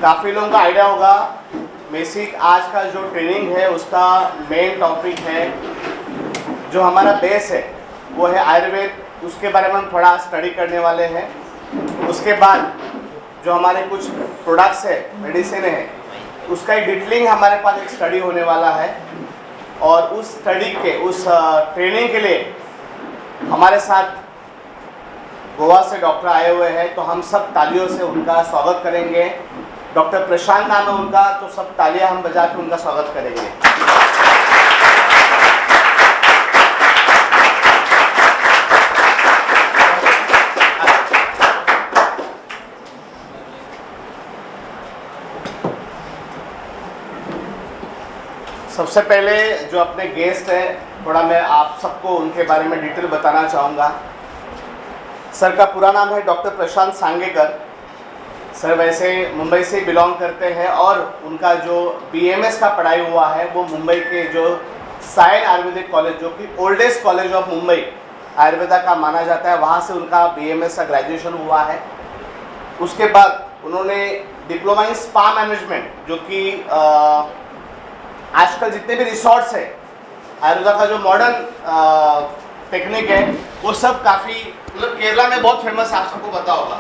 काफ़ी लोगों का आइडिया होगा बेसिक आज का जो ट्रेनिंग है उसका मेन टॉपिक है, जो हमारा बेस है वो है आयुर्वेद। उसके बारे में हम थोड़ा स्टडी करने वाले हैं। उसके बाद जो हमारे कुछ प्रोडक्ट्स है, मेडिसिन है, उसका एक डिटेलिंग हमारे पास एक स्टडी होने वाला है। और उस स्टडी के उस ट्रेनिंग के लिए हमारे साथ गोवा से डॉक्टर आए हुए हैं, तो हम सब तालियों से उनका स्वागत करेंगे। डॉक्टर प्रशांत नाम है उनका, तो सब तालियां हम बजा के उनका स्वागत करेंगे। सबसे पहले जो अपने गेस्ट हैं, थोड़ा मैं आप सबको उनके बारे में डिटेल बताना चाहूँगा। सर का पूरा नाम है डॉक्टर प्रशांत सांगेकर। सर वैसे मुंबई से बिलोंग करते हैं और उनका जो BMS का पढ़ाई हुआ है वो मुंबई के जो सायन आयुर्वेदिक कॉलेज, जो कि oldest college of Mumbai Ayurveda का माना जाता है, वहाँ से उनका BMS का ग्रेजुएशन हुआ है। उसके बाद उन्होंने डिप्लोमा इन स्पा मैनेजमेंट, जो कि आजकल जितने भी रिसोर्ट्स है आयुर्वेदा का जो मॉडर्न टेक्निक है वो सब काफ़ी मतलब केरला में बहुत फेमस, आप सबको पता होगा,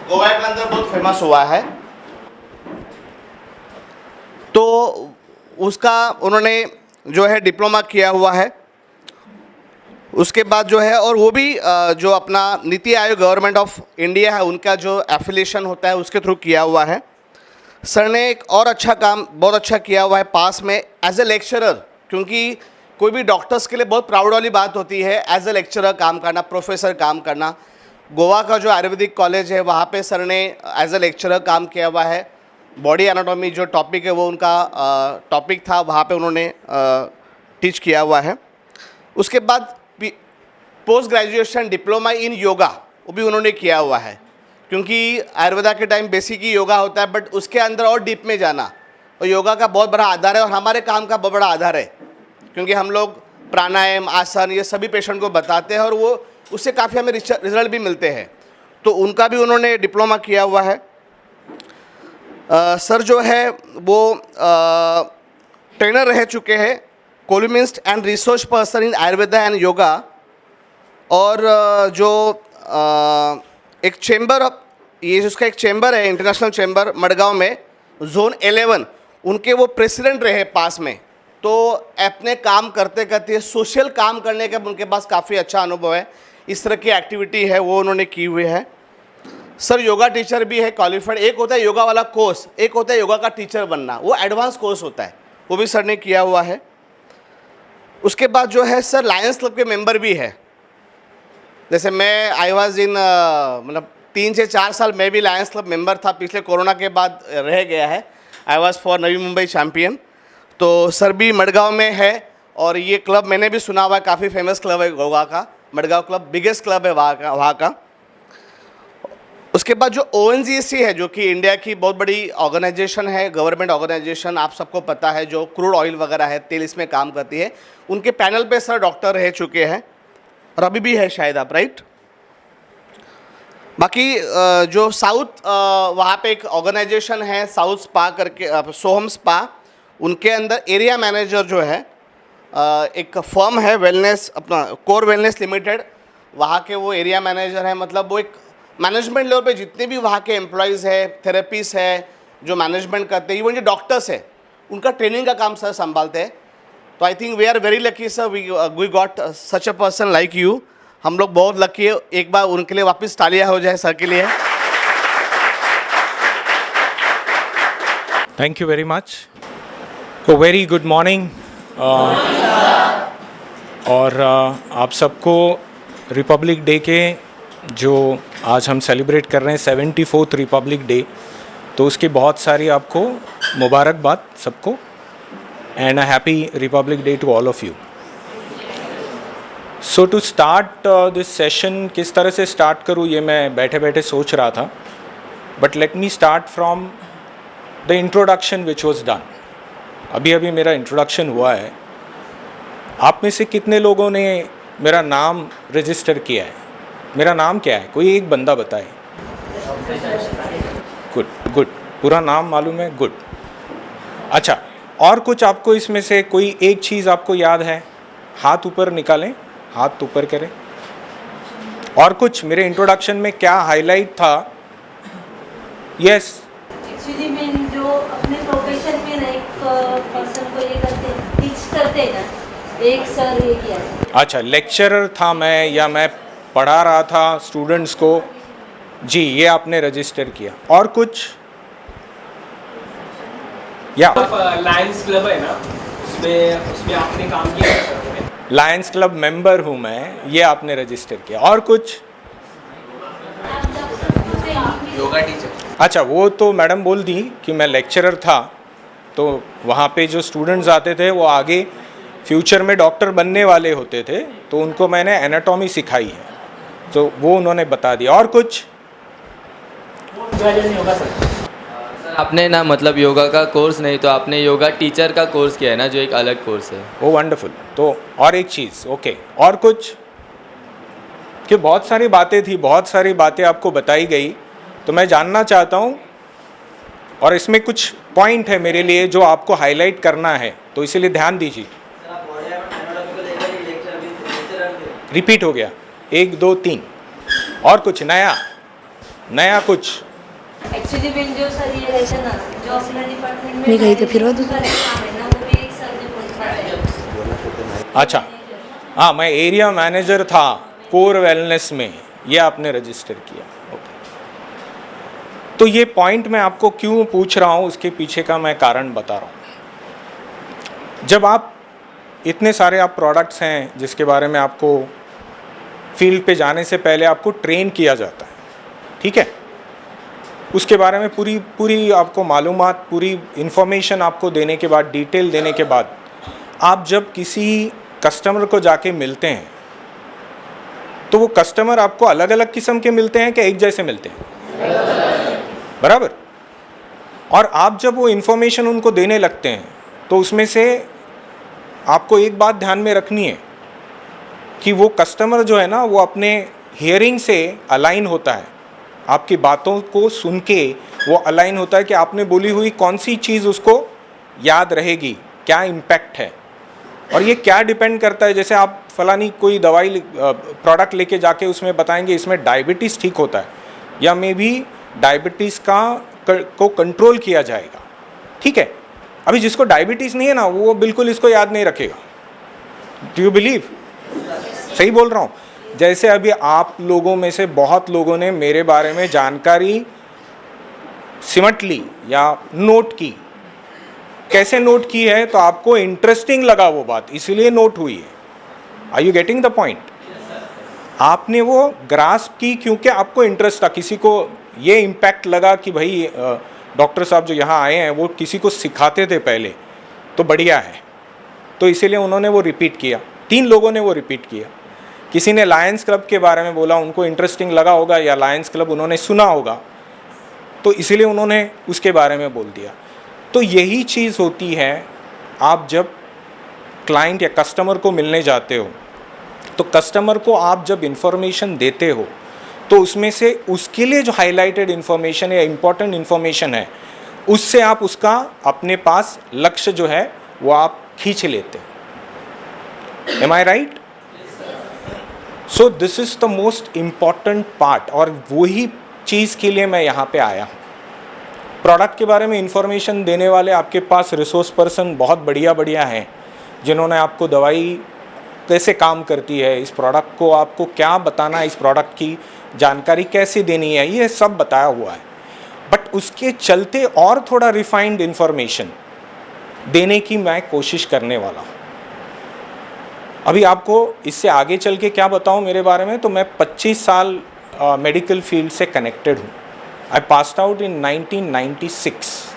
गोवा के अंदर बहुत फेमस हुआ है। तो उसका उन्होंने जो है डिप्लोमा किया हुआ है। उसके बाद जो है, और वो भी जो अपना NITI Aayog government of India है उनका जो एफिलिएशन होता है उसके थ्रू किया हुआ है। सर ने एक और अच्छा काम बहुत अच्छा किया हुआ है पास में एज ए लेक्चरर, क्योंकि कोई भी डॉक्टर्स के लिए बहुत प्राउड वाली बात होती है एज ए लेक्चरर काम करना, प्रोफेसर काम करना। गोवा का जो आयुर्वेदिक कॉलेज है वहाँ पे सर ने एज ए लेक्चरर काम किया हुआ है। बॉडी एनाटॉमी जो टॉपिक है वो उनका टॉपिक था, वहाँ पे उन्होंने टीच किया हुआ है। उसके बाद post graduation diploma in yoga वो भी उन्होंने किया हुआ है, क्योंकि आयुर्वेदा के टाइम बेसिक ही योगा होता है, बट उसके अंदर और डीप में जाना और योगा का बहुत बड़ा आधार है और हमारे काम का बहुत बड़ा आधार है, क्योंकि हम लोग प्राणायाम, आसन ये सभी पेशेंट को बताते हैं और वो उससे काफ़ी हमें रिजल्ट भी मिलते हैं। तो उनका भी उन्होंने डिप्लोमा किया हुआ है। सर जो है वो ट्रेनर रह चुके हैं, columnist and research person in Ayurveda and yoga. और जो एक चेंबर, ये जिसका एक चेंबर है इंटरनेशनल चेंबर मडगांव में जोन 11, उनके वो प्रेसिडेंट रहे पास में। तो अपने काम करते करते सोशल काम करने का उनके पास काफ़ी अच्छा अनुभव है। इस तरह की एक्टिविटी है वो उन्होंने की हुई है। सर योगा टीचर भी है क्वालिफाइड। एक होता है योगा वाला कोर्स, एक होता है योगा का टीचर बनना, वो एडवांस कोर्स होता है, वो भी सर ने किया हुआ है। उसके बाद जो है सर लायंस क्लब के मेंबर भी है। जैसे मैं आई वॉज इन मतलब 3 से 4 साल मैं भी लायंस क्लब मेंबर था, पिछले कोरोना के बाद रह गया है। I was for Navi Mumbai champion. तो सर भी मडगांव में है और ये क्लब मैंने भी सुना हुआ है, काफ़ी फेमस क्लब है गोवा का, मडगांव क्लब बिगेस्ट क्लब है वहाँ का। उसके बाद जो ONGC है, जो कि इंडिया की बहुत बड़ी ऑर्गेनाइजेशन है, गवर्नमेंट ऑर्गेनाइजेशन, आप सबको पता है, जो क्रूड ऑयल वगैरह है, तेल इसमें काम करती है, उनके पैनल पे सर डॉक्टर रह चुके हैं और अभी भी है शायद आप, राइट। बाकी जो साउथ वहाँ पे एक ऑर्गेनाइजेशन है साउथ स्पा करके, सोहम स्पा, उनके अंदर एरिया मैनेजर जो है एक फर्म है वेलनेस, अपना कोर वेलनेस लिमिटेड, वहाँ के वो एरिया मैनेजर हैं। मतलब वो एक मैनेजमेंट लेवल पे जितने भी वहाँ के एम्प्लॉयज़ है, थेरेपिस्ट है जो मैनेजमेंट करते हैं, इवन जो डॉक्टर्स है उनका ट्रेनिंग का काम सर संभालते हैं। तो I think we are very lucky sir, we got such a person like you. हम लोग बहुत लकी है। एक बार उनके लिए वापस तालियां हो जाए सर के लिए। Thank you very much. Very good morning. और आप सबको रिपब्लिक डे के जो आज हम सेलिब्रेट कर रहे हैं 74th रिपब्लिक डे, तो उसकी बहुत सारी आपको मुबारकबाद सबको, and a happy Republic Day to all of you. So to start this session, किस तरह से स्टार्ट करूँ ये मैं बैठे बैठे सोच रहा था, but let me start from the introduction which was done. अभी अभी मेरा इंट्रोडक्शन हुआ है। आप में से कितने लोगों ने मेरा नाम रजिस्टर किया है? मेरा नाम क्या है? कोई एक बंदा बताए। गुड गुड, पूरा नाम मालूम है, गुड। अच्छा, और कुछ आपको इसमें से कोई एक चीज़ आपको याद है? हाथ ऊपर निकालें, हाथ ऊपर करें। और कुछ मेरे इंट्रोडक्शन में क्या हाईलाइट था? यस। एक्चुअली मैं जो अपने प्रोफेशन में ना एक पर्सन को ये करते टीच करते हैं ना, एक सर ये किया है। अच्छा, लेक्चरर था मैं या मैं पढ़ा रहा था स्टूडेंट्स को? जी, ये आपने रजिस्टर किया। और कुछ? या लायंस क्लब है ना, उसमें आपने काम किया है सर? लायंस क्लब मेंबर हूँ मैं, ये आपने रजिस्टर किया। और कुछ? योगा टीचर। अच्छा, वो तो मैडम बोल दी कि मैं लेक्चरर था, तो वहाँ पे जो स्टूडेंट्स आते थे वो आगे फ्यूचर में डॉक्टर बनने वाले होते थे, तो उनको मैंने एनाटॉमी सिखाई है, तो वो उन्होंने बता दिया। और कुछ? Yoga sir. आपने ना मतलब योगा का कोर्स नहीं तो आपने योगा टीचर का कोर्स किया है ना, जो एक अलग कोर्स है। वो वंडरफुल। तो और एक चीज़, ओके, और कुछ? कि बहुत सारी बातें थी, बहुत सारी बातें आपको बताई गई, तो मैं जानना चाहता हूँ, और इसमें कुछ पॉइंट है मेरे लिए जो आपको हाईलाइट करना है, तो इसीलिए ध्यान दीजिए। रिपीट हो गया, 1 2 3। और कुछ नया? नया कुछ? एक्चुअली मैं जो सर ये रहते ना, जो अपने डिपार्टमेंट मैं गई तो फिर वो जो सारे काम है ना, वो भी एक सर जो बोलता है। अच्छा, हाँ, मैं एरिया मैनेजर था कोर वेलनेस में, ये आपने रजिस्टर किया। ओके, तो ये पॉइंट मैं आपको क्यों पूछ रहा हूँ, उसके पीछे का मैं कारण बता रहा हूँ। जब आप इतने सारे आप प्रोडक्ट्स हैं जिसके बारे में आपको फील्ड पे जाने से पहले आपको ट्रेन किया जाता है, ठीक है, उसके बारे में पूरी आपको मालूमात, पूरी इन्फॉर्मेशन आपको देने के बाद, डिटेल देने के बाद, आप जब किसी कस्टमर को जाके मिलते हैं तो वो कस्टमर आपको अलग अलग किस्म के मिलते हैं कि एक जैसे मिलते हैं? बराबर। और आप जब वो इन्फॉर्मेशन उनको देने लगते हैं तो उसमें से आपको एक बात ध्यान में रखनी है कि वो कस्टमर जो है ना, वो अपने हियरिंग से अलाइन होता है, आपकी बातों को सुन के वो अलाइन होता है कि आपने बोली हुई कौन सी चीज़ उसको याद रहेगी, क्या इम्पैक्ट है। और ये क्या डिपेंड करता है, जैसे आप फलानी कोई दवाई प्रोडक्ट लेके जाके उसमें बताएंगे इसमें डायबिटीज़ ठीक होता है, या मे भी डायबिटीज़ को कंट्रोल किया जाएगा, ठीक है। अभी जिसको डायबिटीज़ नहीं है ना, वो बिल्कुल इसको याद नहीं रखेगा। Do you believe? सही बोल रहा हूँ? जैसे अभी आप लोगों में से बहुत लोगों ने मेरे बारे में जानकारी सिमट ली या नोट की। कैसे नोट की है? तो आपको इंटरेस्टिंग लगा वो बात, इसीलिए नोट हुई है। Are you getting the point? आपने वो ग्रास्प की क्योंकि आपको इंटरेस्ट था, किसी को ये इम्पैक्ट लगा कि भाई डॉक्टर साहब जो यहाँ आए हैं वो किसी को सिखाते थे पहले, तो बढ़िया है, तो इसीलिए उन्होंने वो रिपीट किया। 3 लोगों ने वो रिपीट किया। किसी ने लायंस क्लब के बारे में बोला, उनको इंटरेस्टिंग लगा होगा, या लायंस क्लब उन्होंने सुना होगा, तो इसीलिए उन्होंने उसके बारे में बोल दिया। तो यही चीज़ होती है, आप जब क्लाइंट या कस्टमर को मिलने जाते हो, तो कस्टमर को आप जब इन्फॉर्मेशन देते हो तो उसमें से उसके लिए जो हाईलाइटेड इन्फॉर्मेशन या इम्पॉर्टेंट इन्फॉर्मेशन है, उससे आप उसका अपने पास लक्ष्य जो है वो आप खींच लेते हो। Am I right? So this is the most important part, और वही चीज़ के लिए मैं यहाँ पे आया हूँ। प्रोडक्ट के बारे में इंफॉर्मेशन देने वाले आपके पास रिसोर्स पर्सन बहुत बढ़िया हैं, जिन्होंने आपको दवाई कैसे काम करती है, इस प्रोडक्ट को आपको क्या बताना है, इस प्रोडक्ट की जानकारी कैसे देनी है, ये सब बताया हुआ है। बट उसके चलते और थोड़ा रिफाइंड इंफॉर्मेशन देने की मैं कोशिश करने वाला हूँ। अभी आपको इससे आगे चल के क्या बताऊँ मेरे बारे में, तो मैं 25 साल मेडिकल फील्ड से कनेक्टेड हूँ। I passed out in 1996।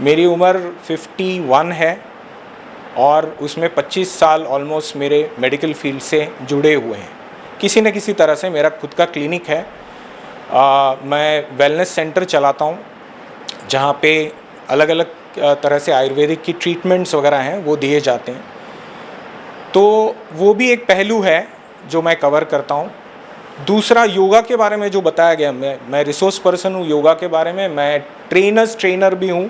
मेरी उम्र 51 है और उसमें 25 साल ऑलमोस्ट मेरे मेडिकल फील्ड से जुड़े हुए हैं किसी न किसी तरह से। मेरा खुद का क्लिनिक है, मैं वेलनेस सेंटर चलाता हूँ, जहाँ पे अलग अलग तरह से आयुर्वेदिक की ट्रीटमेंट्स वगैरह हैं वो दिए जाते हैं। तो वो भी एक पहलू है जो मैं कवर करता हूँ। दूसरा योगा के बारे में जो बताया गया, मैं रिसोर्स पर्सन हूँ योगा के बारे में, मैं ट्रेनर भी हूँ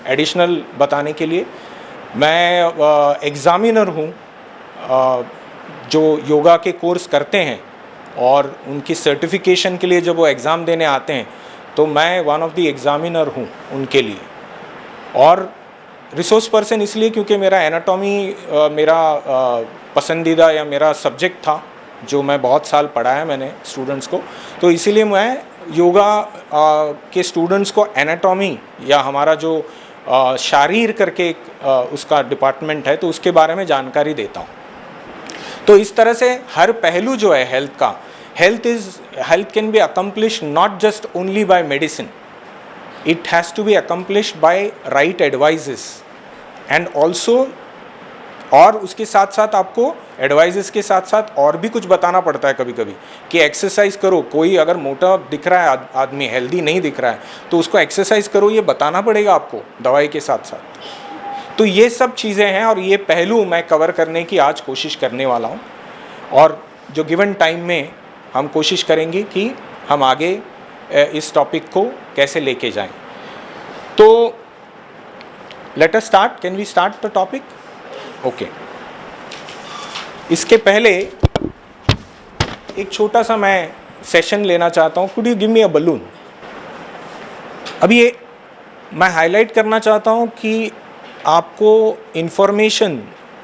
एडिशनल बताने के लिए, मैं एग्ज़ामिनर हूँ जो योगा के कोर्स करते हैं और उनकी सर्टिफिकेशन के लिए जब वो एग्ज़ाम देने आते हैं तो मैं वन ऑफ द एग्ज़ामिनर हूँ उनके लिए। और रिसोर्स पर्सन इसलिए क्योंकि मेरा एनाटॉमी मेरा पसंदीदा या मेरा सब्जेक्ट था जो मैं बहुत साल पढ़ाया मैंने स्टूडेंट्स को, तो इसीलिए मैं योगा के स्टूडेंट्स को एनाटॉमी या हमारा जो शारीर करके एक उसका डिपार्टमेंट है तो उसके बारे में जानकारी देता हूँ। तो इस तरह से हर पहलू जो है हेल्थ का, health can be accomplish not just only by medicine, it has to be accomplished by right advices and also, और उसके साथ साथ आपको एडवाइजेस के साथ साथ और भी कुछ बताना पड़ता है कभी कभी कि एक्सरसाइज करो। कोई अगर मोटा दिख रहा है आदमी, हेल्दी नहीं दिख रहा है, तो उसको एक्सरसाइज करो, ये बताना पड़ेगा आपको दवाई के साथ साथ। तो ये सब चीज़ें हैं और ये पहलू मैं कवर करने की आज कोशिश करने वाला हूँ और जो गिवन टाइम में हम कोशिश करेंगे कि हम आगे इस टॉपिक को कैसे लेके जाएं। तो let us start, can we start the topic? Okay, इसके पहले एक छोटा सा मैं सेशन लेना चाहता हूँ। Could you give me a balloon? अभी ये मैं हाईलाइट करना चाहता हूँ कि आपको इन्फॉर्मेशन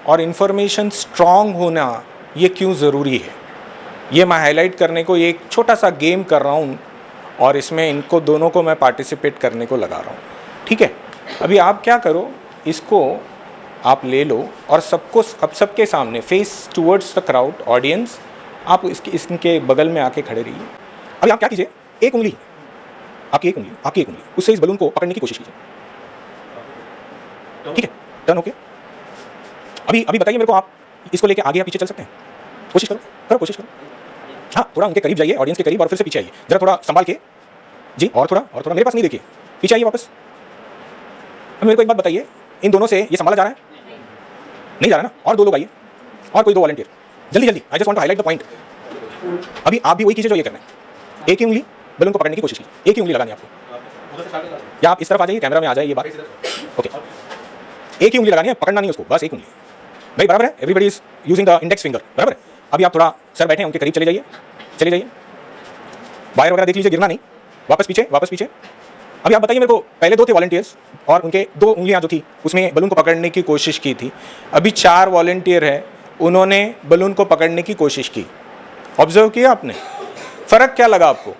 और इन्फॉर्मेशन स्ट्रॉन्ग होना ये क्यों ज़रूरी है, ये मैं हाईलाइट करने को एक छोटा सा गेम कर रहा हूँ और इसमें इनको दोनों को मैं पार्टिसिपेट करने को लगा रहा हूँ। ठीक है, अभी आप क्या करो, इसको आप ले लो और सबको अब सबके सामने face towards the crowd audience, आप इसके बगल में आके खड़े रहिए। अभी आप क्या कीजिए, एक उंगली आपकी एक उंगली उससे इस बलून को पकड़ने की कोशिश कीजिए। ठीक है, डन? ओके, अभी बताइए मेरे को, आप इसको लेके आगे या पीछे चल सकते हैं? कोशिश करो कोशिश करो। हाँ, थोड़ा उनके करीब जाइए, ऑडियंस के करीब, और फिर से पीछे आइए जरा, थोड़ा संभाल के जी, और थोड़ा मेरे पास नहीं देखिए, पीछे आइए वापस। अब मेरे को एक बात बताइए, इन दोनों से ये संभाला जा रहा है? नहीं जा रहा ना? और 2 लोग आइए, और कोई 2 वॉलंटियर, जल्दी, I just want to highlight the point. अभी आप भी वही कीजिए जो ये करना है, एक ही उंगली बलून को पकड़ने की कोशिश कीजिए, एक ही उंगली लगानी है आपको। या आप इस तरफ आ जाइए, कैमरा में आ जाए ये बात। ओके, एक ही उंगली लगानी है, पकड़ना नहीं उसको, बस एक उंगली भाई, बराबर है? Everybody is using the index finger, बराबर है? अभी आप थोड़ा सर बैठे हैं उनके करीब चले जाइए, वायर वगैरह देख लीजिए, गिरना नहीं, वापस पीछे। अभी आप बताइए मेरे को, पहले 2 थे वॉलंटियर्स और उनके 2 उंगलियां जो थी उसमें बलून को पकड़ने की कोशिश की थी। अभी 4 वॉलंटियर है, उन्होंने बलून को पकड़ने की कोशिश की। ऑब्जर्व किया आपने? फ़र्क क्या लगा आपको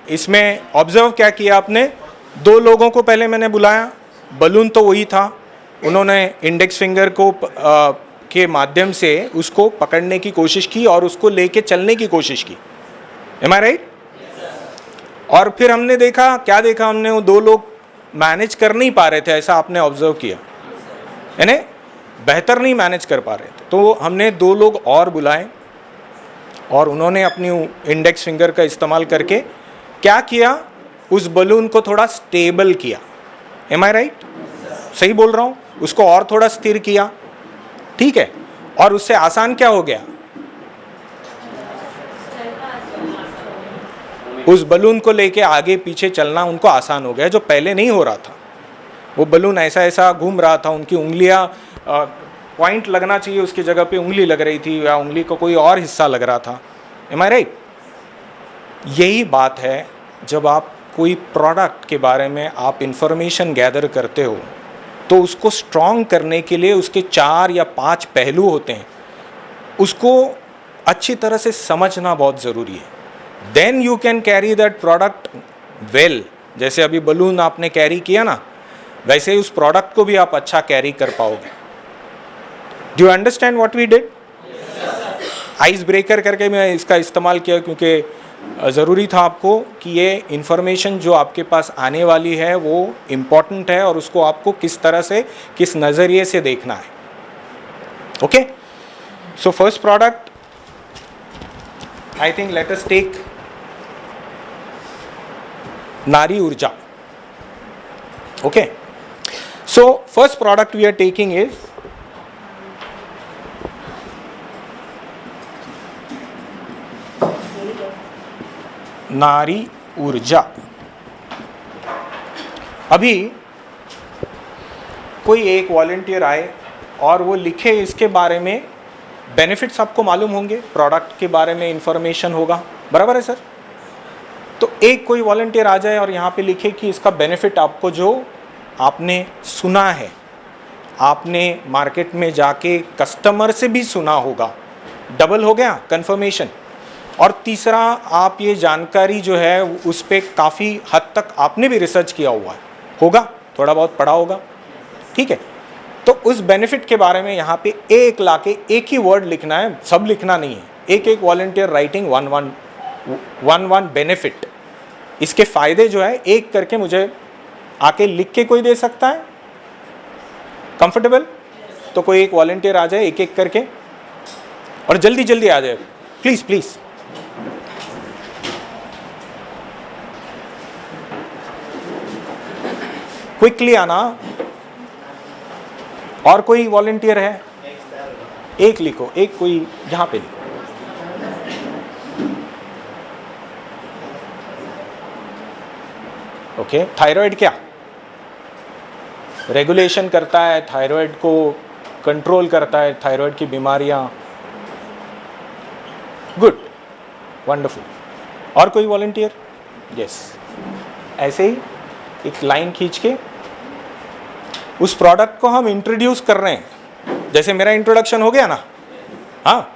इसमें? ऑब्जर्व क्या किया आपने? 2 लोगों को पहले मैंने बुलाया, बलून तो वही था, उन्होंने इंडेक्स फिंगर को के माध्यम से उसको पकड़ने की कोशिश की और उसको लेके चलने की कोशिश की। M I right? और फिर हमने देखा, क्या देखा हमने? वो 2 लोग मैनेज कर नहीं पा रहे थे, ऐसा आपने ऑब्जर्व किया, यानी बेहतर नहीं मैनेज कर पा रहे थे। तो हमने 2 लोग और बुलाए और उन्होंने अपनी इंडेक्स फिंगर का इस्तेमाल करके क्या किया? उस बलून को थोड़ा स्टेबल किया। M I right? सही बोल रहा हूँ? उसको और थोड़ा स्थिर किया, ठीक है? और उससे आसान क्या हो गया? उस बलून को लेके आगे पीछे चलना उनको आसान हो गया, जो पहले नहीं हो रहा था। वो बलून ऐसा घूम रहा था, उनकी उंगलियां पॉइंट लगना चाहिए उसकी जगह पे उंगली लग रही थी, या उंगली को कोई और हिस्सा लग रहा था। M I right? यही बात है, जब आप कोई प्रोडक्ट के बारे में आप इंफॉर्मेशन गैदर करते हो तो उसको स्ट्रॉन्ग करने के लिए उसके 4 या 5 पहलू होते हैं, उसको अच्छी तरह से समझना बहुत ज़रूरी है। Then you can carry that product well. जैसे अभी बलून आपने कैरी किया ना, वैसे ही उस प्रोडक्ट को भी आप अच्छा कैरी कर पाओगे। Do you understand what we did? Ice breaker करके मैं इसका इस्तेमाल किया क्योंकि ज़रूरी था आपको कि ये इन्फॉर्मेशन जो आपके पास आने वाली है वो इम्पॉर्टेंट है और उसको आपको किस तरह से, किस नज़रिए से देखना है। Okay, so first product, I think let us take Nari Urja. Okay, so first product we are taking is Nari Urja. अभी कोई एक वॉलंटियर आए और वो लिखे इसके बारे में, बेनिफिट्स आपको मालूम होंगे, प्रोडक्ट के बारे में इंफॉर्मेशन होगा, बराबर है सर? तो एक कोई वॉलंटियर आ जाए और यहाँ पे लिखे कि इसका बेनिफिट आपको जो आपने सुना है, आपने मार्केट में जाके कस्टमर से भी सुना होगा, डबल हो गया कंफर्मेशन। और तीसरा, आप ये जानकारी जो है उस पर काफ़ी हद तक आपने भी रिसर्च किया हुआ है, होगा, थोड़ा बहुत पढ़ा होगा, ठीक है? तो उस बेनिफिट के बारे में यहाँ पे एक लाके एक ही वर्ड लिखना है, सब लिखना नहीं है। एक एक वॉलंटियर राइटिंग वन बेनिफिट, इसके फ़ायदे जो है एक करके मुझे आके लिख के कोई दे सकता है? कंफर्टेबल? तो कोई एक वॉलंटियर आ जाए एक एक करके, और जल्दी जल्दी आ जाए प्लीज़ प्लीज़। क्विकली आना। और कोई वॉलंटियर है? एक लिखो, एक कोई जहां पे लिखो। ओके, थायराइड क्या रेगुलेशन करता है, थायराइड को कंट्रोल करता है, थायराइड की बीमारियां। Good, wonderful. और कोई वॉलंटियर? यस, ऐसे ही एक लाइन खींच के उस प्रोडक्ट को हम इंट्रोड्यूस कर रहे हैं। जैसे मेरा इंट्रोडक्शन हो गया ना, हाँ,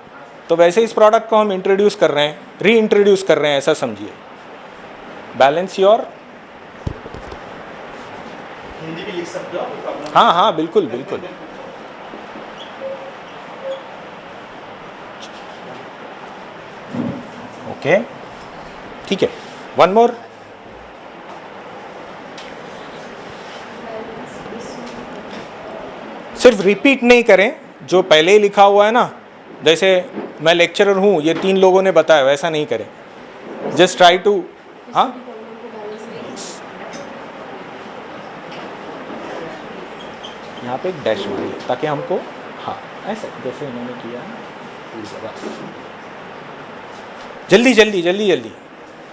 तो वैसे इस प्रोडक्ट को हम इंट्रोड्यूस कर रहे हैं, री इंट्रोड्यूस कर रहे हैं, ऐसा समझिए। बैलेंस योर, हिंदी भी लिख सकते हो आप? हाँ हाँ बिल्कुल बिल्कुल। ओके, ठीक है। One more. सिर्फ रिपीट नहीं करें जो पहले ही लिखा हुआ है ना, जैसे मैं लेक्चरर हूँ, ये 3 लोगों ने बताया, वैसा नहीं करें। जस्ट ट्राई टू, हाँ, यहाँ पे एक डैश मारिए ताकि हमको, हाँ, ऐसे जैसे इन्होंने किया है, जल्दी जल्दी जल्दी जल्दी।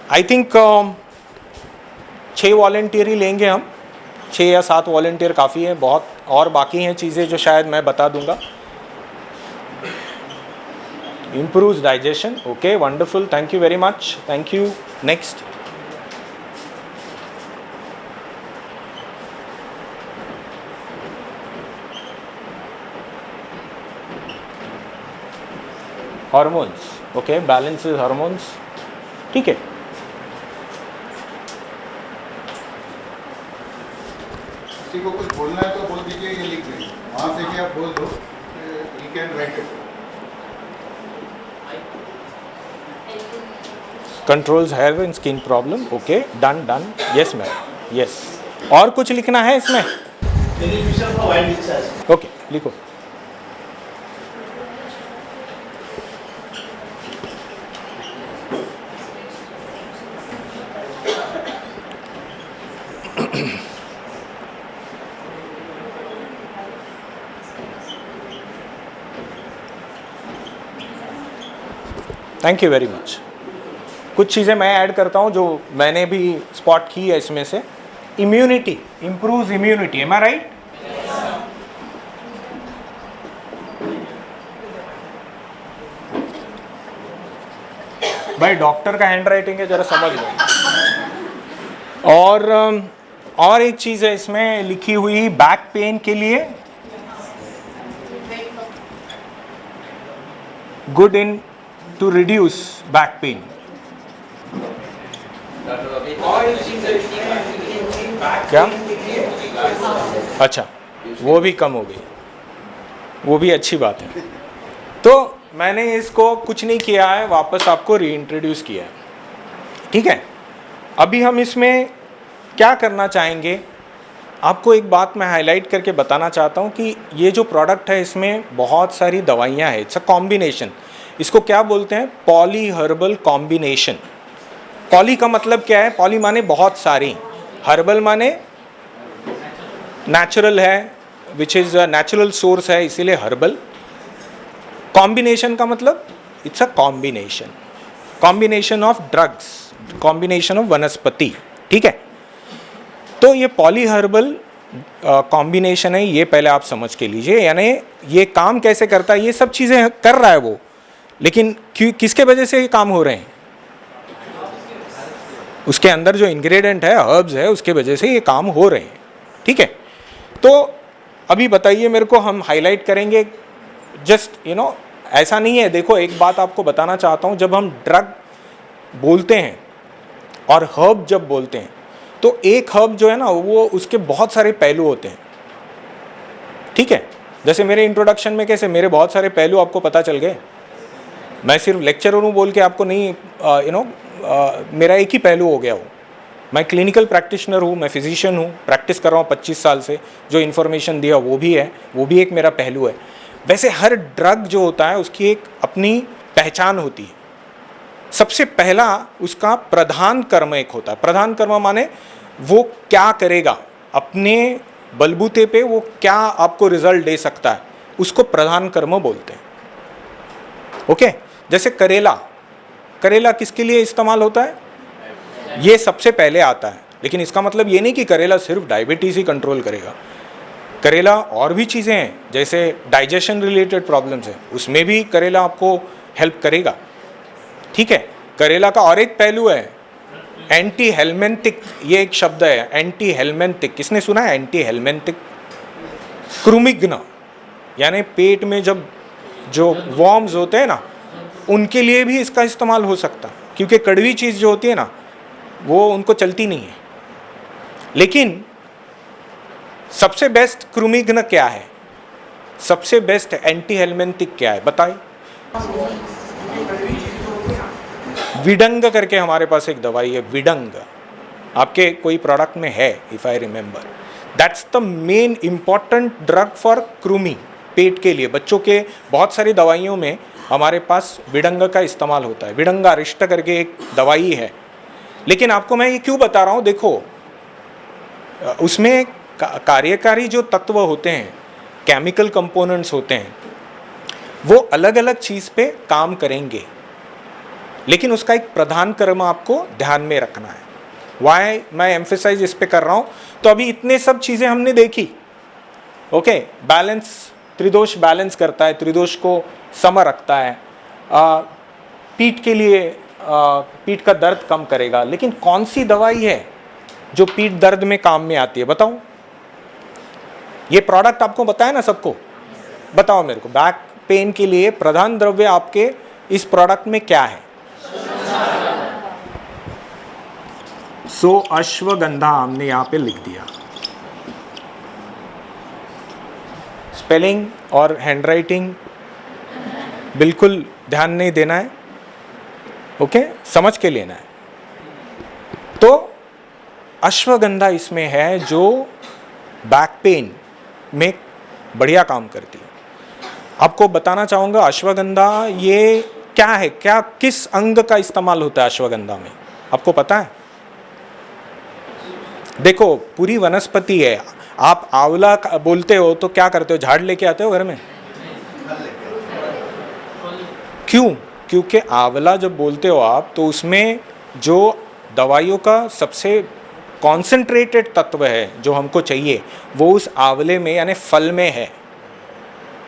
आई थिंक 6 वॉलंटियर ही लेंगे हम, 6 या 7 वॉलंटियर काफ़ी है, बहुत और बाकी हैं चीज़ें जो शायद मैं बता दूंगा। improves digestion, okay, wonderful, thank you very much, thank you. Next. Hormones, okay, balances hormones, ठीक है। किसी को कुछ बोलना है तो बोल दीजिए, ये लिख दें, वहाँ से भी आप बोल दो, you can write it. Controls hair and skin problem, okay, done done, yes ma'am, yes. और कुछ लिखना है इसमें? बेनिफिशियल का वाइड लिखा है। ओके, लिखो। Thank you very much. कुछ चीज़ें मैं ऐड करता हूँ जो मैंने भी स्पॉट की है इसमें से। Immunity, improves immunity, M I right? भाई डॉक्टर का हैंड राइटिंग है, जरा समझ लो। और एक चीज़ है इसमें लिखी हुई, बैक पेन के लिए good in to reduce back pain. क्या? अच्छा, वो भी कम हो गई, वो भी अच्छी बात है। तो मैंने इसको कुछ नहीं किया है, वापस आपको रीइंट्रोड्यूस किया है, ठीक है। अभी हम इसमें क्या करना चाहेंगे, आपको एक बात मैं हाईलाइट करके बताना चाहता हूँ कि ये जो प्रोडक्ट है इसमें बहुत सारी दवाइयाँ हैं, इट्स अ कॉम्बिनेशन। इसको क्या बोलते हैं? Poly herbal combination. पॉली का मतलब क्या है? पॉली माने बहुत सारी, हर्बल माने नेचुरल है, विच इज़ नेचुरल सोर्स है, इसीलिए हर्बल। कॉम्बिनेशन का मतलब it's a combination, combination of drugs, combination of वनस्पति, ठीक है। तो ये पॉलीहर्बल कॉम्बिनेशन है, ये पहले आप समझ के लीजिए, यानी ये काम कैसे करता है, ये सब चीज़ें कर रहा है वो, लेकिन किसके वजह से ये काम हो रहे हैं, उसके अंदर जो इंग्रेडिएंट है, हर्ब्स है, उसके वजह से ये काम हो रहे हैं, ठीक है। तो अभी बताइए मेरे को, हम हाईलाइट करेंगे जस्ट ऐसा नहीं है। देखो एक बात आपको बताना चाहता हूँ, जब हम ड्रग बोलते हैं और हर्ब जब बोलते हैं, तो एक हर्ब जो है ना, वो उसके बहुत सारे पहलू होते हैं, ठीक है। जैसे मेरे इंट्रोडक्शन में कैसे मेरे बहुत सारे पहलू आपको पता चल गए, मैं सिर्फ लेक्चरर हूँ बोल के आपको नहीं मेरा एक ही पहलू हो गया हो। मैं क्लिनिकल प्रैक्टिशनर हूँ, मैं फिजिशियन हूँ, प्रैक्टिस कर रहा हूँ 25 साल से, जो इन्फॉर्मेशन दिया वो भी है, वो भी एक मेरा पहलू है। वैसे हर ड्रग जो होता है उसकी एक अपनी पहचान होती है। सबसे पहला उसका प्रधान कर्म एक होता है। प्रधान कर्म माने वो क्या करेगा, अपने बलबूते पे वो क्या आपको रिजल्ट दे सकता है, उसको प्रधान कर्म बोलते हैं, ओके। जैसे करेला, करेला किसके लिए इस्तेमाल होता है, ये सबसे पहले आता है, लेकिन इसका मतलब ये नहीं कि करेला सिर्फ डायबिटीज़ ही कंट्रोल करेगा। करेला और भी चीज़ें हैं, जैसे डाइजेशन रिलेटेड प्रॉब्लम्स है, उसमें भी करेला आपको हेल्प करेगा, ठीक है। करेला का और एक पहलू है एंटी हेलमेंथिक, ये एक शब्द है एंटी हेलमेंथिक, किसने सुना है एंटी हेलमेंथिक? कृमिघ्न, यानी पेट में जब जो वॉर्म्स होते हैं ना, उनके लिए भी इसका इस्तेमाल हो सकता है, क्योंकि कड़वी चीज़ जो होती है ना वो उनको चलती नहीं है। लेकिन सबसे बेस्ट कृमिघ्न क्या है, सबसे बेस्ट एंटी हेलमेंथिक क्या है बताइए? विडंग करके हमारे पास एक दवाई है, विडंग, आपके कोई प्रोडक्ट में है if I remember. That's the main important drug for कृमि, पेट के लिए। बच्चों के बहुत सारी दवाइयों में हमारे पास विडंग का इस्तेमाल होता है। विडंगा अरिष्ट करके एक दवाई है। लेकिन आपको मैं ये क्यों बता रहा हूँ, देखो उसमें कार्यकारी जो तत्व होते हैं, केमिकल कंपोनेंट्स होते हैं, वो अलग अलग चीज़ पे काम करेंगे, लेकिन उसका एक प्रधान कर्म आपको ध्यान में रखना है। वाई मैं एम्फेसाइज इस पे कर रहा हूँ, तो अभी इतने सब चीज़ें हमने देखी, ओके। बैलेंस, त्रिदोष बैलेंस करता है, त्रिदोष को सम रखता है, पीठ के लिए पीठ का दर्द कम करेगा। लेकिन कौन सी दवाई है जो पीठ दर्द में काम में आती है बताओ? ये प्रोडक्ट आपको बताया ना सबको, बताओ मेरे को, बैक पेन के लिए प्रधान द्रव्य आपके इस प्रोडक्ट में क्या है? सो अश्वगंधा हमने यहाँ पे लिख दिया। स्पेलिंग और हैंडराइटिंग बिल्कुल ध्यान नहीं देना है, ओके, समझ के लेना है। तो अश्वगंधा इसमें है जो बैक पेन में बढ़िया काम करती है। आपको बताना चाहूँगा अश्वगंधा ये क्या है, क्या किस अंग का इस्तेमाल होता है अश्वगंधा में, आपको पता है? देखो पूरी वनस्पति है। आप आंवला बोलते हो तो क्या करते हो, झाड़ लेके आते हो घर में? क्यों? क्योंकि आंवला जब बोलते हो आप, तो उसमें जो दवाइयों का सबसे कॉन्सेंट्रेटेड तत्व है जो हमको चाहिए, वो उस आंवले में यानी फल में है।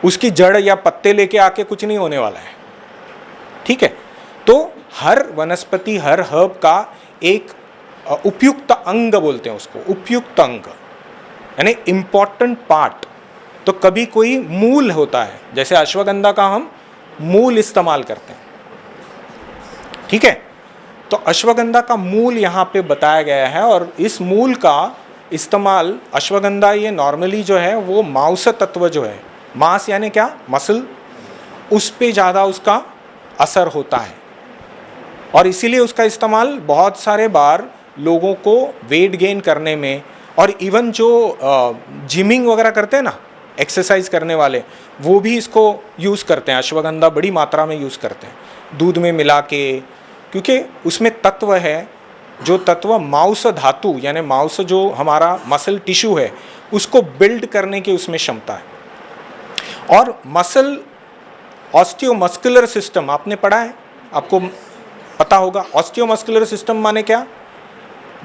उसकी जड़ या पत्ते लेके आके कुछ नहीं होने वाला है, ठीक है। तो हर वनस्पति, हर हर्ब का एक उपयुक्त अंग बोलते हैं उसको, उपयुक्त अंग यानी इम्पॉर्टेंट पार्ट। तो कभी कोई मूल होता है, जैसे अश्वगंधा का हम मूल इस्तेमाल करते हैं, ठीक है। तो अश्वगंधा का मूल यहाँ पे बताया गया है, और इस मूल का इस्तेमाल अश्वगंधा ये नॉर्मली जो है वो मांस तत्व जो है, मांस यानी क्या, मसल, उस पे ज़्यादा उसका असर होता है, और इसीलिए उसका इस्तेमाल बहुत सारे बार लोगों को वेट गेन करने में, और इवन जो जिमिंग वगैरह करते हैं ना, एक्सरसाइज करने वाले, वो भी इसको यूज़ करते हैं। अश्वगंधा बड़ी मात्रा में यूज़ करते हैं दूध में मिला के, क्योंकि उसमें तत्व है, जो तत्व मांस धातु यानी मांस जो हमारा मसल टिश्यू है उसको बिल्ड करने की उसमें क्षमता है। और मसल ऑस्टियोमस्कुलर सिस्टम आपने पढ़ा है, आपको पता होगा। ऑस्टियोमस्कुलर सिस्टम माने क्या?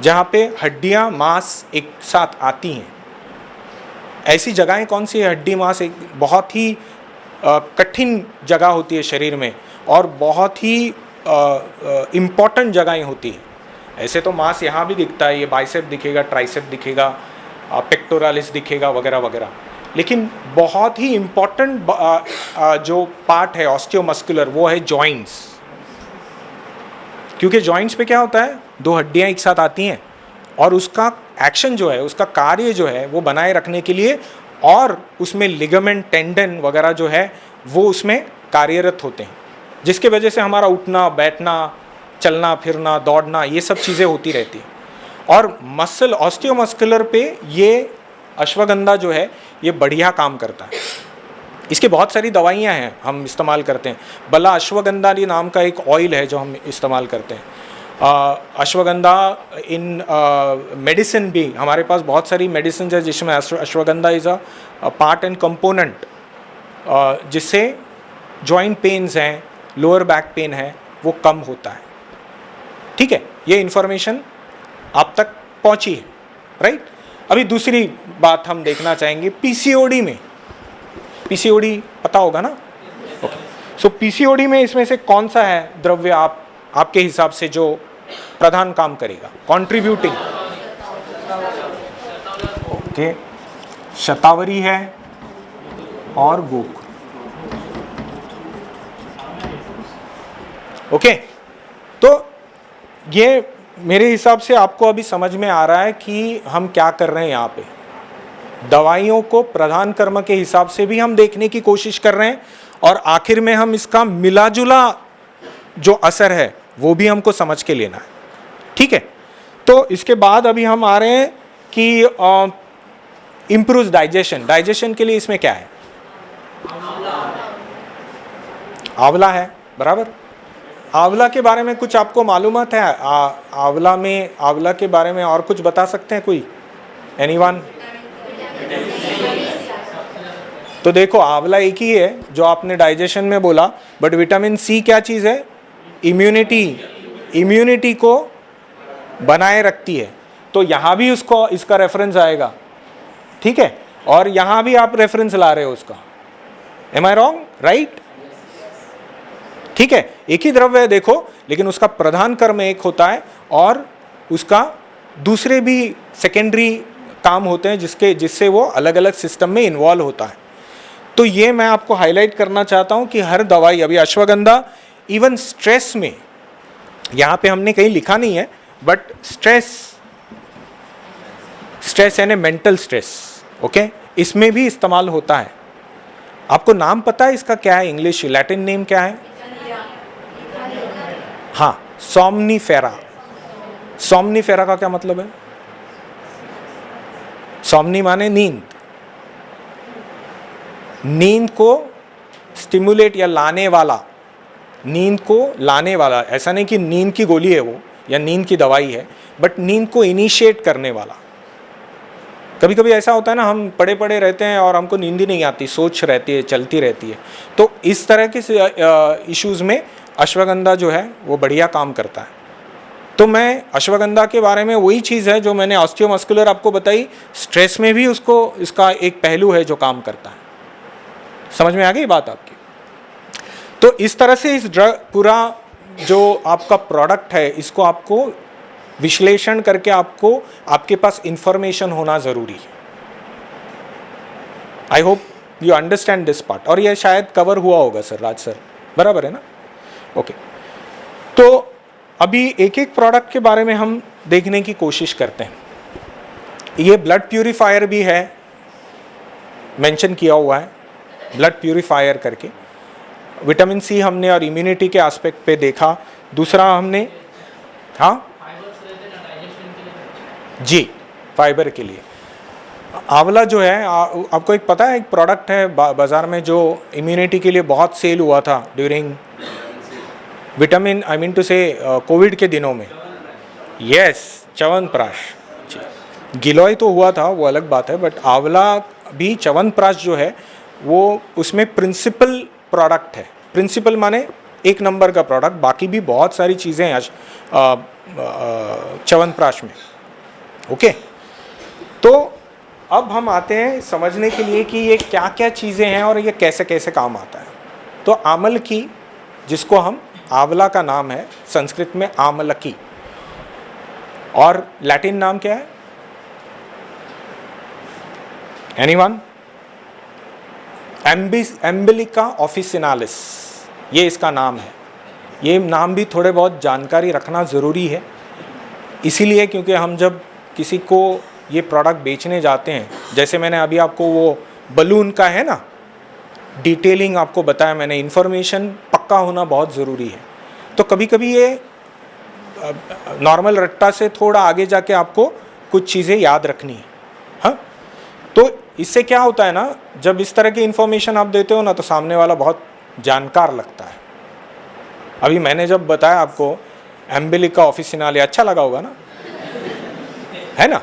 जहाँ पे हड्डियाँ मांस एक साथ आती हैं। ऐसी जगहें कौन सी है? हड्डी मांस एक बहुत ही कठिन जगह होती है शरीर में और बहुत ही इम्पॉर्टेंट जगहें होती हैं। ऐसे तो मांस यहाँ भी दिखता है, ये बाइसेप दिखेगा, ट्राइसेप दिखेगा, पेक्टोरालिस दिखेगा वगैरह वगैरह, लेकिन बहुत ही इम्पॉर्टेंट जो पार्ट है ऑस्टियोमस्कुलर वो है जॉइंट्स। क्योंकि जॉइंट्स पे क्या होता है, दो हड्डियाँ एक साथ आती हैं और उसका एक्शन जो है, उसका कार्य जो है वो बनाए रखने के लिए, और उसमें लिगामेंट, टेंडन वगैरह जो है वो उसमें कार्यरत होते हैं, जिसके वजह से हमारा उठना बैठना, चलना फिरना, दौड़ना, ये सब चीज़ें होती रहती हैं। और मसल ऑस्टियोमस्कुलर पे ये अश्वगंधा जो है ये बढ़िया काम करता है। इसके बहुत सारी दवाइयाँ हैं हम इस्तेमाल करते हैं। बला अश्वगंधा नाम का एक ऑयल है जो हम इस्तेमाल करते हैं। अश्वगंधा इन मेडिसिन भी हमारे पास बहुत सारी मेडिसिन है जिसमें ashwagandha is a part and component, जिससे जॉइंट पेन्स हैं, लोअर बैक पेन है, वो कम होता है। ठीक है, ये इन्फॉर्मेशन आप तक पहुंची है, राइट। अभी दूसरी बात हम देखना चाहेंगे पीसीओडी में। पीसीओडी पता होगा ना? ओके, सो पीसीओडी में इसमें से कौन सा है द्रव्य आपके हिसाब से जो प्रधान काम करेगा, कॉन्ट्रीब्यूटिंग? ओके, शतावरी है और गोक। ओके, तो ये मेरे हिसाब से आपको अभी समझ में आ रहा है कि हम क्या कर रहे हैं यहाँ पे। दवाइयों को प्रधान कर्म के हिसाब से भी हम देखने की कोशिश कर रहे हैं और आखिर में हम इसका मिला जुला जो असर है वो भी हमको समझ के लेना है। ठीक है, तो इसके बाद अभी हम आ रहे हैं कि इम्प्रूव डाइजेशन। डाइजेशन के लिए इसमें क्या है? आंवला है, बराबर। आंवला के बारे में कुछ आपको मालूमात है? आंवला के बारे में और कुछ बता सकते हैं कोई? एनीवन? तो देखो, आंवला एक ही है जो आपने डाइजेशन में बोला, बट विटामिन सी क्या चीज़ है? इम्यूनिटी को बनाए रखती है। तो यहाँ भी उसको इसका रेफरेंस आएगा, ठीक है, और यहाँ भी आप रेफरेंस ला रहे हो उसका। एम आई रॉन्ग? राइट, ठीक है, एक ही द्रव्य है देखो, लेकिन उसका प्रधान कर्म एक होता है और उसका दूसरे भी सेकेंडरी काम होते हैं जिससे वो अलग अलग सिस्टम में इन्वॉल्व होता है। तो ये मैं आपको हाईलाइट करना चाहता हूँ कि हर दवाई, अभी अश्वगंधा इवन स्ट्रेस में, यहाँ पे हमने कहीं लिखा नहीं है, बट स्ट्रेस यानी मेंटल स्ट्रेस, ओके, इसमें भी इस्तेमाल होता है। आपको नाम पता है इसका क्या है? इंग्लिश लैटिन नेम क्या है? हाँ, सोमनीफेरा। सोमनीफेरा का क्या मतलब है? सोमनी माने नींद। नींद को स्टिमुलेट या लाने वाला, नींद को लाने वाला। ऐसा नहीं कि नींद की गोली है वो या नींद की दवाई है, बट नींद को इनिशिएट करने वाला। कभी कभी ऐसा होता है ना, हम पड़े पड़े रहते हैं और हमको नींद ही नहीं आती, सोच रहती है, चलती रहती है। तो इस तरह के इश्यूज़ में अश्वगंधा जो है वो बढ़िया काम करता है। तो मैं अश्वगंधा के बारे में वही चीज़ है जो मैंने ऑस्टियोमस्कुलर आपको बताई, स्ट्रेस में भी उसको इसका एक पहलू है जो काम करता है। समझ में आ गई बात आपकी? तो इस तरह से इस ड्रग पूरा जो आपका प्रोडक्ट है, इसको आपको विश्लेषण करके आपको आपके पास इंफॉर्मेशन होना ज़रूरी है। I hope you understand this part. और ये शायद कवर हुआ होगा सर, राज सर, बराबर है ना? ओके, तो अभी एक एक प्रोडक्ट के बारे में हम देखने की कोशिश करते हैं। ये ब्लड प्यूरीफायर भी है, मेंशन किया हुआ है ब्लड प्यूरीफायर करके। विटामिन सी हमने और इम्यूनिटी के एस्पेक्ट पे देखा। दूसरा हमने, हाँ जी, फाइबर के लिए आंवला जो है, आपको एक पता है एक प्रोडक्ट है बाज़ार में जो इम्यूनिटी के लिए बहुत सेल हुआ था during vitamin, I mean to say Covid के दिनों में। यस, च्यवनप्राश जी। गिलोय तो हुआ था, वो अलग बात है, बट आंवला भी, च्यवनप्राश जो है वो उसमें प्रिंसिपल प्रोडक्ट है। प्रिंसिपल माने एक नंबर का प्रोडक्ट, बाकी भी बहुत सारी चीज़ें हैं च्यवनप्राश में। ओके, तो अब हम आते हैं समझने के लिए कि ये क्या क्या चीज़ें हैं और ये कैसे कैसे काम आता है। तो आमलकी, जिसको हम आंवला का नाम है संस्कृत में आमलकी, और लैटिन नाम क्या है? एनीवन? एम्बिलिका ऑफिसिनालिस, ये इसका नाम है। ये नाम भी थोड़े बहुत जानकारी रखना ज़रूरी है, इसीलिए क्योंकि हम जब किसी को ये प्रोडक्ट बेचने जाते हैं, जैसे मैंने अभी आपको वो बलून का है ना डिटेलिंग आपको बताया मैंने, इन्फॉर्मेशन पक्का होना बहुत ज़रूरी है। तो कभी कभी ये नॉर्मल रट्टा से थोड़ा आगे जाके आपको कुछ चीज़ें याद रखनी है। हाँ, तो इससे क्या होता है ना, जब इस तरह की इन्फॉर्मेशन आप देते हो ना तो सामने वाला बहुत जानकार लगता है। अभी मैंने जब बताया आपको एम्बिलिका ऑफिसिनाले, अच्छा लगा होगा ना, है ना?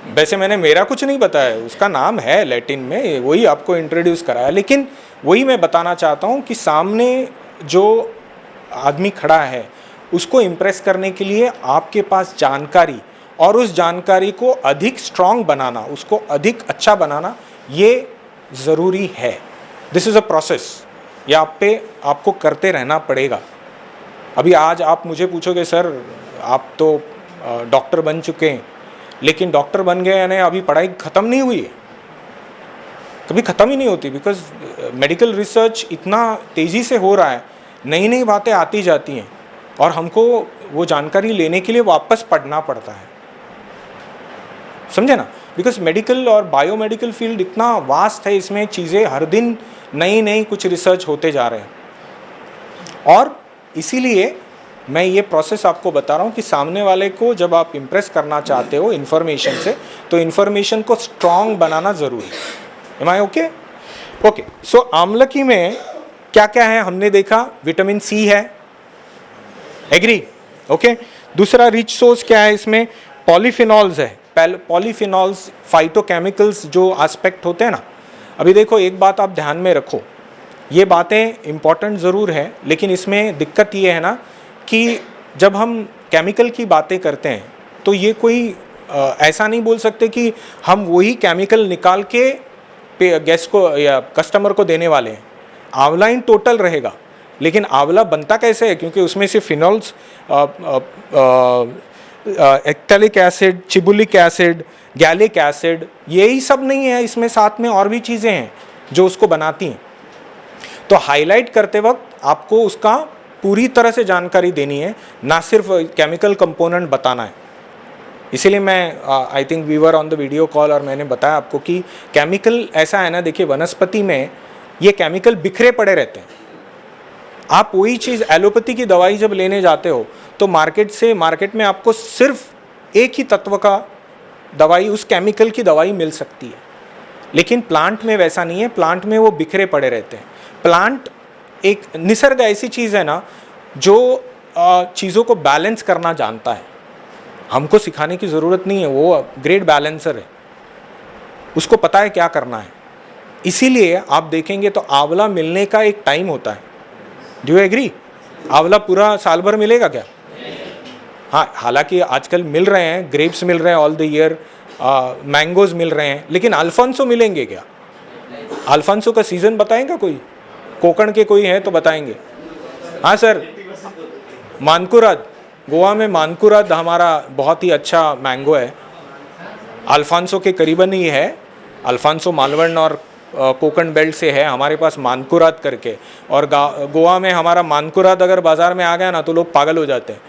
वैसे मैंने मेरा कुछ नहीं बताया, उसका नाम है लैटिन में, वही आपको इंट्रोड्यूस कराया। लेकिन वही मैं बताना चाहता हूँ कि सामने जो आदमी खड़ा है उसको इम्प्रेस करने के लिए आपके पास जानकारी, और उस जानकारी को अधिक स्ट्रॉन्ग बनाना, उसको अधिक अच्छा बनाना, ये ज़रूरी है। दिस इज़ अ प्रोसेस, ये आपको करते रहना पड़ेगा। अभी आज आप मुझे पूछोगे सर आप तो डॉक्टर बन चुके हैं, लेकिन डॉक्टर बन गए यानी अभी पढ़ाई ख़त्म नहीं हुई है, कभी ख़त्म ही नहीं होती, बिकॉज मेडिकल रिसर्च इतना तेज़ी से हो रहा है, नई नई बातें आती जाती हैं और हमको वो जानकारी लेने के लिए वापस पढ़ना पड़ता है, समझे ना? बिकॉज मेडिकल और बायोमेडिकल फील्ड इतना वास्ट है, इसमें चीज़ें हर दिन नई नई कुछ रिसर्च होते जा रहे हैं। और इसीलिए मैं ये प्रोसेस आपको बता रहा हूँ कि सामने वाले को जब आप इम्प्रेस करना चाहते हो इन्फॉर्मेशन से, तो इन्फॉर्मेशन को स्ट्रॉन्ग बनाना ज़रूरी है। Am I okay? ओके, सो आमलकी में क्या क्या है हमने देखा, विटामिन सी है, एग्री? ओके, दूसरा रिच सोर्स क्या है इसमें, पॉलीफिनॉल्स है। पॉलीफिनॉल्स फाइटोकेमिकल्स जो एस्पेक्ट होते हैं ना, अभी देखो एक बात आप ध्यान में रखो, ये बातें इम्पॉर्टेंट ज़रूर है, लेकिन इसमें दिक्कत ये है ना कि जब हम केमिकल की बातें करते हैं तो ये कोई ऐसा नहीं बोल सकते कि हम वही केमिकल निकाल के गेस्ट को या कस्टमर को देने वाले हैं। आंवला इन टोटल रहेगा, लेकिन आंवला बनता कैसे है, क्योंकि उसमें से फिनॉल्स, एक्टेलिक acid, chebulic acid, gallic acid, यही सब नहीं है, इसमें साथ में और भी चीज़ें हैं जो उसको बनाती हैं। तो हाईलाइट करते वक्त आपको उसका पूरी तरह से जानकारी देनी है, ना सिर्फ केमिकल कंपोनेंट बताना है। इसीलिए मैं I think we were on the video call और मैंने बताया आपको कि केमिकल ऐसा है ना, देखिए वनस्पति में ये केमिकल बिखरे पड़े रहते हैं। आप वही चीज़ एलोपैथी की दवाई जब लेने जाते हो तो मार्केट में आपको सिर्फ एक ही तत्व का दवाई, उस केमिकल की दवाई मिल सकती है, लेकिन प्लांट में वैसा नहीं है। प्लांट में वो बिखरे पड़े रहते हैं। प्लांट एक निसर्ग ऐसी चीज़ है ना जो चीज़ों को बैलेंस करना जानता है, हमको सिखाने की ज़रूरत नहीं है, वो ग्रेट बैलेंसर है, उसको पता है क्या करना है। इसीलिए आप देखेंगे तो आंवला मिलने का एक टाइम होता है। Do you agree? आंवला पूरा साल भर मिलेगा क्या? हाँ, हालांकि आजकल मिल रहे हैं, ग्रेप्स मिल रहे हैं ऑल द ईयर, मैंगोज मिल रहे हैं, लेकिन अल्फांसो मिलेंगे क्या? अल्फांसो का सीज़न बताएंगे कोई? कोकण के कोई हैं तो बताएंगे। हाँ सर, मानकुराद, गोवा में मानकुराद हमारा बहुत ही अच्छा मैंगो है, अल्फांसो के करीबन ही है। अल्फांसो मालवण और कोकण बेल्ट से है, हमारे पास मानकुराद करके, और गोवा में हमारा मानकुराद अगर बाज़ार में आ गया ना तो लोग पागल हो जाते हैं,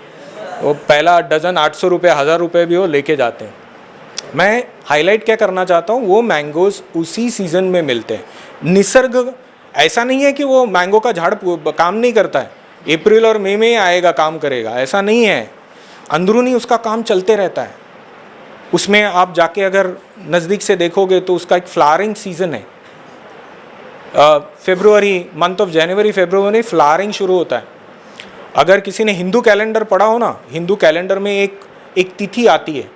वो पहला डज़न 800 रुपये 1000 रुपये भी वो लेके जाते हैं। मैं हाईलाइट क्या करना चाहता हूँ, वो मैंगोज़ उसी सीज़न में मिलते हैं। निसर्ग ऐसा नहीं है कि वो मैंगो का झाड़ काम नहीं करता है, अप्रैल और मई में आएगा काम करेगा, ऐसा नहीं है। अंदरूनी उसका काम चलते रहता है। उसमें आप जाके अगर नज़दीक से देखोगे तो उसका एक फ्लावरिंग सीज़न है। February, month of January February flowering शुरू होता है। अगर किसी ने हिंदू कैलेंडर पढ़ा हो ना, हिंदू कैलेंडर में एक तिथि आती है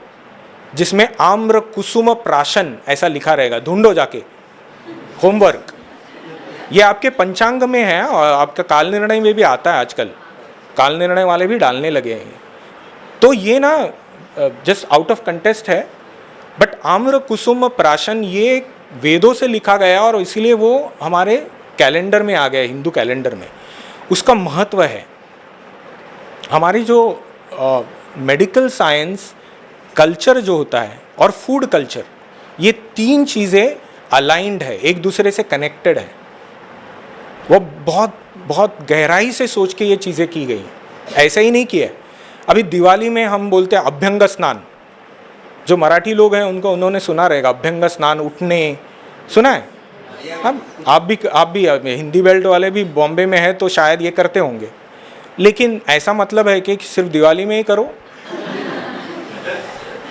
जिसमें आम्र कुसुम प्राशन ऐसा लिखा रहेगा, ढूंढो जाके, होमवर्क। ये आपके पंचांग में है और आपका काल निर्णय में भी आता है आजकल, काल निर्णय वाले भी डालने लगे हैं। तो ये ना जस्ट आउट ऑफ कंटेस्ट है, बट आम्र कुसुम प्राशन ये वेदों से लिखा गया और इसीलिए वो हमारे कैलेंडर में आ गया, हिंदू कैलेंडर में। उसका महत्व है। हमारी जो मेडिकल साइंस, कल्चर जो होता है और फूड कल्चर, ये तीन चीज़ें अलाइंड है, एक दूसरे से कनेक्टेड है। वो बहुत बहुत गहराई से सोच के ये चीज़ें की गई, ऐसे ही नहीं किया है। अभी दिवाली में हम बोलते हैं अभ्यंग स्नान, जो मराठी लोग हैं उनको उन्होंने सुना रहेगा, अभ्यंग स्नान, उठने, सुना है? हम आप भी हिंदी बेल्ट वाले भी बॉम्बे में है तो शायद ये करते होंगे, लेकिन ऐसा मतलब है कि सिर्फ दिवाली में ही करो?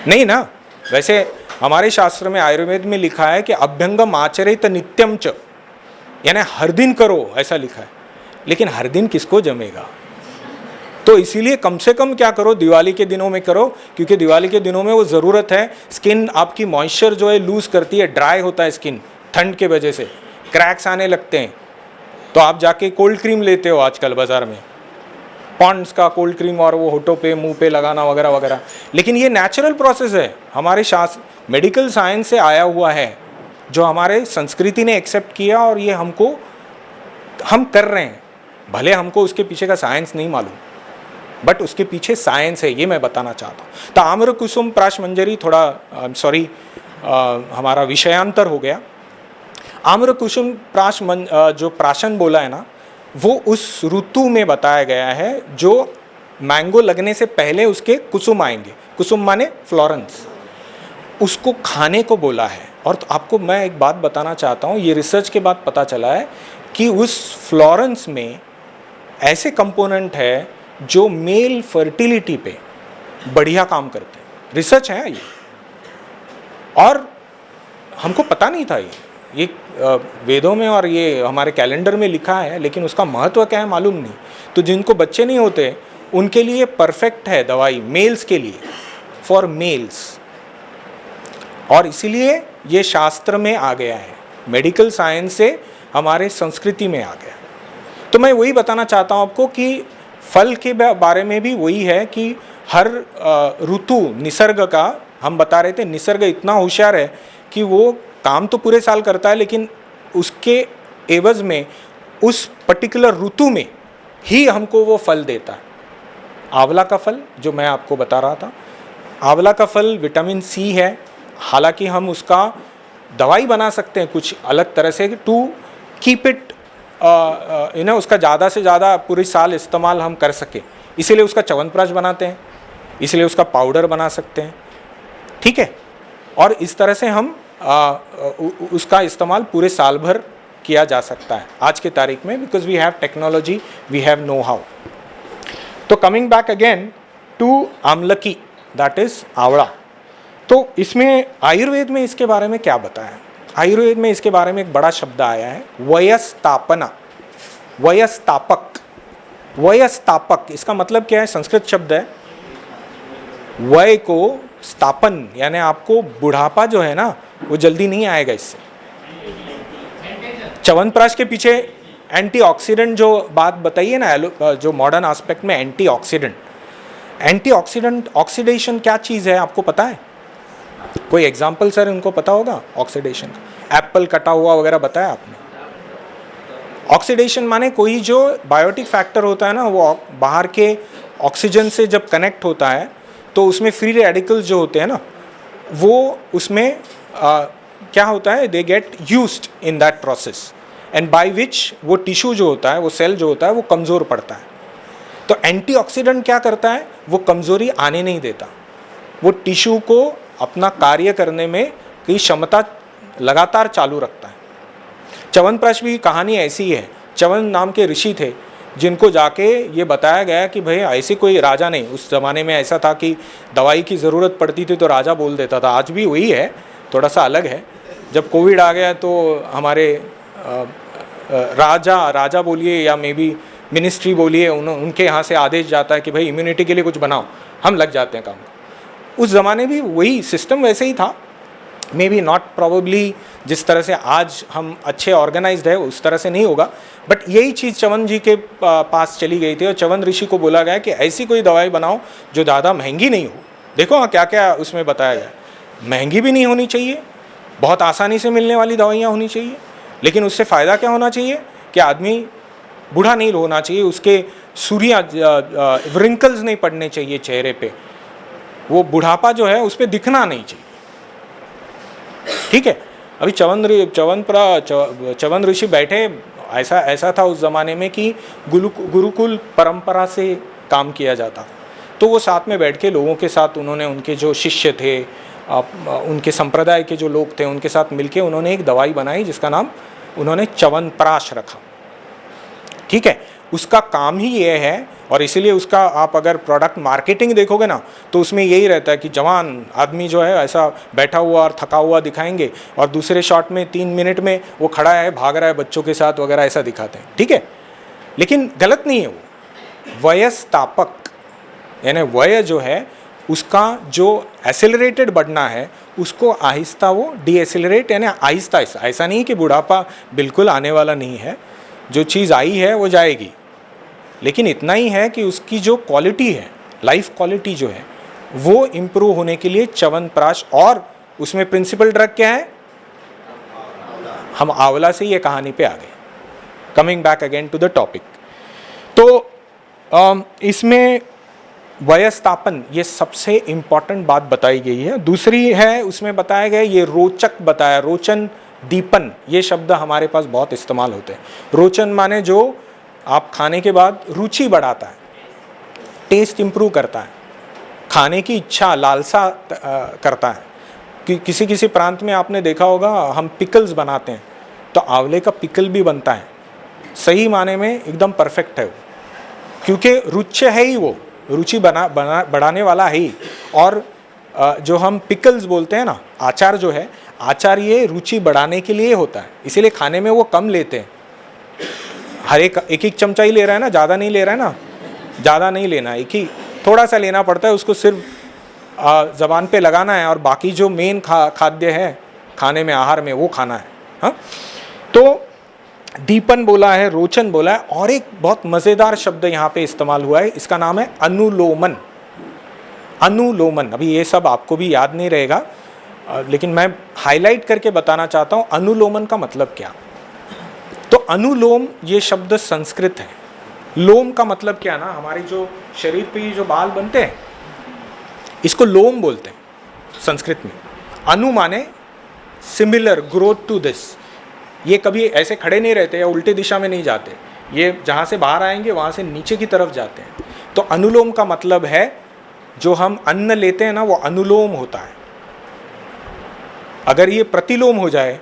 नहीं ना। वैसे हमारे शास्त्र में, आयुर्वेद में लिखा है कि अभ्यंगम आचरित नित्यम च, यानी हर दिन करो, ऐसा लिखा है। लेकिन हर दिन किसको जमेगा? तो इसीलिए कम से कम क्या करो, दिवाली के दिनों में करो, क्योंकि दिवाली के दिनों में वो ज़रूरत है। स्किन आपकी मॉइस्चर जो है लूज़ करती है, ड्राई होता है स्किन ठंड के वजह से, क्रैक्स आने लगते हैं। तो आप जाके कोल्ड क्रीम लेते हो आजकल बाज़ार में, पॉन्ड्स का कोल्ड क्रीम, और वो होठों पे, मुंह पे लगाना वगैरह वगैरह। लेकिन ये नेचुरल प्रोसेस है, हमारे शास्त्र मेडिकल साइंस से आया हुआ है, जो हमारे संस्कृति ने एक्सेप्ट किया और ये हम कर रहे हैं। भले हमको उसके पीछे का साइंस नहीं मालूम, बट उसके पीछे साइंस है, ये मैं बताना चाहता हूँ। तो आम्र कुसुम प्राश मंजरी, थोड़ा सॉरी हमारा विषयांतर हो गया। आम्र कुसुम प्राश जो प्राशन बोला है ना, वो उस ऋतु में बताया गया है जो मैंगो लगने से पहले उसके कुसुम आएंगे। कुसुम माने फ्लोरेंस, उसको खाने को बोला है। और तो आपको मैं एक बात बताना चाहता हूँ, ये रिसर्च के बाद पता चला है कि उस फ्लोरेंस में ऐसे कंपोनेंट है जो मेल फर्टिलिटी पे बढ़िया काम करते हैं। रिसर्च है ये, और हमको पता नहीं था ये वेदों में और ये हमारे कैलेंडर में लिखा है, लेकिन उसका महत्व क्या है मालूम नहीं। तो जिनको बच्चे नहीं होते उनके लिए परफेक्ट है दवाई, मेल्स के लिए, फॉर मेल्स। और इसीलिए ये शास्त्र में आ गया है, मेडिकल साइंस से हमारे संस्कृति में आ गया। तो मैं वही बताना चाहता हूँ आपको कि फल के बारे में भी वही है कि हर ऋतु, निसर्ग का हम बता रहे थे, निसर्ग इतना होशियार है कि वो काम तो पूरे साल करता है, लेकिन उसके एवज में उस पर्टिकुलर ऋतु में ही हमको वो फल देता है। आंवला का फल जो मैं आपको बता रहा था, आंवला का फल विटामिन सी है। हालांकि हम उसका दवाई बना सकते हैं कुछ अलग तरह से, टू कीप इट उसका ज़्यादा से ज़्यादा पूरी साल इस्तेमाल हम कर सकें, इसीलिए उसका च्यवनप्राश बनाते हैं, इसलिए उसका पाउडर बना सकते हैं, ठीक है। और इस तरह से हम उसका इस्तेमाल पूरे साल भर किया जा सकता है आज के तारीख में, because we have technology, we have know how. तो coming back again to Amalaki, that is amla. तो इसमें आयुर्वेद में इसके बारे में क्या बताया? आयुर्वेद में इसके बारे में एक बड़ा शब्द आया है, वयस्तापना, वयस्तापक। वयस्तापक इसका मतलब क्या है? संस्कृत शब्द है। वय को स्थापन, यानी आपको बुढ़ापा जो है ना वो जल्दी नहीं आएगा इससे। च्यवनप्राश के पीछे एंटीऑक्सीडेंट जो बात बताइए ना, जो मॉडर्न एस्पेक्ट में एंटीऑक्सीडेंट, एंटीऑक्सीडेंट ऑक्सीडेशन क्या चीज़ है आपको पता है? कोई एग्जाम्पल सर उनको पता होगा ऑक्सीडेशन का? एप्पल कटा हुआ वगैरह बताया आपने? ऑक्सीडेशन माने कोई जो बायोटिक फैक्टर होता है ना, वो बाहर के ऑक्सीजन से जब कनेक्ट होता है तो उसमें फ्री रेडिकल्स जो होते हैं ना, वो उसमें क्या होता है, they get used in that process, and by which वो टिश्यू जो होता है, वो सेल जो होता है, वो कमज़ोर पड़ता है। तो एंटीऑक्सीडेंट क्या करता है? वो कमज़ोरी आने नहीं देता, वो टिश्यू को अपना कार्य करने में की क्षमता लगातार चालू रखता है। च्यवनप्राश भी कहानी ऐसी है। च्यवन नाम के ऋषि थे जिनको जाके ये बताया गया कि भाई ऐसे कोई राजा नहीं, उस ज़माने में ऐसा था कि दवाई की ज़रूरत पड़ती थी तो राजा बोल देता था। आज भी वही है, थोड़ा सा अलग है। जब कोविड आ गया तो हमारे राजा बोलिए या मे बी मिनिस्ट्री बोलिए, उनके यहाँ से आदेश जाता है कि भाई इम्यूनिटी के लिए कुछ बनाओ, हम लग जाते हैं काम। उस ज़माने भी वही सिस्टम वैसे ही था। मे बी नॉट प्रॉबली जिस तरह से आज हम अच्छे ऑर्गेनाइज्ड है उस तरह से नहीं होगा, बट यही चीज़ च्यवन जी के पास चली गई थी और च्यवन ऋषि को बोला गया कि ऐसी कोई दवाई बनाओ जो ज़्यादा महंगी नहीं हो। देखो हाँ क्या क्या उसमें बताया गया, महंगी भी नहीं होनी चाहिए, बहुत आसानी से मिलने वाली दवाइयाँ होनी चाहिए, लेकिन उससे फ़ायदा क्या होना चाहिए कि आदमी बूढ़ा नहीं होना चाहिए, उसके सूर्या व्रिंकल्स नहीं पड़ने चाहिए चेहरे पे, वो बुढ़ापा जो है उस पर दिखना नहीं चाहिए। ठीक है, अभी च्यवन ऋषि बैठे, ऐसा था उस ज़माने में कि गुरुकुल परंपरा से काम किया जाता, तो वो साथ में बैठ के लोगों के साथ उन्होंने, उनके जो शिष्य थे, उनके संप्रदाय के जो लोग थे उनके साथ मिलके उन्होंने एक दवाई बनाई जिसका नाम उन्होंने च्यवनप्राश रखा। ठीक है, उसका काम ही ये है, और इसीलिए उसका आप अगर प्रोडक्ट मार्केटिंग देखोगे ना तो उसमें यही रहता है कि जवान आदमी जो है ऐसा बैठा हुआ और थका हुआ दिखाएंगे, और दूसरे शॉट में 3 मिनट में वो खड़ा है, भाग रहा है बच्चों के साथ वगैरह, ऐसा दिखाते हैं। ठीक है, लेकिन गलत नहीं है वो। वयस्तापक यानी वय जो है उसका जो एसिलरेटेड बढ़ना है उसको आहिस्ता वो डीएसिलरेट, यानी आहिस्ता आहिस्ता, ऐसा नहीं कि बुढ़ापा बिल्कुल आने वाला नहीं है, जो चीज़ आई है वो जाएगी, लेकिन इतना ही है कि उसकी जो क्वालिटी है, लाइफ क्वालिटी जो है वो इम्प्रूव होने के लिए च्यवनप्राश, और उसमें प्रिंसिपल ड्रग क्या है, हम आंवला से ये कहानी पे आ गए। Coming back again to the topic, तो इसमें वयस्तापन ये सबसे इम्पॉर्टेंट बात बताई गई है। दूसरी है उसमें बताया गया ये रोचक बताया, रोचन दीपन, ये शब्द हमारे पास बहुत इस्तेमाल होते हैं। रोचन माने जो आप खाने के बाद रुचि बढ़ाता है, टेस्ट इम्प्रूव करता है, खाने की इच्छा लालसा करता है। कि किसी प्रांत में आपने देखा होगा हम पिकल्स बनाते हैं तो आंवले का पिकल भी बनता है, सही माने में एकदम परफेक्ट है वो, क्योंकि रुच है ही, वो रुचि बढ़ाने वाला है ही। और जो हम पिकल्स बोलते हैं ना, आचार जो है, आचार ये रुचि बढ़ाने के लिए होता है, इसीलिए खाने में वो कम लेते हैं, हर एक चमचा ही ले रहा है ना, ज़्यादा नहीं ले रहा है ना, ज़्यादा नहीं लेना, एक ही थोड़ा सा लेना पड़ता है, उसको सिर्फ ज़बान पे लगाना है, और बाकी जो मेन खाद्य है खाने में, आहार में, वो खाना है। हाँ, तो दीपन बोला है, रोचन बोला है, और एक बहुत मज़ेदार शब्द यहाँ पे इस्तेमाल हुआ है, इसका नाम है अनुलोमन। अनुलोमन, अभी ये सब आपको भी याद नहीं रहेगा, लेकिन मैं हाईलाइट करके बताना चाहता हूँ अनुलोमन का मतलब क्या। तो अनुलोम ये शब्द संस्कृत है, लोम का मतलब क्या ना, हमारी जो शरीर पे जो बाल बनते हैं इसको लोम बोलते हैं संस्कृत में। अनु माने सिमिलर, ग्रोथ टू दिस, ये कभी ऐसे खड़े नहीं रहते या उल्टे दिशा में नहीं जाते, ये जहाँ से बाहर आएंगे वहाँ से नीचे की तरफ जाते हैं। तो अनुलोम का मतलब है जो हम अन्न लेते हैं ना वो अनुलोम होता है। अगर ये प्रतिलोम हो जाए,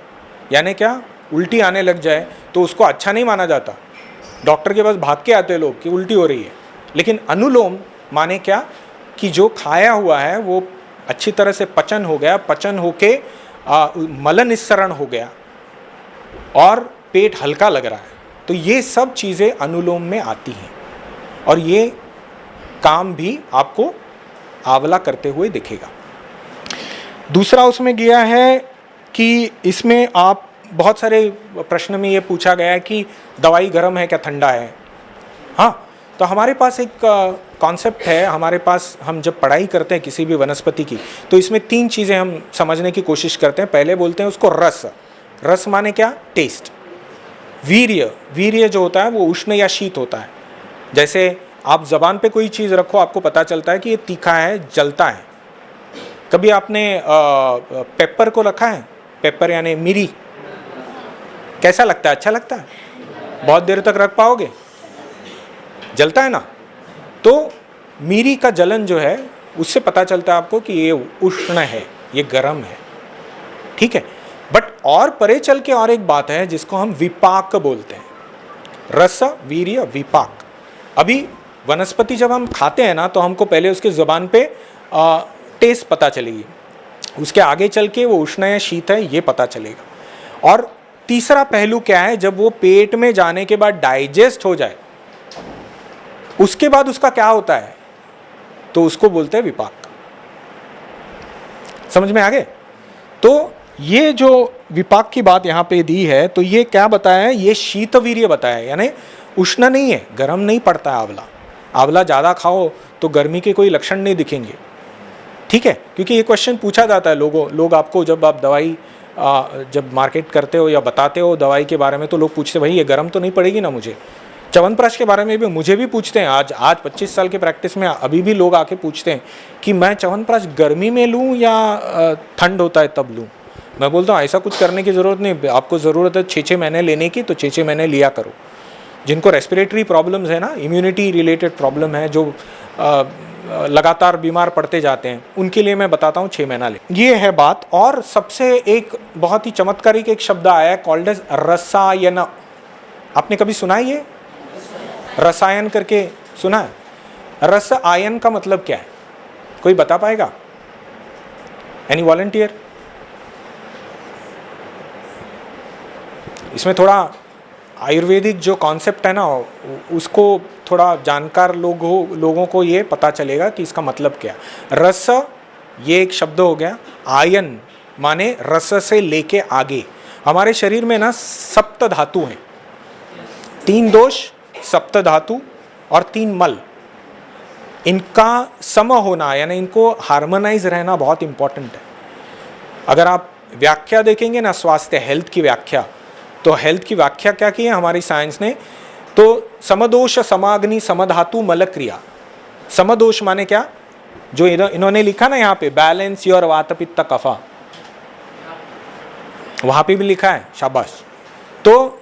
यानी क्या, उल्टी आने लग जाए, तो उसको अच्छा नहीं माना जाता, डॉक्टर के पास भाग के आते हैं लोग कि उल्टी हो रही है। लेकिन अनुलोम माने क्या कि जो खाया हुआ है वो अच्छी तरह से पचन हो गया, पचन होके मल निस्सरण हो गया और पेट हल्का लग रहा है, तो ये सब चीज़ें अनुलोम में आती हैं, और ये काम भी आपको आंवला करते हुए दिखेगा। दूसरा उसमें गया है कि इसमें आप बहुत सारे प्रश्न में ये पूछा गया है कि दवाई गर्म है क्या ठंडा है। हाँ, तो हमारे पास एक कॉन्सेप्ट है, हमारे पास हम जब पढ़ाई करते हैं किसी भी वनस्पति की तो इसमें 3 चीज़ें हम समझने की कोशिश करते हैं। पहले बोलते हैं उसको रस, रस माने क्या, टेस्ट। वीर्य, वीर्य जो होता है वो उष्ण या शीत होता है। जैसे आप ज़बान पे कोई चीज़ रखो, आपको पता चलता है कि ये तीखा है, जलता है। कभी आपने पेपर को रखा है, पेपर यानी मिरी, कैसा लगता है, अच्छा लगता है, बहुत देर तक रख पाओगे, जलता है ना। तो मिरी का जलन जो है उससे पता चलता है आपको कि ये उष्ण है, ये गर्म है। ठीक है, बट और परे चल के और एक बात है जिसको हम विपाक बोलते हैं, रस, वीर्य, विपाक। अभी वनस्पति जब हम खाते हैं ना तो हमको पहले उसके ज़बान पे टेस्ट पता चलेगी, उसके आगे चल के वो उष्ण है, शीत है, ये पता चलेगा। और तीसरा पहलू क्या है, जब वो पेट में जाने के बाद डाइजेस्ट हो जाए उसके बाद उसका क्या होता है, तो उसको बोलते हैं विपाक। समझ में आ गए? तो ये जो विपाक की बात यहाँ पे दी है, तो ये क्या बताया है, ये शीतवीर्य बताया है, यानी उष्ण नहीं है, गर्म नहीं पड़ता है आंवला। आंवला ज़्यादा खाओ तो गर्मी के कोई लक्षण नहीं दिखेंगे, ठीक है। क्योंकि ये क्वेश्चन पूछा जाता है लोग आपको जब आप दवाई जब मार्केट करते हो या बताते हो दवाई के बारे में, तो लोग पूछते भाई ये गर्म तो नहीं पड़ेगी ना मुझे। च्यवनप्राश के बारे में भी मुझे भी पूछते हैं, आज 25 साल के प्रैक्टिस में अभी भी लोग आके पूछते हैं कि मैं च्यवनप्राश गर्मी में लूँ या ठंड होता है तब लूँ। मैं बोलता हूँ ऐसा कुछ करने की ज़रूरत नहीं, आपको ज़रूरत है 6-6 महीने लेने की, तो 6-6 महीने लिया करो। जिनको रेस्पिरेटरी प्रॉब्लम्स है ना, इम्यूनिटी रिलेटेड प्रॉब्लम है, जो लगातार बीमार पड़ते जाते हैं, उनके लिए मैं बताता हूँ 6 महीना ले। ये है बात। और सबसे एक बहुत ही चमत्कारिक एक शब्द आया है कॉल्ड एज रसायन। आपने कभी सुना है ये रसायन करके सुना है? रस आयन का मतलब क्या है, कोई बता पाएगा? Any volunteer? इसमें थोड़ा आयुर्वेदिक जो कॉन्सेप्ट है ना, उसको थोड़ा जानकार लोगों को ये पता चलेगा कि इसका मतलब क्या है। रस ये एक शब्द हो गया, आयन माने रस से लेके आगे। हमारे शरीर में ना सप्त धातु हैं, 3 दोष, सप्त धातु और 3 मल। इनका सम होना यानी इनको हार्मोनाइज रहना बहुत इंपॉर्टेंट है। अगर आप व्याख्या देखेंगे ना स्वास्थ्य हेल्थ की व्याख्या, तो हेल्थ की व्याख्या क्या की है हमारी साइंस ने, तो समदोष समाग्नि समधातु मल क्रिया। समदोष माने क्या, जो इन्होंने लिखा ना यहाँ पे, बैलेंस योर वात पित्त कफा, वहां पे भी लिखा है, शाबाश। तो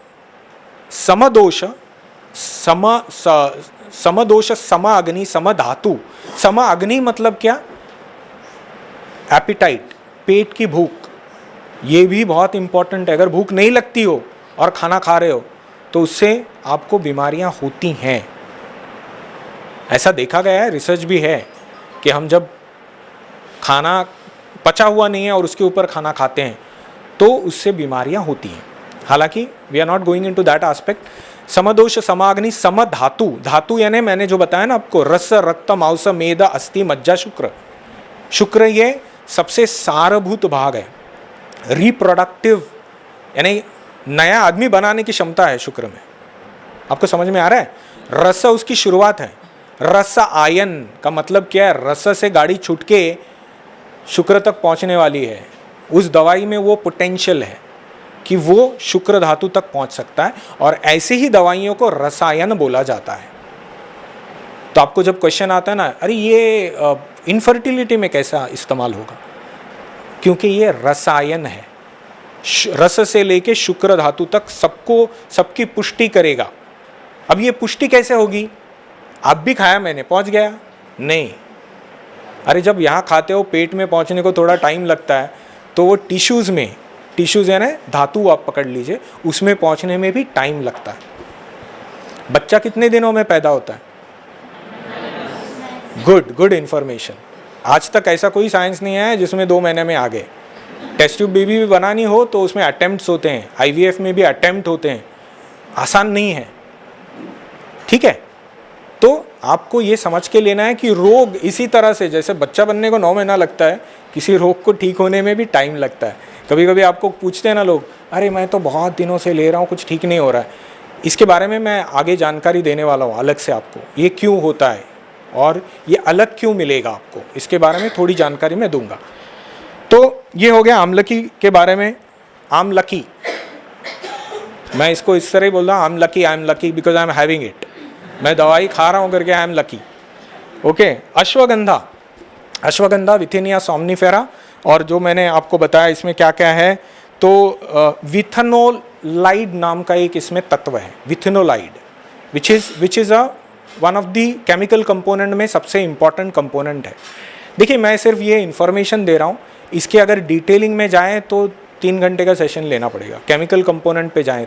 समदोष समदोष सम अग्नि सम धातु। सम अग्नि मतलब क्या, एपिटाइट, पेट की भूख। ये भी बहुत इंपॉर्टेंट है। अगर भूख नहीं लगती हो और खाना खा रहे हो तो उससे आपको बीमारियां होती हैं। ऐसा देखा गया है, रिसर्च भी है कि हम जब खाना पचा हुआ नहीं है और उसके ऊपर खाना खाते हैं तो उससे बीमारियां होती हैं। हालांकि we are not going into that aspect. समदोष समाग्नि सम धातु। धातु यानी मैंने जो बताया ना आपको, रस रक्त मांस मेद अस्थि मज्जा शुक्र। शुक्र ये सबसे सारभूत भाग है, रिप्रोडक्टिव यानी नया आदमी बनाने की क्षमता है शुक्र में। आपको समझ में आ रहा है? रस उसकी शुरुआत है। रस आयन का मतलब क्या है, रस से गाड़ी छूट के शुक्र तक पहुंचने वाली है। उस दवाई में वो पोटेंशियल है कि वो शुक्र धातु तक पहुंच सकता है, और ऐसे ही दवाइयों को रसायन बोला जाता है। तो आपको जब क्वेश्चन आता है ना, अरे ये इनफर्टिलिटी में कैसा इस्तेमाल होगा, क्योंकि ये रसायन है। रस से लेके शुक्र धातु तक सबकी पुष्टि करेगा। अब ये पुष्टि कैसे होगी? आप भी खाया मैंने, पहुंच गया? नहीं। अरे जब यहाँ खाते हो पेट में पहुंचने को थोड़ा टाइम लगता है, तो वो टिश्यूज है ना, धातु आप पकड़ लीजिए, उसमें पहुंचने में भी टाइम लगता है। बच्चा कितने दिनों में पैदा होता है? Good information. आज तक ऐसा कोई साइंस नहीं है जिसमें 2 महीने में आ गए। टेस्ट ट्यूब बेबी भी बनानी हो तो उसमें अटेम्प्ट्स होते हैं, IVF में भी अटेम्प्ट होते हैं, आसान नहीं है, ठीक है। तो आपको ये समझ के लेना है कि रोग इसी तरह से, जैसे बच्चा बनने को 9 महीना लगता है, किसी रोग को ठीक होने में भी टाइम लगता है। कभी कभी आपको पूछते हैं ना लोग, अरे मैं तो बहुत दिनों से ले रहा हूँ, कुछ ठीक नहीं हो रहा है। इसके बारे में मैं आगे जानकारी देने वाला हूँ अलग से आपको, ये क्यों होता है और ये अलग क्यों मिलेगा आपको, इसके बारे में थोड़ी जानकारी मैं दूंगा। तो ये हो गया आमलकी के बारे में। आमलकी, मैं इसको इस तरह ही बोल रहा हूँ, I am lucky because I am having it. मैं दवाई खा रहा हूँ करके I am lucky. Okay, Ashwagandha withania somnifera. और जो मैंने आपको बताया इसमें क्या क्या है, तो विथनोलाइड नाम का एक इसमें तत्व है, withanolide, which is one of the chemical component में सबसे इंपॉर्टेंट कंपोनेंट है। देखिए मैं सिर्फ ये इन्फॉर्मेशन दे रहा हूँ, इसके अगर डिटेलिंग में जाएँ तो 3 घंटे का सेशन लेना पड़ेगा। केमिकल कंपोनेंट पे जाएँ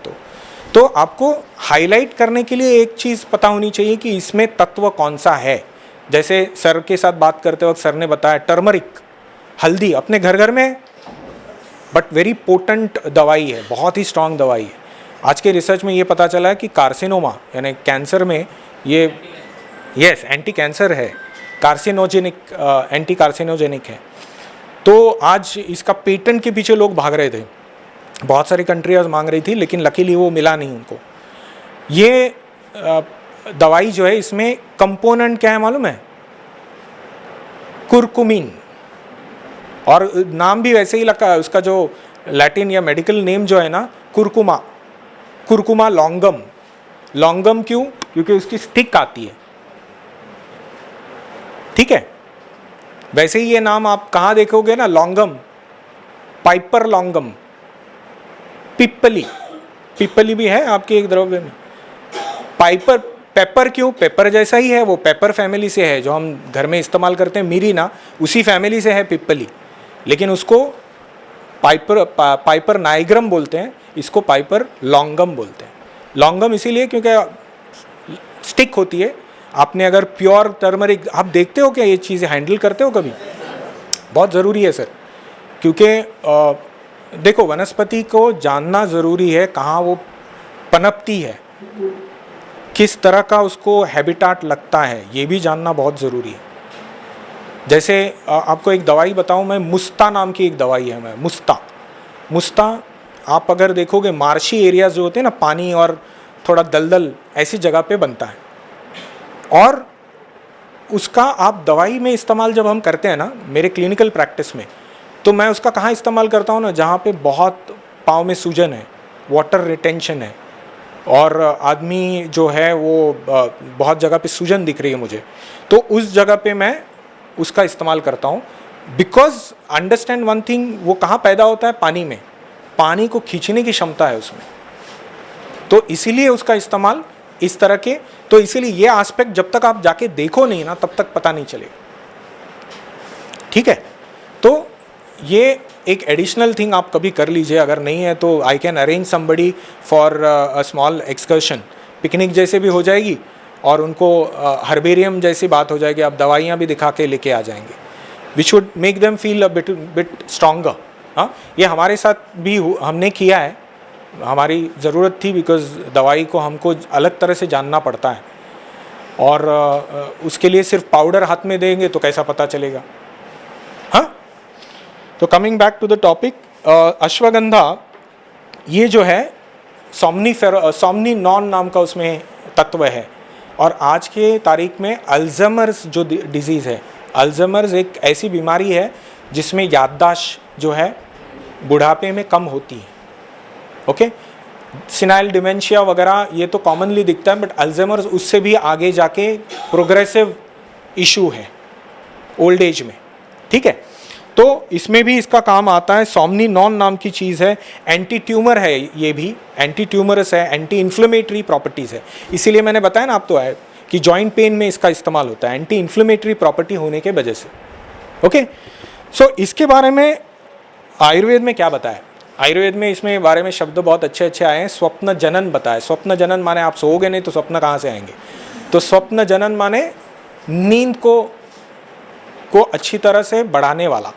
तो आपको हाईलाइट करने के लिए एक चीज़ पता होनी चाहिए कि इसमें तत्व कौन सा है। जैसे सर के साथ बात करते वक्त सर ने बताया टर्मरिक, हल्दी अपने घर घर में, बट वेरी पोटेंट दवाई है, बहुत ही स्ट्रांग दवाई है। आज के रिसर्च में ये पता चला है कि कार्सिनोमा यानी कैंसर में ये एंटी कैंसर है, कार्सिनोजेनिक, एंटी कार्सिनोजेनिक है। तो आज इसका पेटेंट के पीछे लोग भाग रहे थे, बहुत सारी कंट्रीज मांग रही थी, लेकिन लकीली वो मिला नहीं उनको। ये दवाई जो है इसमें कंपोनेंट क्या है मालूम है? कुरकुमिन। और नाम भी वैसे ही लगा, उसका जो लैटिन या मेडिकल नेम जो है ना, कुरकुमा, कुरकुमा लॉन्गम। लॉन्गम क्यों? क्योंकि उसकी स्टिक आती है, ठीक है। वैसे ही ये नाम आप कहाँ देखोगे ना, लॉन्गम, पाइपर लॉन्गम, पिप्पली, पिप्पली भी है आपके एक द्रव्य में। पाइपर, पेपर क्यों? पेपर जैसा ही है, वो पेपर फैमिली से है, जो हम घर में इस्तेमाल करते हैं मिरीना, उसी फैमिली से है पिप्पली, लेकिन उसको पाइपर नाइग्रम बोलते हैं, इसको पाइपर लॉन्गम बोलते हैं। लॉन्गम इसीलिए क्योंकि स्टिक होती है। आपने अगर प्योर टर्मरिक, आप देखते हो क्या ये चीज़ें हैंडल करते हो कभी? बहुत ज़रूरी है सर, क्योंकि देखो वनस्पति को जानना ज़रूरी है, कहाँ वो पनपती है, किस तरह का उसको हैबिटाट लगता है, ये भी जानना बहुत ज़रूरी है। जैसे आपको एक दवाई बताऊं मैं, मुस्ता नाम की एक दवाई है, मैं मुस्ता आप अगर देखोगे मार्शी एरियाज जो होते हैं ना, पानी और थोड़ा दलदल ऐसी जगह पे बनता है, और उसका आप दवाई में इस्तेमाल जब हम करते हैं ना, मेरे क्लिनिकल प्रैक्टिस में, तो मैं उसका कहाँ इस्तेमाल करता हूँ ना, जहाँ पे बहुत पाँव में सूजन है, वाटर रिटेंशन है, और आदमी जो है वो बहुत जगह पे सूजन दिख रही है मुझे, तो उस जगह पे मैं उसका इस्तेमाल करता हूँ। बिकॉज अंडरस्टैंड वन थिंग, वो कहाँ पैदा होता है? पानी में। पानी को खींचने की क्षमता है उसमें, तो इसीलिए उसका इस्तेमाल इस तरह के। तो इसीलिए ये एस्पेक्ट जब तक आप जाके देखो नहीं ना, तब तक पता नहीं चलेगा, ठीक है। तो ये एक एडिशनल थिंग आप कभी कर लीजिए, अगर नहीं है तो I can arrange somebody for a small excursion, picnic जैसे भी हो जाएगी, और उनको हर्बेरियम जैसी बात हो जाएगी, आप दवाइयाँ भी दिखा के लेके आ जाएंगे, which would make them feel a bit stronger. हाँ, ये हमारे साथ भी हमने किया है, हमारी ज़रूरत थी, बिकॉज दवाई को हमको अलग तरह से जानना पड़ता है, और उसके लिए सिर्फ पाउडर हाथ में देंगे तो कैसा पता चलेगा। हाँ, तो coming back to the topic, ashwagandha ये जो है सोमनिनॉन नाम का उसमें तत्व है, और आज के तारीख में अल्जाइमर्स जो डिजीज़ है, अल्जाइमर्स एक ऐसी बीमारी है जिसमें याददाश्त जो है बुढ़ापे में कम होती है। ओके, सिनाइल डिमेंशिया वगैरह ये तो कॉमनली दिखता है, बट अल्जाइमर्स उससे भी आगे जाके प्रोग्रेसिव इशू है ओल्ड एज में, ठीक है। तो इसमें भी इसका काम आता है। सोमनिनॉन नाम की चीज़ है, एंटी ट्यूमर है, ये भी एंटी ट्यूमरस है, एंटी इन्फ्लेमेटरी प्रॉपर्टीज़ है, इसीलिए मैंने बताया ना आप तो है कि जॉइंट पेन में इसका इस्तेमाल होता है, एंटी इन्फ्लेमेटरी प्रॉपर्टी होने के वजह से। ओके, सो इसके बारे में आयुर्वेद में क्या बताया? आयुर्वेद में इसमें बारे में शब्द बहुत अच्छे अच्छे आए हैं। स्वप्न जनन बताया। स्वप्न जनन माने आप सोओगे नहीं तो स्वप्न कहाँ से आएंगे, तो स्वप्न जनन माने नींद को अच्छी तरह से बढ़ाने वाला,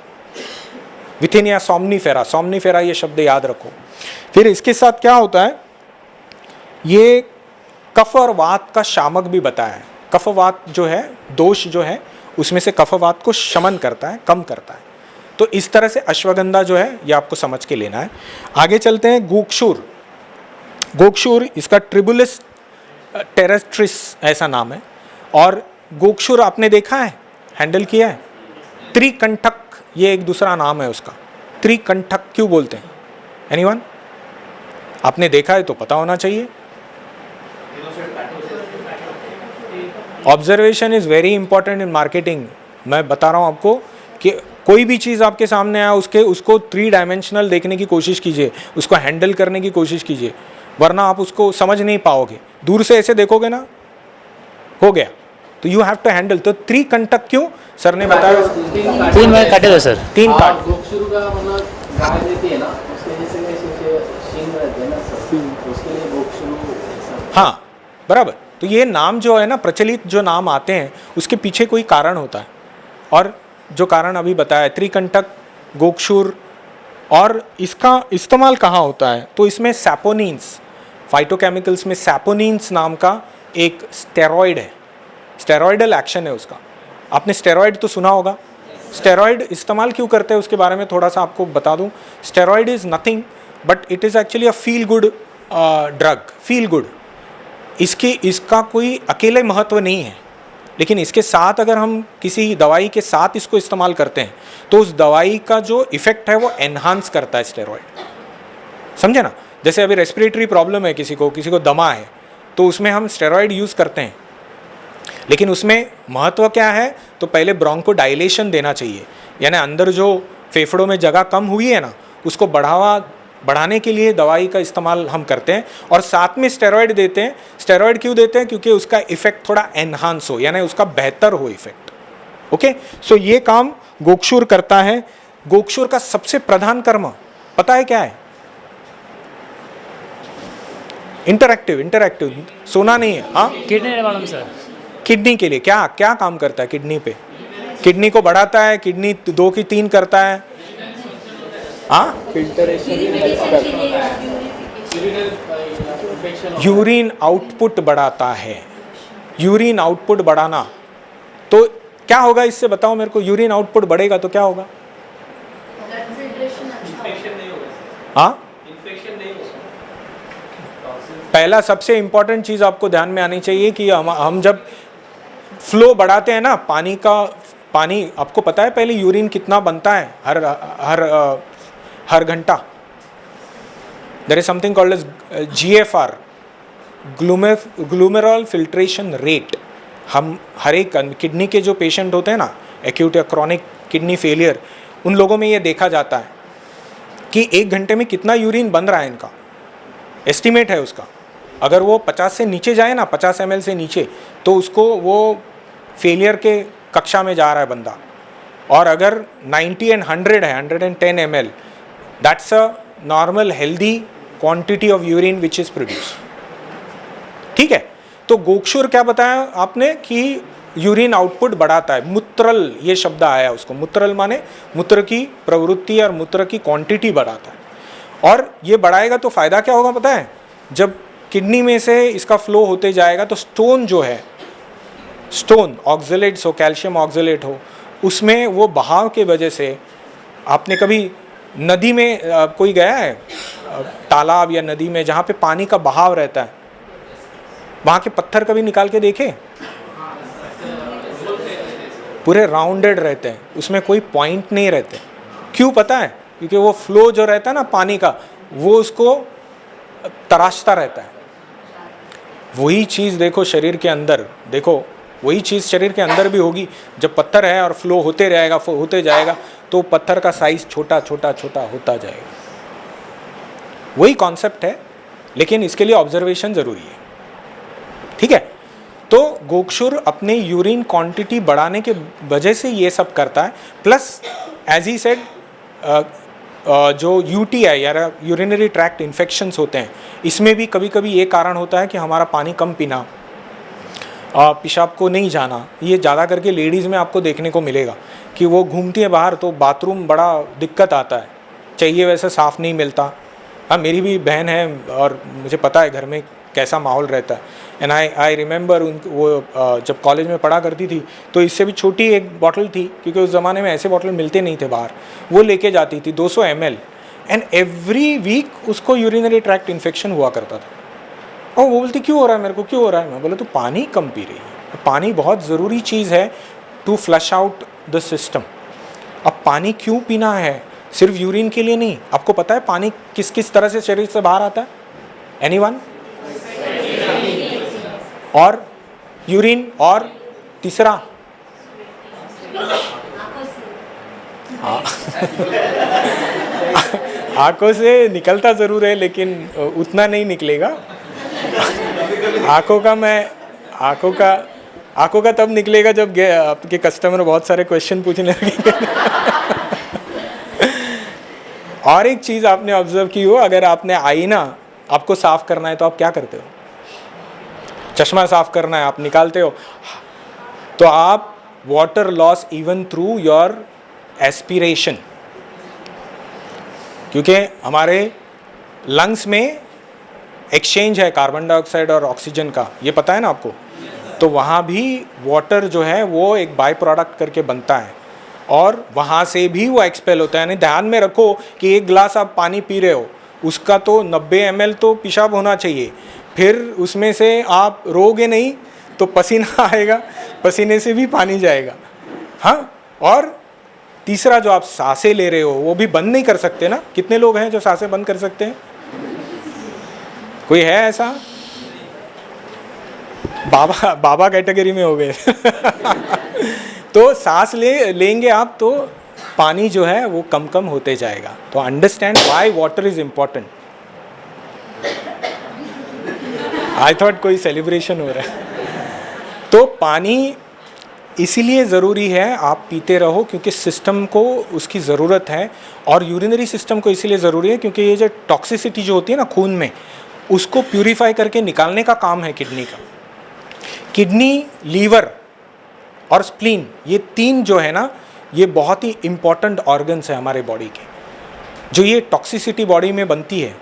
विथिनिया सोमनीफेरा, सोमनीफेरा ये शब्द याद रखो। फिर इसके साथ क्या होता है, ये कफ और वात का शामक भी बताया है। कफवात जो है, दोष जो है, उसमें से कफवात को शमन करता है, कम करता है। तो इस तरह से अश्वगंधा जो है ये आपको समझ के लेना है। आगे चलते हैं, गोक्षूर। गोक्षूर इसका ट्रिबुलिस टेरेस्ट्रिस ऐसा नाम है, और गोक्षूर आपने देखा है, हैंडल किया है। त्रिकंठक ये एक दूसरा नाम है उसका। त्रिकंठक क्यों बोलते हैं? एनीवन? आपने देखा है तो पता होना चाहिए। Observation is very important in marketing. मैं बता रहा हूँ आपको कि कोई भी चीज़ आपके सामने आए उसको 3 डायमेंशनल देखने की कोशिश कीजिए, उसको हैंडल करने की कोशिश कीजिए, वरना आप उसको समझ नहीं पाओगे। दूर से ऐसे देखोगे ना, हो गया, तो यू हैव टू हैंडल। तो त्रिकंठक क्यों सर ने बताया? 3 में काटे दो सर। 3 काट। गोक्षुर का मतलब गाय देती है ना, उसके जैसे कैसे शींग रहते हैं ना सर, उसके लिए गोक्षुर। हाँ, बराबर। तो ये नाम जो है ना, प्रचलित जो नाम आते हैं उसके पीछे कोई कारण होता है, और जो कारण अभी बताया, त्रिकंठक, गोक्षुर। और इसका इस्तेमाल कहाँ होता है? तो इसमें सैपोनिन्स, फाइटोकेमिकल्स में सैपोनिन्स नाम का एक स्टेरॉइड है, स्टेरॉइडल एक्शन है उसका। आपने स्टेरॉइड तो सुना होगा, स्टेरॉइड इस्तेमाल क्यों करते हैं उसके बारे में थोड़ा सा आपको बता दूं. Steroid is nothing but it is actually a feel good drug. Feel good, इसका कोई अकेले महत्व नहीं है, लेकिन इसके साथ अगर हम किसी दवाई के साथ इसको इस्तेमाल करते हैं तो उस दवाई का जो इफ़ेक्ट है वो एनहांस करता है स्टेरॉइड. समझे ना. जैसे अभी रेस्पिरेटरी प्रॉब्लम है किसी को दमा है, तो उसमें हम स्टेरॉइड यूज़ करते हैं, लेकिन उसमें महत्व क्या है, तो पहले ब्रोंको डायलेशन देना चाहिए, यानी अंदर जो फेफड़ों में जगह कम हुई है ना उसको बढ़ाने के लिए दवाई का इस्तेमाल हम करते हैं, और साथ में स्टेरॉइड देते हैं. स्टेरॉइड क्यों देते हैं, क्योंकि उसका इफेक्ट थोड़ा एनहांस हो, यानी उसका बेहतर हो इफेक्ट. ओके, सो ये काम गोक्षुर करता है. गोक्षुर का सबसे प्रधान कर्म पता है क्या है? इंटरैक्टिव, सोना नहीं है. हाँ, किडनी प्रॉब्लम सर. किडनी के लिए क्या क्या काम करता है? किडनी पे, किडनी को बढ़ाता है, किडनी 2 की 3 करता है. हाँ, यूरिन आउटपुट बढ़ाता है. यूरिन आउटपुट बढ़ाना, तो क्या होगा इससे बताओ मेरे को. यूरिन आउटपुट बढ़ेगा तो क्या होगा? हाँ, पहला सबसे इंपॉर्टेंट चीज़ आपको ध्यान में आनी चाहिए कि हम जब फ्लो बढ़ाते हैं ना पानी आपको पता है पहले यूरिन कितना बनता है हर घंटा? There is something called as GFR, glomerular filtration rate. हम हर एक किडनी के जो पेशेंट होते हैं ना, एक्यूट या क्रॉनिक किडनी फेलियर, उन लोगों में ये देखा जाता है कि 1 घंटे में कितना यूरिन बन रहा है. इनका एस्टिमेट है उसका. अगर वो 50 से नीचे जाए ना, 50 ml से नीचे, तो उसको वो फेलियर के कक्षा में जा रहा है बंदा. और अगर 90 and 100 है, 110 ml, that's a normal healthy quantity of urine which is produce. ठीक है, तो गोक्षुर क्या बताया आपने कि यूरिन आउटपुट बढ़ाता है. मूत्रल ये शब्द आया उसको. मूत्रल माने मूत्र की प्रवृत्ति और मूत्र की क्वांटिटी बढ़ाता है. और ये बढ़ाएगा तो फायदा क्या होगा पता है? जब किडनी में से इसका फ्लो होते जाएगा तो स्टोन जो है, स्टोन ऑक्सलेट्स हो, कैल्शियम ऑक्सलेट हो, उसमें वो बहाव के वजह से, आपने कभी नदी में कोई गया है तालाब या नदी में जहाँ पे पानी का बहाव रहता है, वहाँ के पत्थर कभी निकाल के देखे? पूरे राउंडेड रहते हैं, उसमें कोई पॉइंट नहीं रहते. क्यों पता है? क्योंकि वो फ्लो जो रहता है ना पानी का, वो उसको तराशता रहता है. वही चीज़ देखो शरीर के अंदर, देखो वही चीज़ शरीर के अंदर भी होगी. जब पत्थर है और फ्लो होते रहेगा, होते जाएगा, तो पत्थर का साइज छोटा छोटा छोटा होता जाएगा. वही कॉन्सेप्ट है, लेकिन इसके लिए ऑब्जर्वेशन ज़रूरी है. ठीक है, तो गोक्षुर अपने यूरिन क्वांटिटी बढ़ाने के वजह से ये सब करता है. प्लस एज ही सेड, जो UTI या यूरिनरी ट्रैक्ट इन्फेक्शंस होते हैं, इसमें भी कभी कभी ये कारण होता है कि हमारा पानी कम पीना, पेशाब को नहीं जाना. ये ज़्यादा करके लेडीज़ में आपको देखने को मिलेगा कि वो घूमती है बाहर तो बाथरूम बड़ा दिक्कत आता है, चाहिए वैसे साफ़ नहीं मिलता. हाँ, मेरी भी बहन है और मुझे पता है घर में कैसा माहौल रहता है. एंड आई रिमेंबर वो जब कॉलेज में पढ़ा करती थी तो इससे भी छोटी एक बॉटल थी, क्योंकि उस ज़माने में ऐसे बॉटल मिलते नहीं थे बाहर, वो लेके जाती थी 200 ml. एंड एवरी वीक उसको यूरिनरी ट्रैक्ट इन्फेक्शन हुआ करता था. और वो बोलती क्यों हो रहा है मेरे को, क्यों हो रहा है? मैं बोला तू पानी कम पी रही है. पानी बहुत ज़रूरी चीज़ है to flush out the system. अब पानी क्यों पीना है? सिर्फ यूरिन के लिए नहीं. आपको पता है पानी किस किस तरह से शरीर से बाहर आता है? एनीवन? और यूरिन, और तीसरा आंखों से निकलता ज़रूर है, लेकिन उतना नहीं निकलेगा. आंखों का तब निकलेगा जब आपके कस्टमर बहुत सारे क्वेश्चन पूछने लगेंगे. और एक चीज़ आपने ऑब्जर्व की हो, अगर आपने आईना आपको साफ करना है तो आप क्या करते हो? चश्मा साफ करना है, आप निकालते हो, तो आप water loss even through your aspiration, क्योंकि हमारे लंग्स में एक्सचेंज है कार्बन डाइऑक्साइड और ऑक्सीजन का, ये पता है ना आपको. तो वहाँ भी वाटर जो है वो एक बाय प्रोडक्ट करके बनता है. और वहाँ से भी वो एक्सपेल होता है। यानी ध्यान में रखो कि एक गिलास आप पानी पी रहे हो, उसका तो 90 ml तो पेशाब होना चाहिए, फिर उसमें से आप रोगे नहीं तो पसीना आएगा, पसीने से भी पानी जाएगा। हाँ, और तीसरा जो आप सांसें ले रहे हो वो भी बंद नहीं कर सकते ना। कितने लोग हैं जो सांसें बंद कर सकते हैं? कोई है ऐसा? बाबा कैटेगरी में हो गए। तो सांस लेंगे आप तो पानी जो है वो कम कम होते जाएगा। तो understand why water is important. I thought कोई सेलिब्रेशन हो रहा है। तो पानी इसीलिए ज़रूरी है, आप पीते रहो क्योंकि सिस्टम को उसकी ज़रूरत है। और यूरिनरी सिस्टम को इसीलिए ज़रूरी है क्योंकि ये जो टॉक्सिसिटी जो होती है ना खून में, उसको प्यूरिफाई करके निकालने का काम है किडनी का। किडनी, लीवर और स्प्लीन, ये तीन जो है ना, ये बहुत ही इम्पॉर्टेंट ऑर्गन्स है हमारे बॉडी के। जो ये टॉक्सिसिटी बॉडी में बनती है,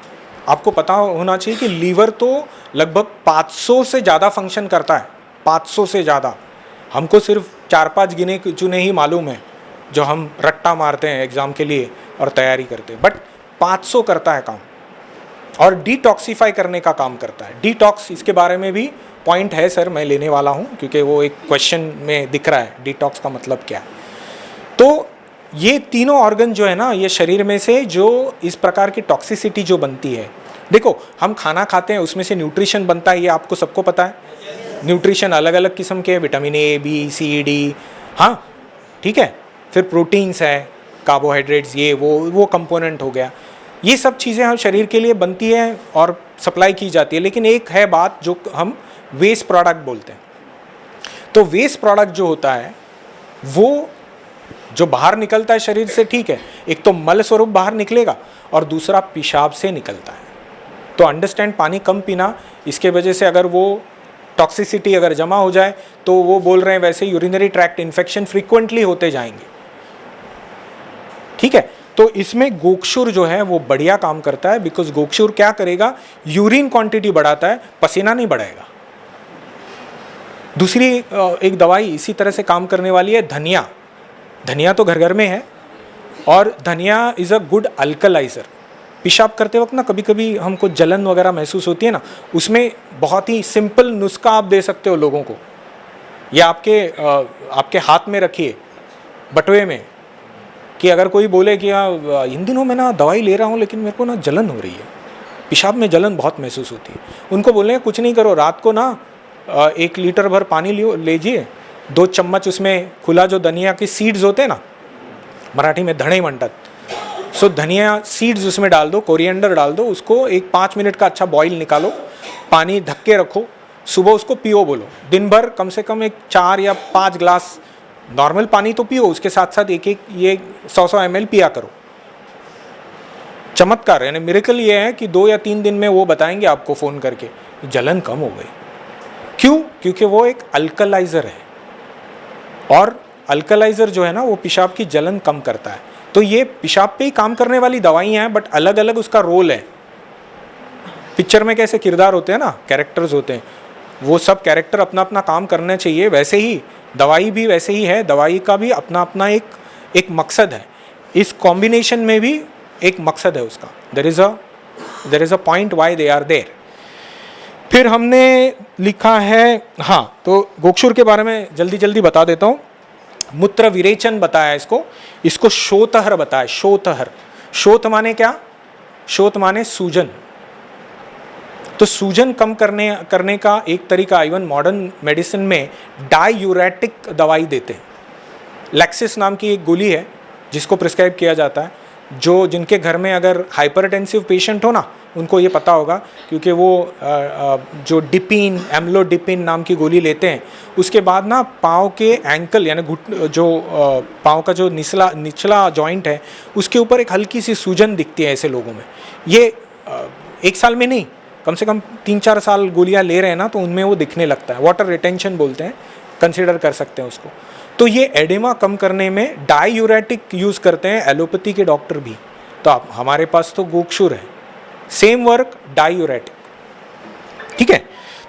आपको पता होना चाहिए कि लीवर तो लगभग 500 से ज़्यादा फंक्शन करता है, 500 से ज़्यादा। हमको सिर्फ 4-5 गिने चुने ही मालूम है जो हम रट्टा मारते हैं एग्ज़ाम के लिए और तैयारी करते हैं, बट 500 करता है काम। और डिटॉक्सीफाई करने का काम करता है। डिटॉक्स, इसके बारे में भी पॉइंट है सर, मैं लेने वाला हूँ क्योंकि वो एक क्वेश्चन में दिख रहा है डिटॉक्स का मतलब क्या है। तो ये तीनों ऑर्गन जो है ना, ये शरीर में से जो इस प्रकार की टॉक्सिसिटी जो बनती है, देखो हम खाना खाते हैं उसमें से न्यूट्रिशन बनता है, ये आपको सबको पता है। न्यूट्रिशन अलग अलग किस्म के, vitamin A, B, C, D, हाँ ठीक है। फिर प्रोटीन्स है, कार्बोहाइड्रेट्स, ये वो कंपोनेंट हो गया। ये सब चीज़ें हम शरीर के लिए बनती है और सप्लाई की जाती है। लेकिन एक है बात जो हम वेस्ट प्रोडक्ट बोलते हैं। तो वेस्ट प्रोडक्ट जो होता है वो जो बाहर निकलता है शरीर से, ठीक है, एक तो मल स्वरूप बाहर निकलेगा और दूसरा पेशाब से निकलता है। तो अंडरस्टैंड, पानी कम पीना, इसके वजह से अगर वो टॉक्सिसिटी अगर जमा हो जाए तो वो बोल रहे हैं वैसे यूरिनरी ट्रैक्ट इन्फेक्शन फ्रीक्वेंटली होते जाएंगे, ठीक है। तो इसमें गोक्षुर जो है वो बढ़िया काम करता है, बिकॉज गोक्षुर क्या करेगा, यूरिन क्वांटिटी बढ़ाता है, पसीना नहीं बढ़ाएगा। दूसरी एक दवाई इसी तरह से काम करने वाली है धनिया। धनिया तो घर घर में है और धनिया इज़ अ गुड अल्कलाइजर। पेशाब करते वक्त ना कभी कभी हमको जलन वगैरह महसूस होती है ना, उसमें बहुत ही सिंपल नुस्खा आप दे सकते हो लोगों को। या आपके हाथ में रखिए बटुए में, कि अगर कोई बोले कि हाँ इन दिनों मैं ना दवाई ले रहा हूँ लेकिन मेरे को ना जलन हो रही है, पेशाब में जलन बहुत महसूस होती है, उनको बोले कुछ नहीं करो, रात को ना 1 लीटर भर पानी लीजिए, 2 चम्मच उसमें खुला जो धनिया की सीड्स होते हैं ना, मराठी में धणे म्हणतात, सो धनिया सीड्स उसमें डाल दो, कोरिएंडर डाल दो, उसको एक 5 मिनट का अच्छा बॉईल निकालो, पानी ढक के रखो, सुबह उसको पियो बोलो। दिन भर कम से कम एक 4 या 5 ग्लास नॉर्मल पानी तो पियो, उसके साथ साथ एक ये 100 ml पिया करो। चमत्कार यानी मिरेकल ये है कि 2 या 3 दिन में वो बताएंगे आपको फ़ोन करके जलन कम हो गई। क्यों? क्योंकि वो एक अल्कलाइज़र है और अल्कलाइज़र जो है ना वो पेशाब की जलन कम करता है। तो ये पेशाब पे ही काम करने वाली दवाइयाँ हैं, बट अलग अलग उसका रोल है। पिक्चर में कैसे किरदार होते हैं ना, कैरेक्टर्स होते हैं, वो सब कैरेक्टर अपना अपना काम करना चाहिए, वैसे ही दवाई भी वैसे ही है। दवाई का भी अपना अपना एक मकसद है, इस कॉम्बिनेशन में भी एक मकसद है उसका। There is a point why they are there. फिर हमने लिखा है, हाँ तो गोक्षुर के बारे में जल्दी जल्दी बता देता हूँ। मूत्र विरेचन बताया इसको शोतहर बताया। शोतहर, शोथ माने क्या? शोथ माने सूजन। तो सूजन कम करने का एक तरीका इवन मॉडर्न मेडिसिन में डायूरेटिक दवाई देते हैं। लैक्सिस नाम की एक गोली है जिसको प्रिस्क्राइब किया जाता है। जिनके घर में अगर हाइपरटेंसिव पेशेंट हो ना, उनको ये पता होगा, क्योंकि वो जो डिपिन, एम्लोडिपिन नाम की गोली लेते हैं, उसके बाद ना पाँव के एंकल यानी पाँव का जो निचला जॉइंट है उसके ऊपर एक हल्की सी सूजन दिखती है ऐसे लोगों में। ये 1 साल में नहीं, कम से कम 3-4 साल गोलियां ले रहे हैं ना, तो उनमें वो दिखने लगता है। वाटर रिटेंशन बोलते हैं, कंसीडर कर सकते हैं उसको। तो ये एडेमा कम करने में डायूरेटिक यूज़ करते हैं एलोपैथी के डॉक्टर भी। तो हमारे पास तो गोक्षुर है, सेम वर्क डायूरेटिक, ठीक है।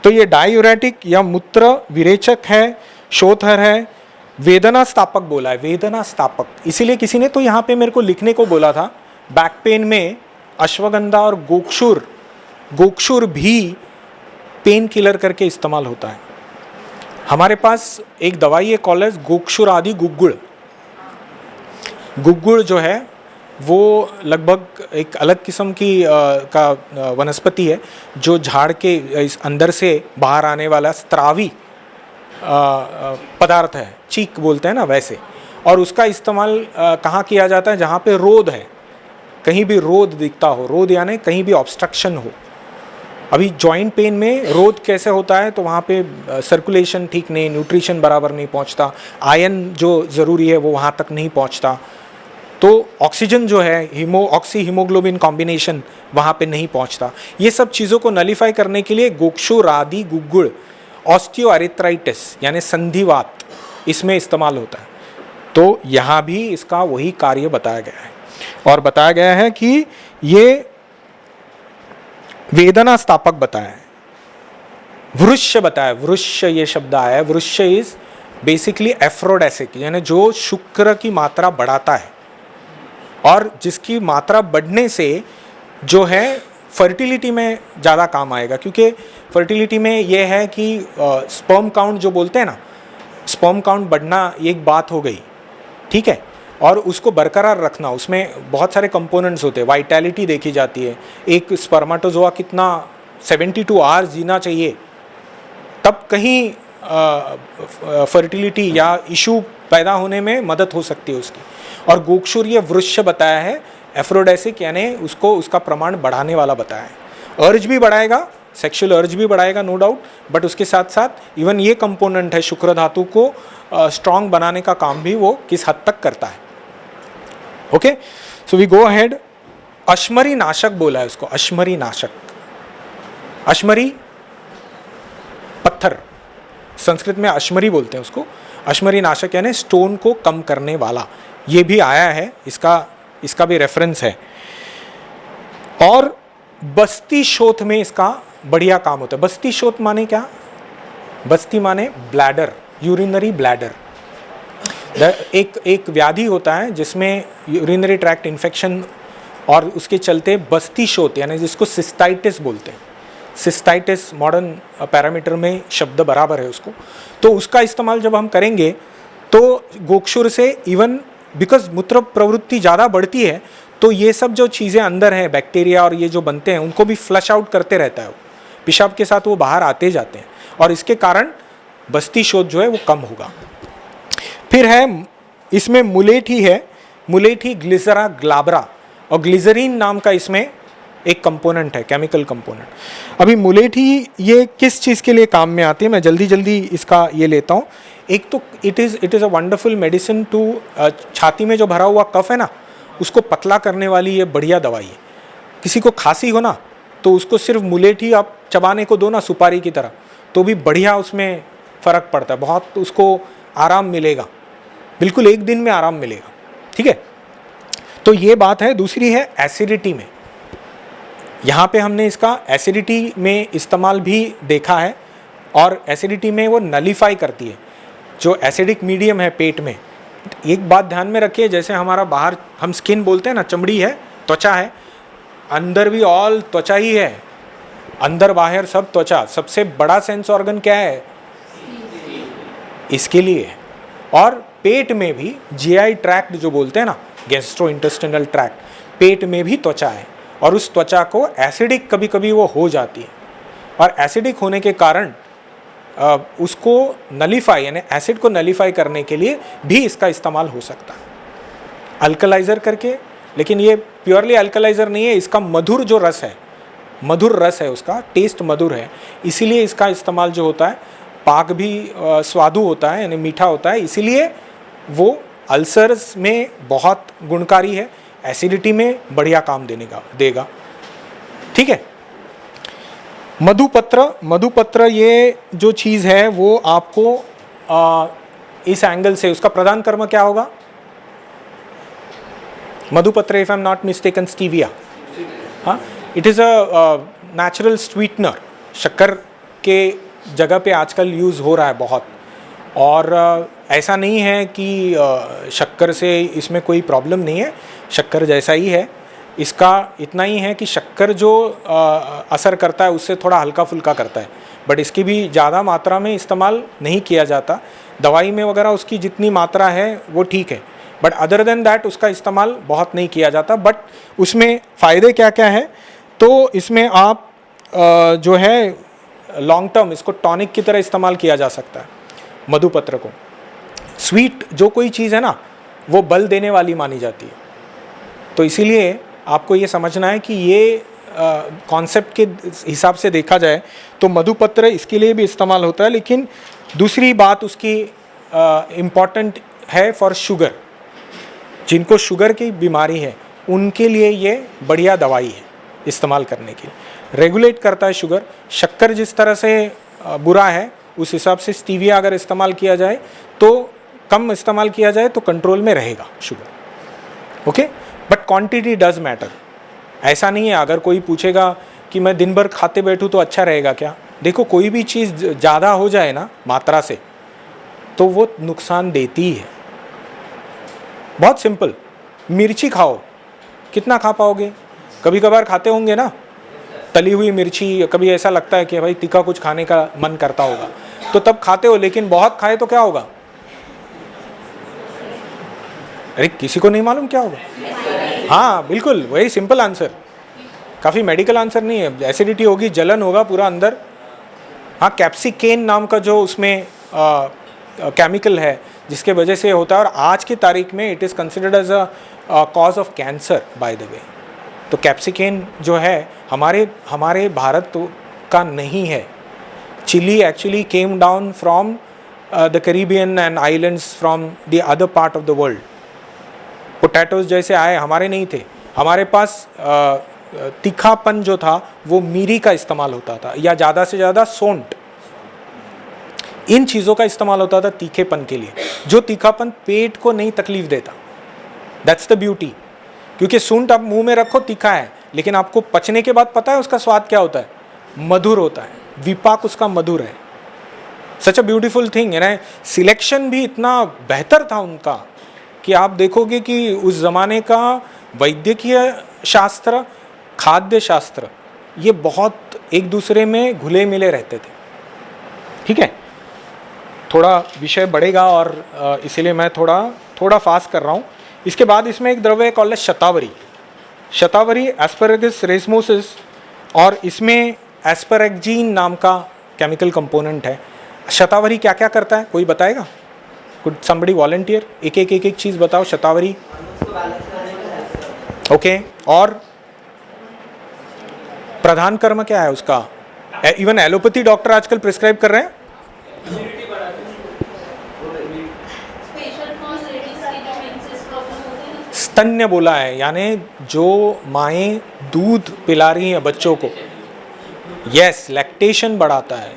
तो ये डायूरेटिक या मूत्र विरेचक है, शोथहर है, वेदना स्थापक बोला है, वेदना स्थापक, इसीलिए किसी ने तो यहाँ पे मेरे को लिखने को बोला था, बैक पेन में अश्वगंधा और गोक्षुर भी पेन किलर करके इस्तेमाल होता है। हमारे पास एक दवाई है कॉल है गोक्षुर आदि गुग्गुड़। गुग्गुड़ जो है वो लगभग एक अलग किस्म की का वनस्पति है जो झाड़ के इस अंदर से बाहर आने वाला स्त्रावी पदार्थ है, चीक बोलते हैं ना वैसे, और उसका इस्तेमाल कहाँ किया जाता है, जहाँ पे रोध है, कहीं भी रोध दिखता हो, रोध यानी कहीं भी ऑब्स्ट्रक्शन हो। अभी जॉइंट पेन में रोध कैसे होता है, तो वहाँ पे सर्कुलेशन ठीक नहीं, न्यूट्रिशन बराबर नहीं पहुँचता, आयन जो ज़रूरी है वो वहाँ तक नहीं पहुँचता, तो ऑक्सीजन जो है ऑक्सी हीमोग्लोबिन कॉम्बिनेशन वहाँ पे नहीं पहुँचता। ये सब चीज़ों को नलीफाई करने के लिए गोक्षुर आदि गुग्गुड़, ऑस्टियोआर्थराइटिस यानी संधिवात, इसमें इस्तेमाल होता है। तो यहाँ भी इसका वही कार्य बताया गया है, और बताया गया है कि ये वेदना स्थापक बताया है। वृश्य बताया, वृश्य ये शब्द आया है, वृश्य इज बेसिकली एफ्रोडेसिक, यानी जो शुक्र की मात्रा बढ़ाता है, और जिसकी मात्रा बढ़ने से जो है फर्टिलिटी में ज़्यादा काम आएगा, क्योंकि फर्टिलिटी में ये है कि स्पर्म काउंट जो बोलते हैं ना, स्पर्म काउंट बढ़ना एक बात हो गई, ठीक है, और उसको बरकरार रखना, उसमें बहुत सारे कंपोनेंट्स होते हैं, वाइटैलिटी देखी जाती है, एक स्पर्माटोजोआ कितना 72 आवर्स जीना चाहिए, तब कहीं फर्टिलिटी या इशू पैदा होने में मदद हो सकती है उसकी। और गोक्षुर ये वृश्य बताया है, एफ्रोडेसिक यानी उसको उसका प्रमाण बढ़ाने वाला बताया है। अर्ज भी बढ़ाएगा, सेक्सुअल अर्ज भी बढ़ाएगा नो डाउट, बट उसके साथ साथ इवन ये कंपोनेंट है शुक्र धातु को स्ट्रॉन्ग बनाने का काम भी वो किस हद तक करता है। Okay, so we go ahead. अश्मरी नाशक बोला है उसको, अश्मरी नाशक, अश्मरी पत्थर, संस्कृत में अश्मरी बोलते हैं उसको, अश्मरी नाशक यानी स्टोन को कम करने वाला, ये भी आया है, इसका भी रेफरेंस है। और बस्ती शोथ में इसका बढ़िया काम होता है। बस्ती शोथ माने क्या? बस्ती माने ब्लैडर, यूरिनरी ब्लैडर। एक व्याधि होता है जिसमें यूरिनरी ट्रैक्ट इन्फेक्शन और उसके चलते बस्ती शोथ यानी जिसको सिस्टाइटिस बोलते हैं, सिस्टाइटिस मॉडर्न पैरामीटर में शब्द बराबर है उसको, तो उसका इस्तेमाल जब हम करेंगे तो गोक्षुर से इवन बिकॉज मूत्र प्रवृत्ति ज़्यादा बढ़ती है, तो ये सब जो चीज़ें अंदर हैं, बैक्टीरिया और ये जो बनते हैं, उनको भी फ्लश आउट करते रहता है वो, पेशाब के साथ वो बाहर आते जाते हैं, और इसके कारण बस्ती शोथ जो है वो कम होगा। फिर है इसमें मुलेठी है, मुलेठी ग्लिसरा ग्लाब्रा, और ग्लिजरीन नाम का इसमें एक कंपोनेंट है, केमिकल कंपोनेंट। अभी मुलेठी ये किस चीज़ के लिए काम में आती है, मैं जल्दी इसका ये लेता हूँ। एक तो it is a wonderful medicine too, छाती में जो भरा हुआ कफ है ना, उसको पतला करने वाली ये बढ़िया दवाई है। किसी को खांसी हो ना, तो उसको सिर्फ मुलेठी आप चबाने को दो ना सुपारी की तरह, तो भी बढ़िया उसमें फ़र्क पड़ता है, बहुत उसको आराम मिलेगा, बिल्कुल एक दिन में आराम मिलेगा, ठीक है। तो ये बात है। दूसरी है एसिडिटी में, यहाँ पे हमने इसका एसिडिटी में इस्तेमाल भी देखा है, और एसिडिटी में वो नलीफाई करती है, जो एसिडिक मीडियम है पेट में। एक बात ध्यान में रखिए, जैसे हमारा बाहर हम स्किन बोलते हैं ना, चमड़ी है, त्वचा है, अंदर भी ऑल त्वचा ही है, अंदर बाहर सब त्वचा। सबसे बड़ा सेंस ऑर्गन क्या है? इसके लिए है। और पेट में भी जीआई ट्रैक्ट जो बोलते हैं ना, गैस्ट्रो इंटेस्टिनल ट्रैक्ट, पेट में भी त्वचा है, और उस त्वचा को एसिडिक कभी कभी वो हो जाती है, और एसिडिक होने के कारण उसको नलीफाई यानी एसिड को नलीफाई करने के लिए भी इसका इस्तेमाल हो सकता है अल्कलाइज़र करके। लेकिन ये प्योरली अल्कलाइज़र नहीं है, इसका मधुर जो रस है, मधुर रस है, उसका टेस्ट मधुर है, इसीलिए इसका इस्तेमाल जो होता है, पाक भी स्वादु होता है यानी मीठा होता है, इसीलिए वो अल्सर्स में बहुत गुणकारी है, एसिडिटी में बढ़िया काम देगा, ठीक है। मधुपत्र ये जो चीज़ है वो आपको इस एंगल से, उसका प्रधान कर्म क्या होगा? मधुपत्र, if I am not mistaken, stevia, हाँ, it is a natural sweetener, शक्कर के जगह पे आजकल यूज़ हो रहा है बहुत, और ऐसा नहीं है कि शक्कर से इसमें कोई प्रॉब्लम नहीं है, शक्कर जैसा ही है। इसका इतना ही है कि शक्कर जो असर करता है उससे थोड़ा हल्का फुल्का करता है, बट इसकी भी ज़्यादा मात्रा में इस्तेमाल नहीं किया जाता। दवाई में वगैरह उसकी जितनी मात्रा है वो ठीक है, बट अदर देन दैट उसका इस्तेमाल बहुत नहीं किया जाता। बट उसमें फ़ायदे क्या क्या है, तो इसमें आप जो है लॉन्ग टर्म इसको टॉनिक की तरह इस्तेमाल किया जा सकता है। मधुपत्र को स्वीट जो कोई चीज़ है ना वो बल देने वाली मानी जाती है, तो इसीलिए आपको ये समझना है कि ये कॉन्सेप्ट के हिसाब से देखा जाए तो मधुपत्र इसके लिए भी इस्तेमाल होता है। लेकिन दूसरी बात उसकी इम्पॉर्टेंट है फॉर शुगर, जिनको शुगर की बीमारी है उनके लिए ये बढ़िया दवाई है इस्तेमाल करने की। रेगुलेट करता है शुगर। शक्कर जिस तरह से बुरा है उस हिसाब से स्टीविया अगर इस्तेमाल किया जाए तो कम इस्तेमाल किया जाए तो कंट्रोल में रहेगा sugar. Okay, but quantity does matter. ऐसा नहीं है अगर कोई पूछेगा कि मैं दिन भर खाते बैठूं तो अच्छा रहेगा क्या, देखो कोई भी चीज़ ज़्यादा हो जाए ना मात्रा से तो वो नुकसान देती है। बहुत सिंपल, मिर्ची खाओ, कितना खा पाओगे? कभी कभार खाते होंगे ना तली हुई मिर्ची, कभी ऐसा लगता है कि भाई तीखा कुछ खाने का मन करता होगा तो तब खाते हो, लेकिन बहुत खाए तो क्या होगा? अरे किसी को नहीं मालूम क्या होगा? हाँ बिल्कुल, वही सिंपल आंसर, काफ़ी मेडिकल आंसर नहीं है। एसिडिटी होगी, जलन होगा पूरा अंदर। हाँ, कैप्सिकेन नाम का जो उसमें केमिकल है जिसके वजह से होता है, और आज की तारीख में it is considered as a cause of cancer by the way. तो कैप्सिकेन जो है हमारे भारत का नहीं है। Chilli actually came down from the Caribbean and islands from the other part of the world. Potatoes जैसे आए, हमारे नहीं थे। हमारे पास तीखापन जो था वो मिरी का इस्तेमाल होता था, या ज़्यादा से ज़्यादा सोंठ, इन चीज़ों का इस्तेमाल होता था तीखेपन के लिए, जो तीखापन पेट को नहीं तकलीफ देता। That's the beauty. क्योंकि सूंठ आप मुंह में रखो तीखा है, लेकिन आपको पचने के बाद पता है उसका स्वाद क्या होता है? मधुर होता है, विपाक उसका मधुर है। सच अ ब्यूटीफुल थिंग है ना। सिलेक्शन भी इतना बेहतर था उनका कि आप देखोगे कि उस ज़माने का वैद्यकीय शास्त्र, खाद्य शास्त्र, ये बहुत एक दूसरे में घुले मिले रहते थे। ठीक है, थोड़ा विषय बढ़ेगा और इसीलिए मैं थोड़ा फास्ट कर रहा हूँ। इसके बाद इसमें एक द्रव्य है कॉल्ड शतावरी। शतावरी एस्पैरागस रेसमोसिस, और इसमें एस्पैरागजीन नाम का केमिकल कंपोनेंट है। शतावरी क्या क्या करता है, कोई बताएगा? Could somebody volunteer? एक चीज़ बताओ। शतावरी, ओके, और प्रधान कर्म क्या है उसका? इवन एलोपैथी डॉक्टर आजकल प्रिस्क्राइब कर रहे हैं। स्तन्य बोला है, यानी जो माएँ दूध पिला रही हैं बच्चों को, यस, लैक्टेशन बढ़ाता है,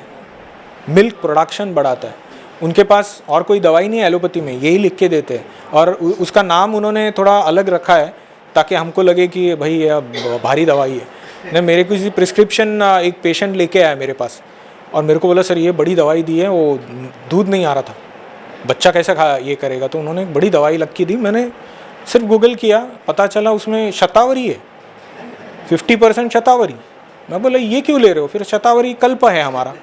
मिल्क प्रोडक्शन बढ़ाता है। उनके पास और कोई दवाई नहीं है एलोपैथी में, यही लिख के देते हैं, और उसका नाम उन्होंने थोड़ा अलग रखा है ताकि हमको लगे कि भाई ये भारी दवाई है। नहीं, मेरे किसी प्रिस्क्रिप्शन एक पेशेंट लेके आया मेरे पास और मेरे को बोला सर ये बड़ी दवाई दी है, वो दूध नहीं आ रहा था, बच्चा कैसा खा ये करेगा, तो उन्होंने बड़ी दवाई लिख के दी। मैंने सिर्फ गूगल किया, पता चला उसमें शतावरी है, 50% शतावरी। मैं बोला ये क्यों ले रहे हो? फिर शतावरी कल्प है हमारा,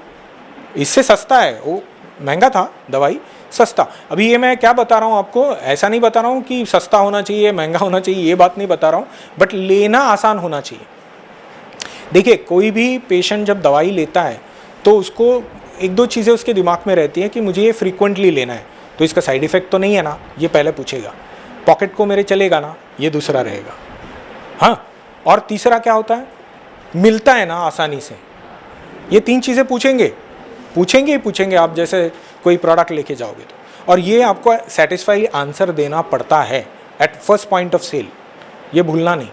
इससे सस्ता है, वो महंगा था दवाई, सस्ता। अभी ये मैं क्या बता रहा हूँ आपको, ऐसा नहीं बता रहा हूँ कि सस्ता होना चाहिए, महंगा होना चाहिए, ये बात नहीं बता रहा हूँ, बट लेना आसान होना चाहिए। देखिए, कोई भी पेशेंट जब दवाई लेता है तो उसको एक दो चीज़ें उसके दिमाग में रहती हैं कि मुझे ये फ्रीक्वेंटली लेना है, तो इसका साइड इफ़ेक्ट तो नहीं है ना, ये पहले पूछेगा। पॉकेट को मेरे चलेगा ना, ये दूसरा रहेगा। हाँ, और तीसरा क्या होता है, मिलता है ना आसानी से, ये तीन चीज़ें पूछेंगे ही पूछेंगे आप जैसे कोई प्रोडक्ट लेके जाओगे तो, और ये आपको सेटिस्फाई आंसर देना पड़ता है at first point of sale, ये भूलना नहीं।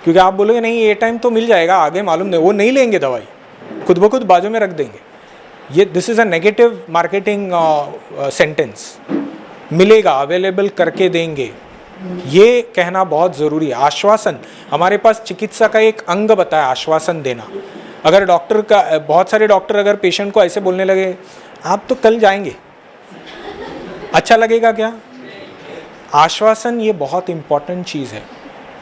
क्योंकि आप बोलोगे नहीं ये टाइम तो मिल जाएगा, आगे मालूम नहीं, वो नहीं लेंगे दवाई, खुद ब खुद बाजू में रख देंगे। ये this is a negative marketing sentence, मिलेगा, अवेलेबल करके देंगे, ये कहना बहुत ज़रूरी है। आश्वासन, हमारे पास चिकित्सा का एक अंग बताया आश्वासन देना। अगर डॉक्टर का, बहुत सारे डॉक्टर अगर पेशेंट को ऐसे बोलने लगे आप तो कल जाएंगे, अच्छा लगेगा क्या? आश्वासन ये बहुत इंपॉर्टेंट चीज़ है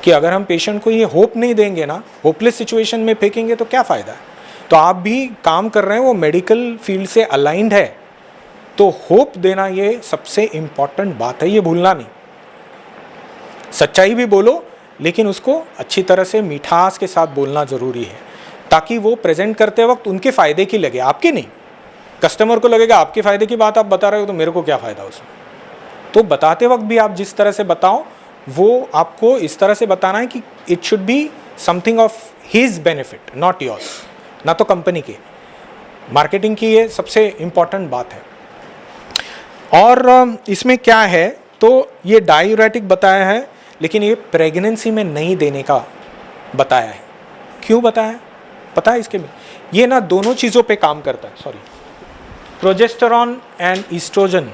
कि अगर हम पेशेंट को ये होप नहीं देंगे ना, होपलेस सिचुएशन में फेंकेंगे तो क्या फ़ायदा है? तो आप भी काम कर रहे हैं, वो मेडिकल फील्ड से अलाइंड है, तो होप देना ये सबसे इम्पॉर्टेंट बात है, ये भूलना नहीं। सच्चाई भी बोलो, लेकिन उसको अच्छी तरह से मिठास के साथ बोलना ज़रूरी है, ताकि वो प्रेजेंट करते वक्त उनके फ़ायदे की लगे, आपके नहीं। कस्टमर को लगेगा आपके फ़ायदे की बात आप बता रहे हो तो मेरे को क्या फ़ायदा उसमें। तो बताते वक्त भी आप जिस तरह से बताओ, वो आपको इस तरह से बताना है कि it should be something of his benefit, not yours, ना तो कंपनी के। मार्केटिंग की ये सबसे इम्पॉर्टेंट बात है। और इसमें क्या है, तो ये डायूरेटिक बताया है, लेकिन ये प्रेगनेंसी में नहीं देने का बताया है। क्यों बताया है पता है इसके में? ये ना दोनों चीज़ों पे काम करता है। सॉरी, प्रोजेस्टेरॉन एंड ईस्ट्रोजन,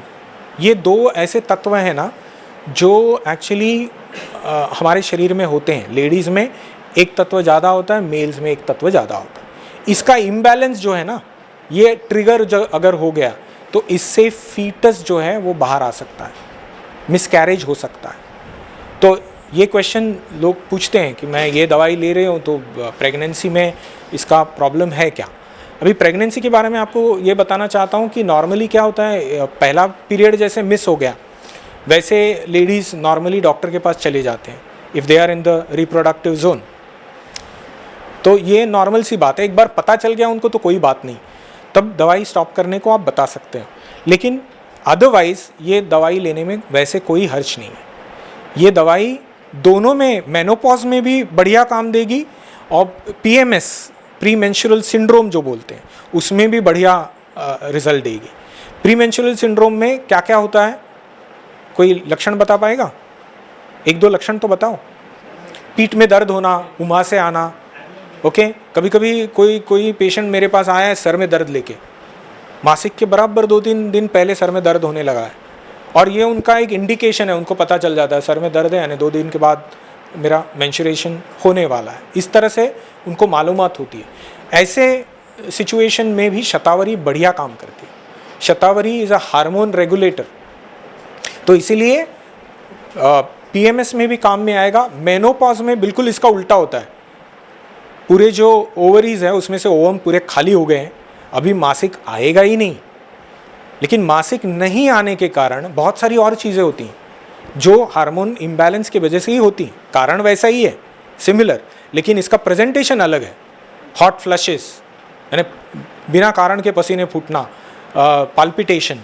ये दो ऐसे तत्व हैं ना जो एक्चुअली हमारे शरीर में होते हैं। लेडीज़ में एक तत्व ज़्यादा होता है, मेल्स में एक तत्व ज़्यादा होता है। इसका इम्बैलेंस जो है ना, ये ट्रिगर जो अगर हो गया तो इससे फीटस जो है वो बाहर आ सकता है, मिसकैरेज हो सकता है। तो ये क्वेश्चन लोग पूछते हैं कि मैं ये दवाई ले रही हूँ तो प्रेगनेंसी में इसका प्रॉब्लम है क्या? अभी प्रेगनेंसी के बारे में आपको ये बताना चाहता हूँ कि नॉर्मली क्या होता है, पहला पीरियड जैसे मिस हो गया वैसे लेडीज़ नॉर्मली डॉक्टर के पास चले जाते हैं if they are in the reproductive zone. तो ये नॉर्मल सी बात है, एक बार पता चल गया उनको तो कोई बात नहीं, तब दवाई स्टॉप करने को आप बता सकते हैं। लेकिन अदरवाइज़ ये दवाई लेने में वैसे कोई हर्ज नहीं है। ये दवाई दोनों में, मेनोपॉज में भी बढ़िया काम देगी और PMS, प्री मेंस्ट्रुअल सिंड्रोम जो बोलते हैं, उसमें भी बढ़िया रिजल्ट देगी। प्री मेंस्ट्रुअल सिंड्रोम में क्या क्या होता है, कोई लक्षण बता पाएगा? एक दो लक्षण तो बताओ। पीठ में दर्द होना, उमासे आना, ओके। कभी कभी कोई पेशेंट मेरे पास आया है सर में दर्द लेके, मासिक के बराबर 2-3 दिन पहले सर में दर्द होने लगा है, और ये उनका एक इंडिकेशन है, उनको पता चल जाता है सर में दर्द है यानी 2 दिन के बाद मेरा मेंस्ट्रुएशन होने वाला है। इस तरह से उनको मालूमात होती है। ऐसे सिचुएशन में भी शतावरी बढ़िया काम करती है। शतावरी इज़ अ हार्मोन रेगुलेटर, तो इसीलिए PMS में भी काम में आएगा। मेनोपॉज में बिल्कुल इसका उल्टा होता है, पूरे जो ओवरीज है उसमें से ओवम पूरे खाली हो गए हैं, अभी मासिक आएगा ही नहीं। लेकिन मासिक नहीं आने के कारण बहुत सारी और चीज़ें होती हैं जो हार्मोन इम्बैलेंस की वजह से ही होती हैं। कारण वैसा ही है, सिमिलर, लेकिन इसका प्रेजेंटेशन अलग है। हॉट फ्लशेस यानी बिना कारण के पसीने फूटना, पाल्पिटेशन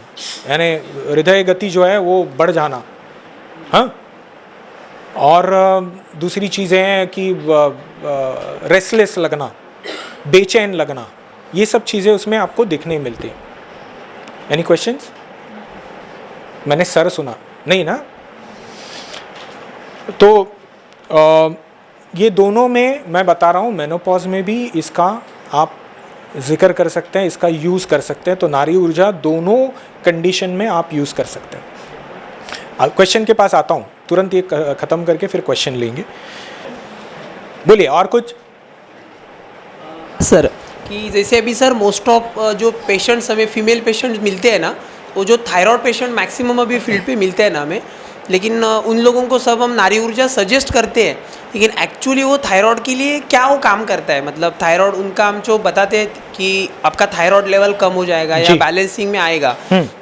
यानी हृदय गति जो है वो बढ़ जाना, हाँ। और दूसरी चीज़ें हैं कि रेस्टलेस लगना, बेचैन लगना, ये सब चीज़ें उसमें आपको दिखने मिलती हैं। Any questions? मैंने सर सुना नहीं ना? तो ये दोनों में मैं बता रहा हूँ, मेनोपॉज में भी इसका आप जिक्र कर सकते हैं, इसका यूज़ कर सकते हैं। तो नारी ऊर्जा दोनों कंडीशन में आप यूज़ कर सकते हैं। क्वेश्चन के पास आता हूँ, तुरंत ये ख़त्म करके फिर क्वेश्चन लेंगे। बोलिए और कुछ सर। कि जैसे अभी सर मोस्ट ऑफ जो पेशेंट्स हमें फीमेल पेशेंट्स मिलते हैं ना, वो जो थायराइड पेशेंट मैक्सिमम अभी फील्ड पे मिलते हैं ना हमें, लेकिन उन लोगों को सब हम नारी ऊर्जा सजेस्ट करते हैं, लेकिन एक्चुअली वो थायराइड के लिए क्या वो काम करता है? मतलब थायराइड उनका हम जो बताते हैं कि आपका थायराइड लेवल कम हो जाएगा या बैलेंसिंग में आएगा,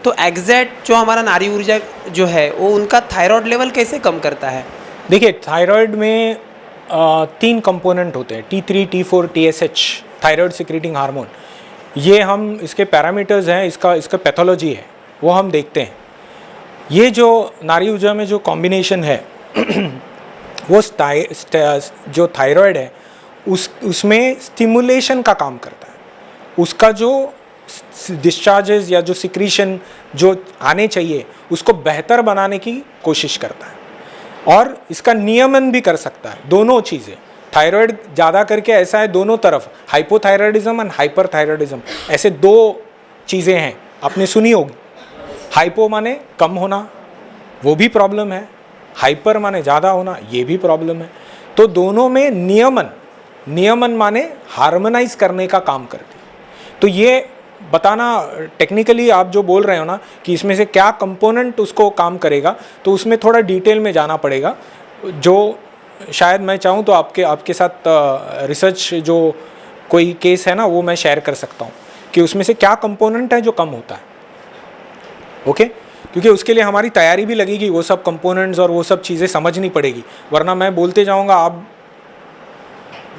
तो एग्जैक्ट जो हमारा नारी ऊर्जा जो है वो उनका थायराइड लेवल कैसे कम करता है? देखिए, थायराइड में 3 कंपोनेंट होते हैं, T3, T4, TSH, thyroid secreting hormone. ये हम इसके पैरामीटर्स हैं, इसका पैथोलॉजी है, वो हम देखते हैं। ये जो नारी ऊर्जा में जो कॉम्बिनेशन है वो जो थायराइड है उसमें स्टिमुलेशन का काम करता है। उसका जो डिस्चार्जेस या जो सिक्रीशन जो आने चाहिए उसको बेहतर बनाने की कोशिश करता है, और इसका नियमन भी कर सकता है। दोनों चीज़ें, थायराइड ज़्यादा करके ऐसा है दोनों तरफ, हाइपोथायराइडिज्म एंड हाइपरथायराइडिज्म, ऐसे 2 चीज़ें हैं, आपने सुनी होगी। हाइपो माने कम होना, वो भी प्रॉब्लम है, हाइपर माने ज़्यादा होना, ये भी प्रॉब्लम है। तो दोनों में नियमन माने हार्मोनाइज करने का काम करती है। तो ये बताना टेक्निकली आप जो बोल रहे हो ना कि इसमें से क्या कंपोनेंट उसको काम करेगा, तो उसमें थोड़ा डिटेल में जाना पड़ेगा, जो शायद मैं चाहूँ तो आपके साथ रिसर्च जो कोई केस है ना वो मैं शेयर कर सकता हूँ कि उसमें से क्या कंपोनेंट है जो कम होता है। ओके, क्योंकि उसके लिए हमारी तैयारी भी लगेगी, वो सब कंपोनेंट्स और वो सब चीज़ें समझनी पड़ेगी, वरना मैं बोलते जाऊँगा आप।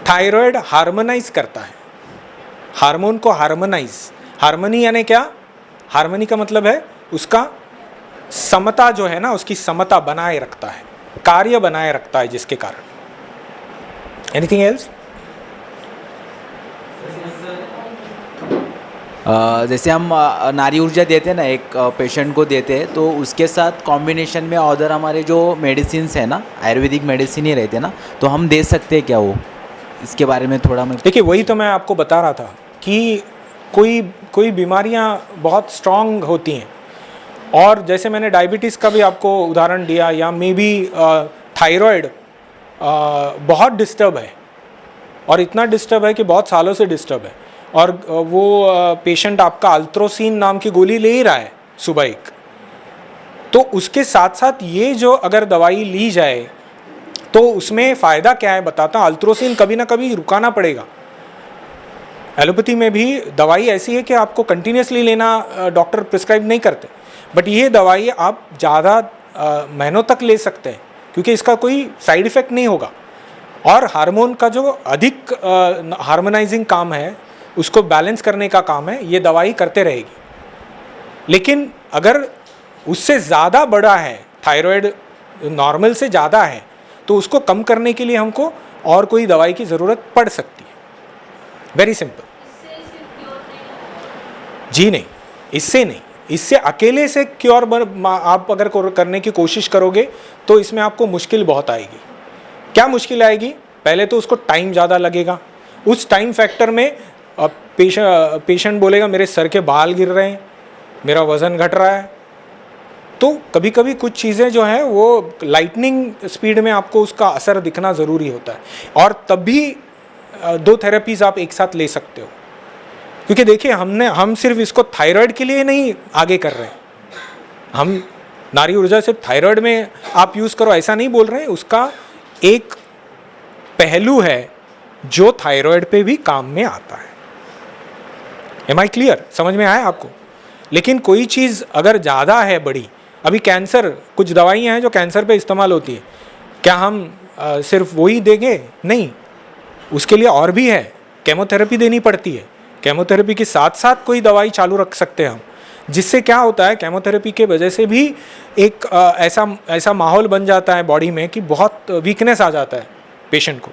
थायराइड हार्मोनाइज करता है, हार्मोन को हार्मोनाइज, हार्मनी यानी क्या, हार्मनी का मतलब है उसका समता जो है ना, उसकी समता बनाए रखता है, कार्य बनाए रखता है, जिसके कारण। Anything else? जैसे हम नारी ऊर्जा देते हैं ना एक पेशेंट को देते हैं, तो उसके साथ कॉम्बिनेशन में अदर हमारे जो मेडिसिन्स है ना, आयुर्वेदिक मेडिसिन ही रहते हैं ना, तो हम दे सकते हैं क्या वो? इसके बारे में थोड़ा मैं देखिए, वही तो मैं आपको बता रहा था कि कोई बीमारियां बहुत स्ट्रांग होती हैं, और जैसे मैंने डायबिटीज़ का भी आपको उदाहरण दिया, या मे बी थायराइड बहुत डिस्टर्ब है, और इतना डिस्टर्ब है कि बहुत सालों से डिस्टर्ब है, और वो पेशेंट आपका अल्ट्रोसिन नाम की गोली ले ही रहा है सुबह एक, तो उसके साथ साथ ये जो अगर दवाई ली जाए तो उसमें फ़ायदा क्या है बताता हूँ। अल्ट्रोसिन कभी ना कभी रुकाना पड़ेगा। एलोपैथी में भी दवाई ऐसी है कि आपको कंटिन्यूसली लेना डॉक्टर प्रिस्क्राइब नहीं करते, बट ये दवाई आप ज़्यादा महीनों तक ले सकते हैं, क्योंकि इसका कोई साइड इफ़ेक्ट नहीं होगा, और हार्मोन का जो अधिक हार्मोनाइजिंग काम है, उसको बैलेंस करने का काम है, ये दवाई करते रहेगी। लेकिन अगर उससे ज़्यादा बड़ा है, थायराइड नॉर्मल से ज़्यादा है, तो उसको कम करने के लिए हमको और कोई दवाई की ज़रूरत पड़ सकती है। Very simple. जी नहीं, इससे नहीं, इससे अकेले से क्योर आप अगर करने की कोशिश करोगे तो इसमें आपको मुश्किल बहुत आएगी। क्या मुश्किल आएगी? पहले तो उसको टाइम ज़्यादा लगेगा। उस टाइम फैक्टर में पेशेंट बोलेगा मेरे सर के बाल गिर रहे हैं, मेरा वज़न घट रहा है, तो कभी कभी कुछ चीज़ें जो हैं वो लाइटनिंग स्पीड में आपको उसका असर दिखना ज़रूरी होता है, और तब भी 2 थेरेपीज़ आप एक साथ ले सकते हो। क्योंकि देखिए, हम सिर्फ इसको थायराइड के लिए नहीं आगे कर रहे हैं, हम नारी ऊर्जा सिर्फ थायराइड में आप यूज़ करो ऐसा नहीं बोल रहे हैं, उसका एक पहलू है जो थायराइड पे भी काम में आता है। Am I clear? समझ में आया आपको? लेकिन कोई चीज़ अगर ज़्यादा है बड़ी, अभी कैंसर, कुछ दवाइयाँ हैं जो कैंसर पे इस्तेमाल होती है, क्या हम सिर्फ वही देंगे? नहीं, उसके लिए और भी है, केमोथेरेपी देनी पड़ती है। केमोथेरेपी के साथ साथ कोई दवाई चालू रख सकते हैं हम, जिससे क्या होता है, केमोथेरेपी के वजह से भी एक ऐसा माहौल बन जाता है बॉडी में कि बहुत वीकनेस आ जाता है पेशेंट को,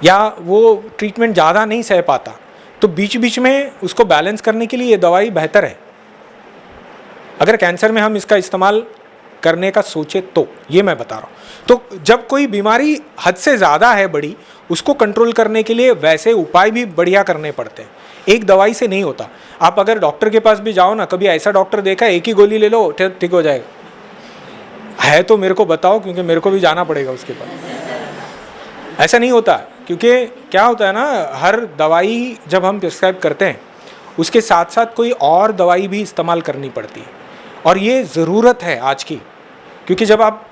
या वो ट्रीटमेंट ज़्यादा नहीं सह पाता, तो बीच बीच में उसको बैलेंस करने के लिए ये दवाई बेहतर है। अगर कैंसर में हम इसका इस्तेमाल करने का सोचे तो, ये मैं बता रहा हूँ। तो जब कोई बीमारी हद से ज़्यादा है बड़ी, उसको कंट्रोल करने के लिए वैसे उपाय भी बढ़िया करने पड़ते हैं, एक दवाई से नहीं होता। आप अगर डॉक्टर के पास भी जाओ ना, कभी ऐसा डॉक्टर देखा एक ही गोली ले लो ठीक हो जाएगा? है तो मेरे को बताओ, क्योंकि मेरे को भी जाना पड़ेगा उसके पास। ऐसा नहीं होता, क्योंकि क्या होता है ना, हर दवाई जब हम प्रिस्क्राइब करते हैं उसके साथ साथ कोई और दवाई भी इस्तेमाल करनी पड़ती है, और ये ज़रूरत है आज की। क्योंकि जब आप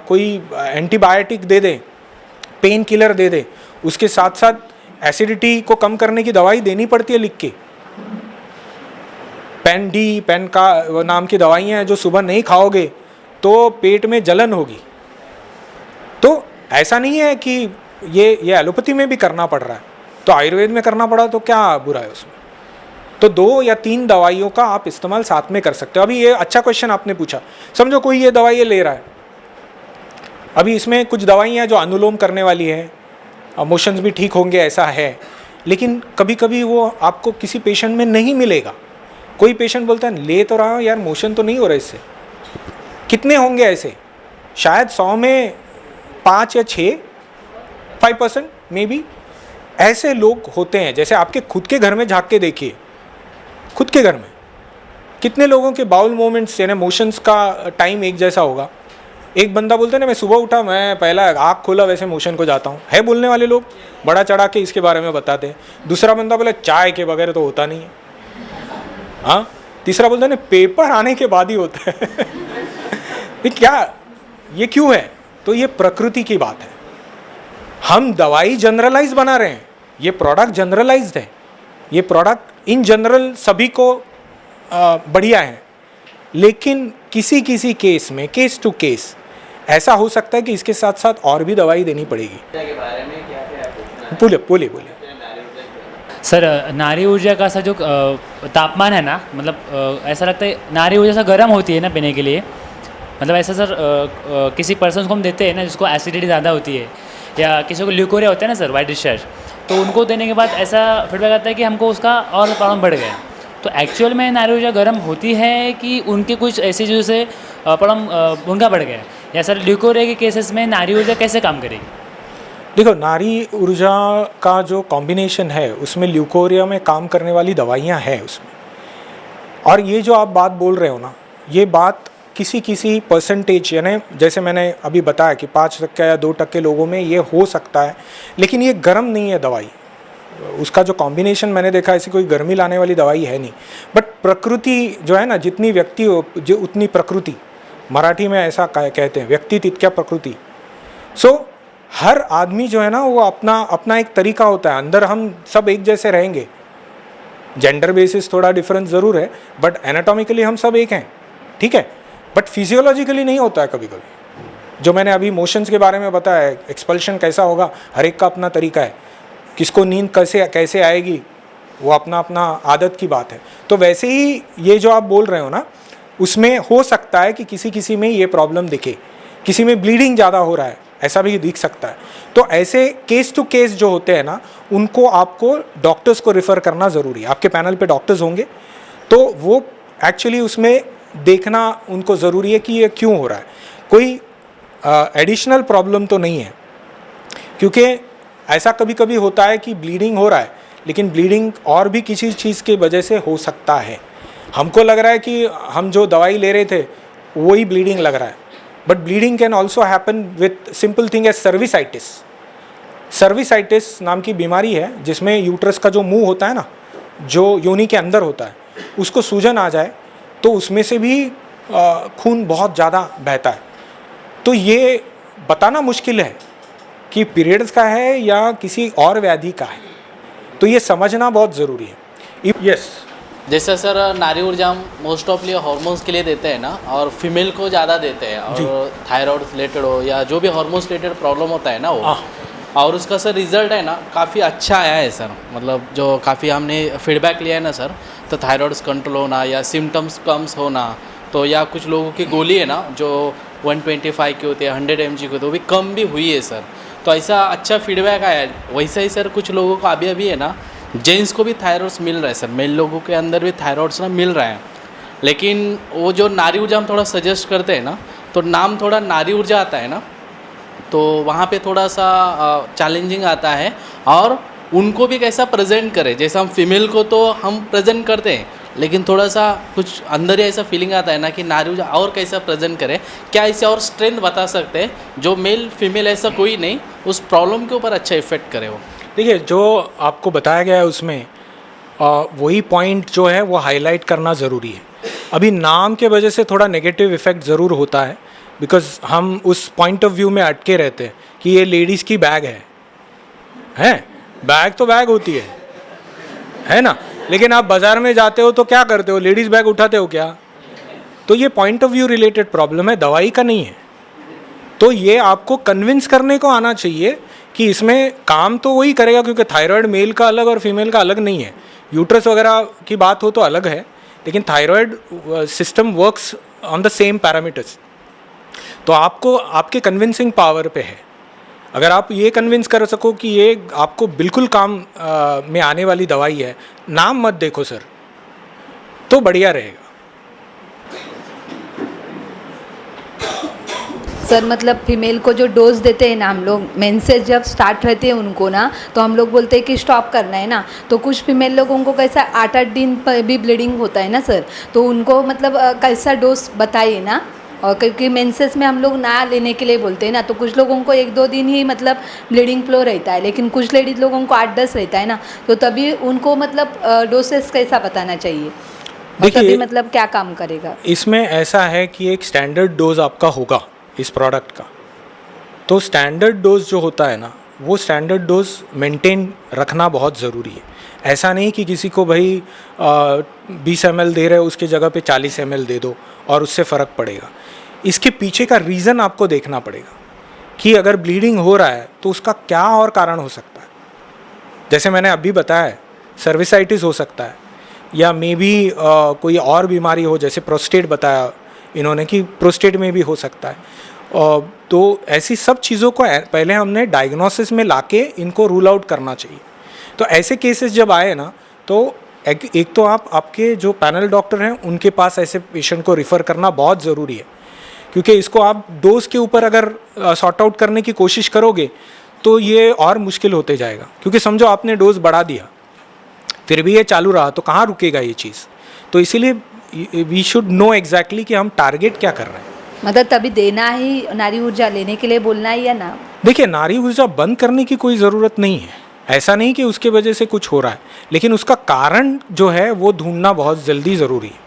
कोई एंटीबायोटिक दे दें, पेन किलर दे दें, उसके साथ साथ एसिडिटी को कम करने की दवाई देनी पड़ती है लिख के। पेन का नाम की दवाइयाँ हैं जो सुबह नहीं खाओगे तो पेट में जलन होगी। तो ऐसा नहीं है कि ये एलोपैथी में भी करना पड़ रहा है, तो आयुर्वेद में करना पड़ा तो क्या बुरा है उसमें? तो 2 या 3 दवाइयों का आप इस्तेमाल साथ में कर सकते हो। अभी ये अच्छा क्वेश्चन आपने पूछा। समझो कोई ये दवाई ले रहा है, अभी इसमें कुछ दवाइयाँ जो अनुलोम करने वाली है, मोशंस भी ठीक होंगे ऐसा है, लेकिन कभी कभी वो आपको किसी पेशेंट में नहीं मिलेगा। कोई पेशेंट बोलता है ले तो रहा हूँ यार, मोशन तो नहीं हो रहा इससे। कितने होंगे ऐसे? शायद 100 में 5 या 5% मे बी ऐसे लोग होते हैं। जैसे आपके खुद के घर में झाँक के देखिए, खुद के घर में कितने लोगों के बाउल मोमेंट्स यानी मोशंस का टाइम एक जैसा होगा। एक बंदा बोलते हैं ना, मैं सुबह उठा, मैं पहला आँख खोला वैसे मोशन को जाता हूँ। है बोलने वाले लोग, बड़ा चढ़ा के इसके बारे में बताते हैं। दूसरा बंदा बोला चाय के बगैर तो होता नहीं है। हाँ, तीसरा बोलता है ना पेपर आने के बाद ही होता है ये क्या, ये क्यों है? तो ये प्रकृति की बात है। हम दवाई जनरलाइज बना रहे हैं, ये प्रोडक्ट जनरलाइज्ड है, ये प्रोडक्ट इन जनरल सभी को बढ़िया है, लेकिन किसी किसी केस में, केस टू केस ऐसा हो सकता है कि इसके साथ साथ और भी दवाई देनी पड़ेगी। बोलिए बोलिए बोलिए। सर नारी ऊर्जा का सा जो तापमान है ना, मतलब ऐसा लगता है नारी ऊर्जा सा गर्म होती है ना पीने के लिए, मतलब ऐसा सर किसी पर्सन को हम देते हैं ना जिसको एसिडिटी ज़्यादा होती है, या किसी को ल्यूकोरिया होता है ना सर, वाइट डिस्चार्ज, तो उनको देने के बाद ऐसा फीडबैक आता है कि हमको उसका और प्रॉब्लम बढ़ गया। तो एक्चुअल में नारी ऊर्जा गर्म होती है कि उनके कुछ ऐसी चीज़ों से प्रॉब्लम उनका बढ़ गया, या सर ल्यूकोरिया के केसेस में नारी ऊर्जा कैसे काम करेगी? देखो, नारी ऊर्जा का जो कॉम्बिनेशन है उसमें ल्यूकोरिया में काम करने वाली दवाइयाँ हैं उसमें, और ये जो आप बात बोल रहे हो ना, ये बात किसी किसी परसेंटेज, यानी जैसे मैंने अभी बताया कि 5% या 2% लोगों में ये हो सकता है, लेकिन ये गर्म नहीं है दवाई, उसका जो कॉम्बिनेशन मैंने देखा ऐसी कोई गर्मी लाने वाली दवाई है नहीं। बट प्रकृति जो है ना, जितनी व्यक्ति हो जो उतनी प्रकृति, मराठी में ऐसा कहते हैं, व्यक्ति तितक्या प्रकृति। सो हर आदमी जो है ना वो अपना अपना एक तरीका होता है, अंदर हम सब एक जैसे रहेंगे, जेंडर बेसिस थोड़ा डिफरेंस ज़रूर है, बट एनाटॉमिकली हम सब एक हैं, ठीक है, बट फिजियोलॉजिकली नहीं होता है कभी कभी। जो मैंने अभी मोशंस के बारे में बताया, एक्सपल्शन कैसा होगा, हर एक का अपना तरीका है, किसको नींद कैसे आएगी वो अपना अपना आदत की बात है। तो वैसे ही ये जो आप बोल रहे हो ना, उसमें हो सकता है कि किसी किसी में ये प्रॉब्लम दिखे, किसी में ब्लीडिंग ज़्यादा हो रहा है, ऐसा भी दिख सकता है। तो ऐसे केस टू केस जो होते हैं ना, उनको आपको डॉक्टर्स को रेफ़र करना ज़रूरी है। आपके पैनल पे डॉक्टर्स होंगे, तो वो एक्चुअली उसमें देखना उनको ज़रूरी है कि ये क्यों हो रहा है, कोई एडिशनल प्रॉब्लम तो नहीं है। क्योंकि ऐसा कभी कभी होता है कि ब्लीडिंग हो रहा है, लेकिन ब्लीडिंग और भी किसी चीज़ की वजह से हो सकता है। हमको लग रहा है कि हम जो दवाई ले रहे थे वही ब्लीडिंग लग रहा है, but bleeding can also happen with simple thing as cervicitis. Cervicitis नाम की बीमारी है जिसमें यूट्रस का जो मुंह होता है ना, जो योनि के अंदर होता है, उसको सूजन आ जाए तो उसमें से भी खून बहुत ज़्यादा बहता है। तो ये बताना मुश्किल है कि पीरियड्स का है या किसी और व्याधि का है, तो ये समझना बहुत ज़रूरी है। यस, जैसे सर नारी ऊर्जा हम मोस्ट ऑफली हार्मोन्स के लिए देते हैं ना, और फीमेल को ज़्यादा देते हैं, और थायराइड रिलेटेड हो या जो भी हार्मोन्स रिलेटेड प्रॉब्लम होता है ना वो, और उसका सर रिजल्ट है ना काफ़ी अच्छा आया है सर। मतलब जो काफ़ी हमने फीडबैक लिया है ना सर, तो थायराइड्स कंट्रोल होना या सिम्टम्स कम्स होना, तो या कुछ लोगों की गोली है ना जो 125 की होती है, 100 mg की होती है, वो भी कम भी हुई है सर। तो ऐसा अच्छा फीडबैक आया है। वैसा ही सर कुछ लोगों को अभी है ना, जेंट्स को भी थायराइड्स मिल रहा है सर, मेल लोगों के अंदर भी थायराइड्स ना मिल रहा है। लेकिन वो जो नारी ऊर्जा हम थोड़ा सजेस्ट करते हैं ना, तो नाम थोड़ा नारी ऊर्जा आता है ना, तो वहाँ पे थोड़ा सा चैलेंजिंग आता है। और उनको भी कैसा प्रेजेंट करें, जैसे हम फीमेल को तो हम प्रेजेंट करते हैं, लेकिन थोड़ा सा कुछ अंदर ही ऐसा फीलिंग आता है ना कि नारी ऊर्जा और कैसा प्रेजेंट करें, क्या इसे और स्ट्रेंथ बता सकते हैं जो मेल फीमेल ऐसा कोई नहीं उस प्रॉब्लम के ऊपर अच्छा इफेक्ट करे। वो देखिए, जो आपको बताया गया है उसमें वही पॉइंट जो है वो हाईलाइट करना ज़रूरी है। अभी नाम के वजह से थोड़ा नेगेटिव इफ़ेक्ट ज़रूर होता है, बिकॉज हम उस पॉइंट ऑफ व्यू में अटके रहते हैं कि ये लेडीज़ की बैग है बैग तो बैग होती है ना, लेकिन आप बाज़ार में जाते हो तो क्या करते हो, लेडीज़ बैग उठाते हो क्या? तो ये point of view related problem है, दवाई का नहीं है। तो ये आपको कन्विंस करने को आना चाहिए कि इसमें काम तो वही करेगा, क्योंकि थायराइड मेल का अलग और फीमेल का अलग नहीं है। यूट्रस वगैरह की बात हो तो अलग है, लेकिन thyroid system works on the same parameters. तो आपको आपके कन्विंसिंग पावर पे है। अगर आप ये कन्विंस कर सको कि ये आपको बिल्कुल काम में आने वाली दवाई है, नाम मत देखो सर, तो बढ़िया रहेगा। सर मतलब फीमेल को जो डोज देते हैं ना हम लोग, मेंसेस जब स्टार्ट रहते हैं उनको ना, तो हम लोग बोलते हैं कि स्टॉप करना है ना, तो कुछ फीमेल लोगों को कैसा 8-8 दिन पर भी ब्लीडिंग होता है ना सर, तो उनको मतलब कैसा डोज बताइए ना। और क्योंकि मेंसेस में हम लोग ना लेने के लिए बोलते हैं ना, तो कुछ लोगों को 1-2 दिन ही मतलब ब्लीडिंग फ्लो रहता है, लेकिन कुछ लेडीज़ लोगों को 8-10 रहता है ना, तो तभी उनको मतलब डोसेस कैसा बताना चाहिए। और देखिए, तभी मतलब क्या काम करेगा? इसमें ऐसा है कि एक स्टैंडर्ड डोज आपका होगा इस प्रोडक्ट का, तो स्टैंडर्ड डोज जो होता है ना, वो स्टैंडर्ड डोज मेंटेन रखना बहुत ज़रूरी है। ऐसा नहीं कि किसी को भाई 20 ml दे रहे हो, उसके जगह पे 40 ml दे दो और उससे फ़र्क पड़ेगा। इसके पीछे का रीज़न आपको देखना पड़ेगा कि अगर ब्लीडिंग हो रहा है तो उसका क्या और कारण हो सकता है। जैसे मैंने अभी बताया, सर्विसाइटिस हो सकता है, या मे बी कोई और बीमारी हो, जैसे प्रोस्टेट बताया इन्होंने कि प्रोस्टेट में भी हो सकता है। तो ऐसी सब चीज़ों को पहले हमने डायग्नोसिस में लाके इनको रूल आउट करना चाहिए। तो ऐसे केसेस जब आए ना, तो एक तो आपके जो पैनल डॉक्टर हैं उनके पास ऐसे पेशेंट को रिफ़र करना बहुत ज़रूरी है, क्योंकि इसको आप डोज के ऊपर अगर सॉर्ट आउट करने की कोशिश करोगे तो ये और मुश्किल होते जाएगा। क्योंकि समझो आपने डोज बढ़ा दिया, फिर भी ये चालू रहा, तो कहाँ रुकेगा ये चीज़। तो इसीलिए वी शुड नो एग्जैक्टली कि हम टारगेट क्या कर रहे हैं। मतलब तभी देना ही, नारी ऊर्जा लेने के लिए बोलना है या ना? देखिए, नारी ऊर्जा बंद करने की कोई ज़रूरत नहीं है, ऐसा नहीं कि उसके वजह से कुछ हो रहा है, लेकिन उसका कारण जो है वो ढूंढना बहुत जल्दी ज़रूरी है।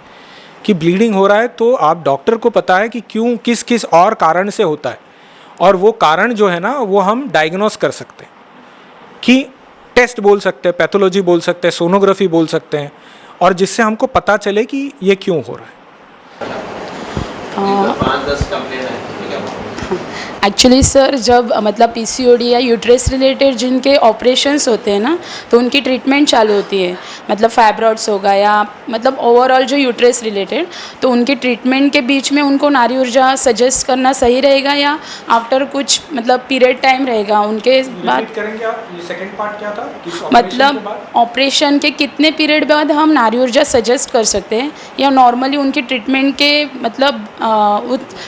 कि ब्लीडिंग हो रहा है तो आप डॉक्टर को पता है कि क्यों, किस किस और कारण से होता है, और वो कारण जो है ना वो हम डायग्नोस कर सकते हैं कि टेस्ट बोल सकते हैं, पैथोलॉजी बोल सकते हैं, सोनोग्राफी बोल सकते हैं, और जिससे हमको पता चले कि ये क्यों हो रहा है। एक्चुअली सर, जब मतलब पीसीओडी या यूट्रस रिलेटेड जिनके ऑपरेशंस होते हैं ना, तो उनकी ट्रीटमेंट चालू होती है, मतलब फाइब्रॉइड्स होगा या मतलब ओवरऑल जो यूट्रस रिलेटेड, तो उनकी ट्रीटमेंट के बीच में उनको नारी ऊर्जा सजेस्ट करना सही रहेगा या आफ्टर कुछ मतलब पीरियड टाइम रहेगा उनके बाद? करेंगे आप, ये सेकंड पार्ट क्या था? मतलब ऑपरेशन के कितने पीरियड बाद हम नारी ऊर्जा सजेस्ट कर सकते हैं, या नॉर्मली उनकी ट्रीटमेंट के मतलब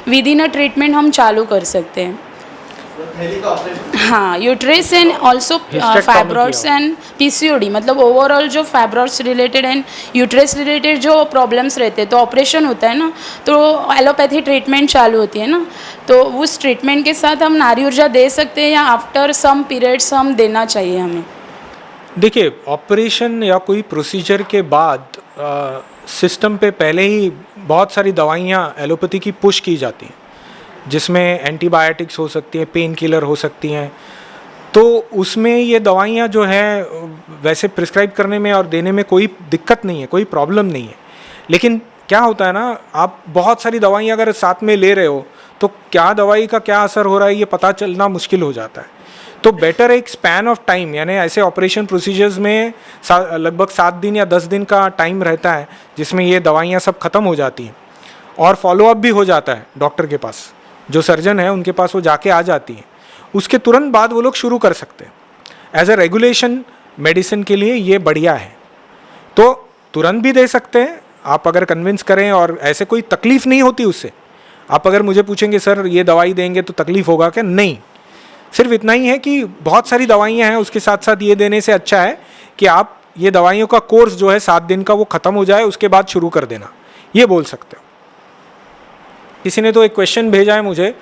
विद इन अ ट्रीटमेंट हम चालू कर सकते हैं? हाँ, uterus and also fibroids and PCOD, मतलब ओवरऑल जो fibroids related and uterus related जो प्रॉब्लम्स रहते हैं, तो ऑपरेशन होता है ना, तो एलोपैथी ट्रीटमेंट चालू होती है ना, तो उस ट्रीटमेंट के साथ हम नारी ऊर्जा दे सकते हैं या आफ्टर सम पीरियड्स हम देना चाहिए हमें? देखिए, ऑपरेशन या कोई प्रोसीजर के बाद सिस्टम पे पहले ही बहुत सारी दवाइयाँ एलोपैथी की पुश की जाती हैं, जिसमें एंटीबायोटिक्स हो सकती हैं, पेन किलर हो सकती हैं। तो उसमें ये दवाइयाँ जो है वैसे प्रिस्क्राइब करने में और देने में कोई दिक्कत नहीं है, कोई प्रॉब्लम नहीं है। लेकिन क्या होता है ना, आप बहुत सारी दवाइयाँ अगर साथ में ले रहे हो तो क्या दवाई का क्या असर हो रहा है ये पता चलना मुश्किल हो जाता है। तो बेटर एक स्पैन ऑफ टाइम, यानी ऐसे ऑपरेशन प्रोसीजर्स में लगभग 7 दिन या 10 दिन का टाइम रहता है, जिसमें ये दवाइयाँ सब ख़त्म हो जाती हैं और फॉलोअप भी हो जाता है डॉक्टर के पास, जो सर्जन है उनके पास वो जाके आ जाती हैं। उसके तुरंत बाद वो लोग शुरू कर सकते हैं। एज अ रेगुलेशन मेडिसिन के लिए ये बढ़िया है, तो तुरंत भी दे सकते हैं आप अगर कन्विंस करें और ऐसे कोई तकलीफ़ नहीं होती उससे। आप अगर मुझे पूछेंगे सर ये दवाई देंगे तो तकलीफ़ होगा क्या, नहीं, सिर्फ इतना ही है कि बहुत सारी दवाइयाँ हैं, उसके साथ साथ ये देने से अच्छा है कि आप ये दवाइयों का कोर्स जो है 7 दिन का वो ख़त्म हो जाए, उसके बाद शुरू कर देना, ये बोल सकते हो। किसी ने तो एक क्वेश्चन भेजा है मुझे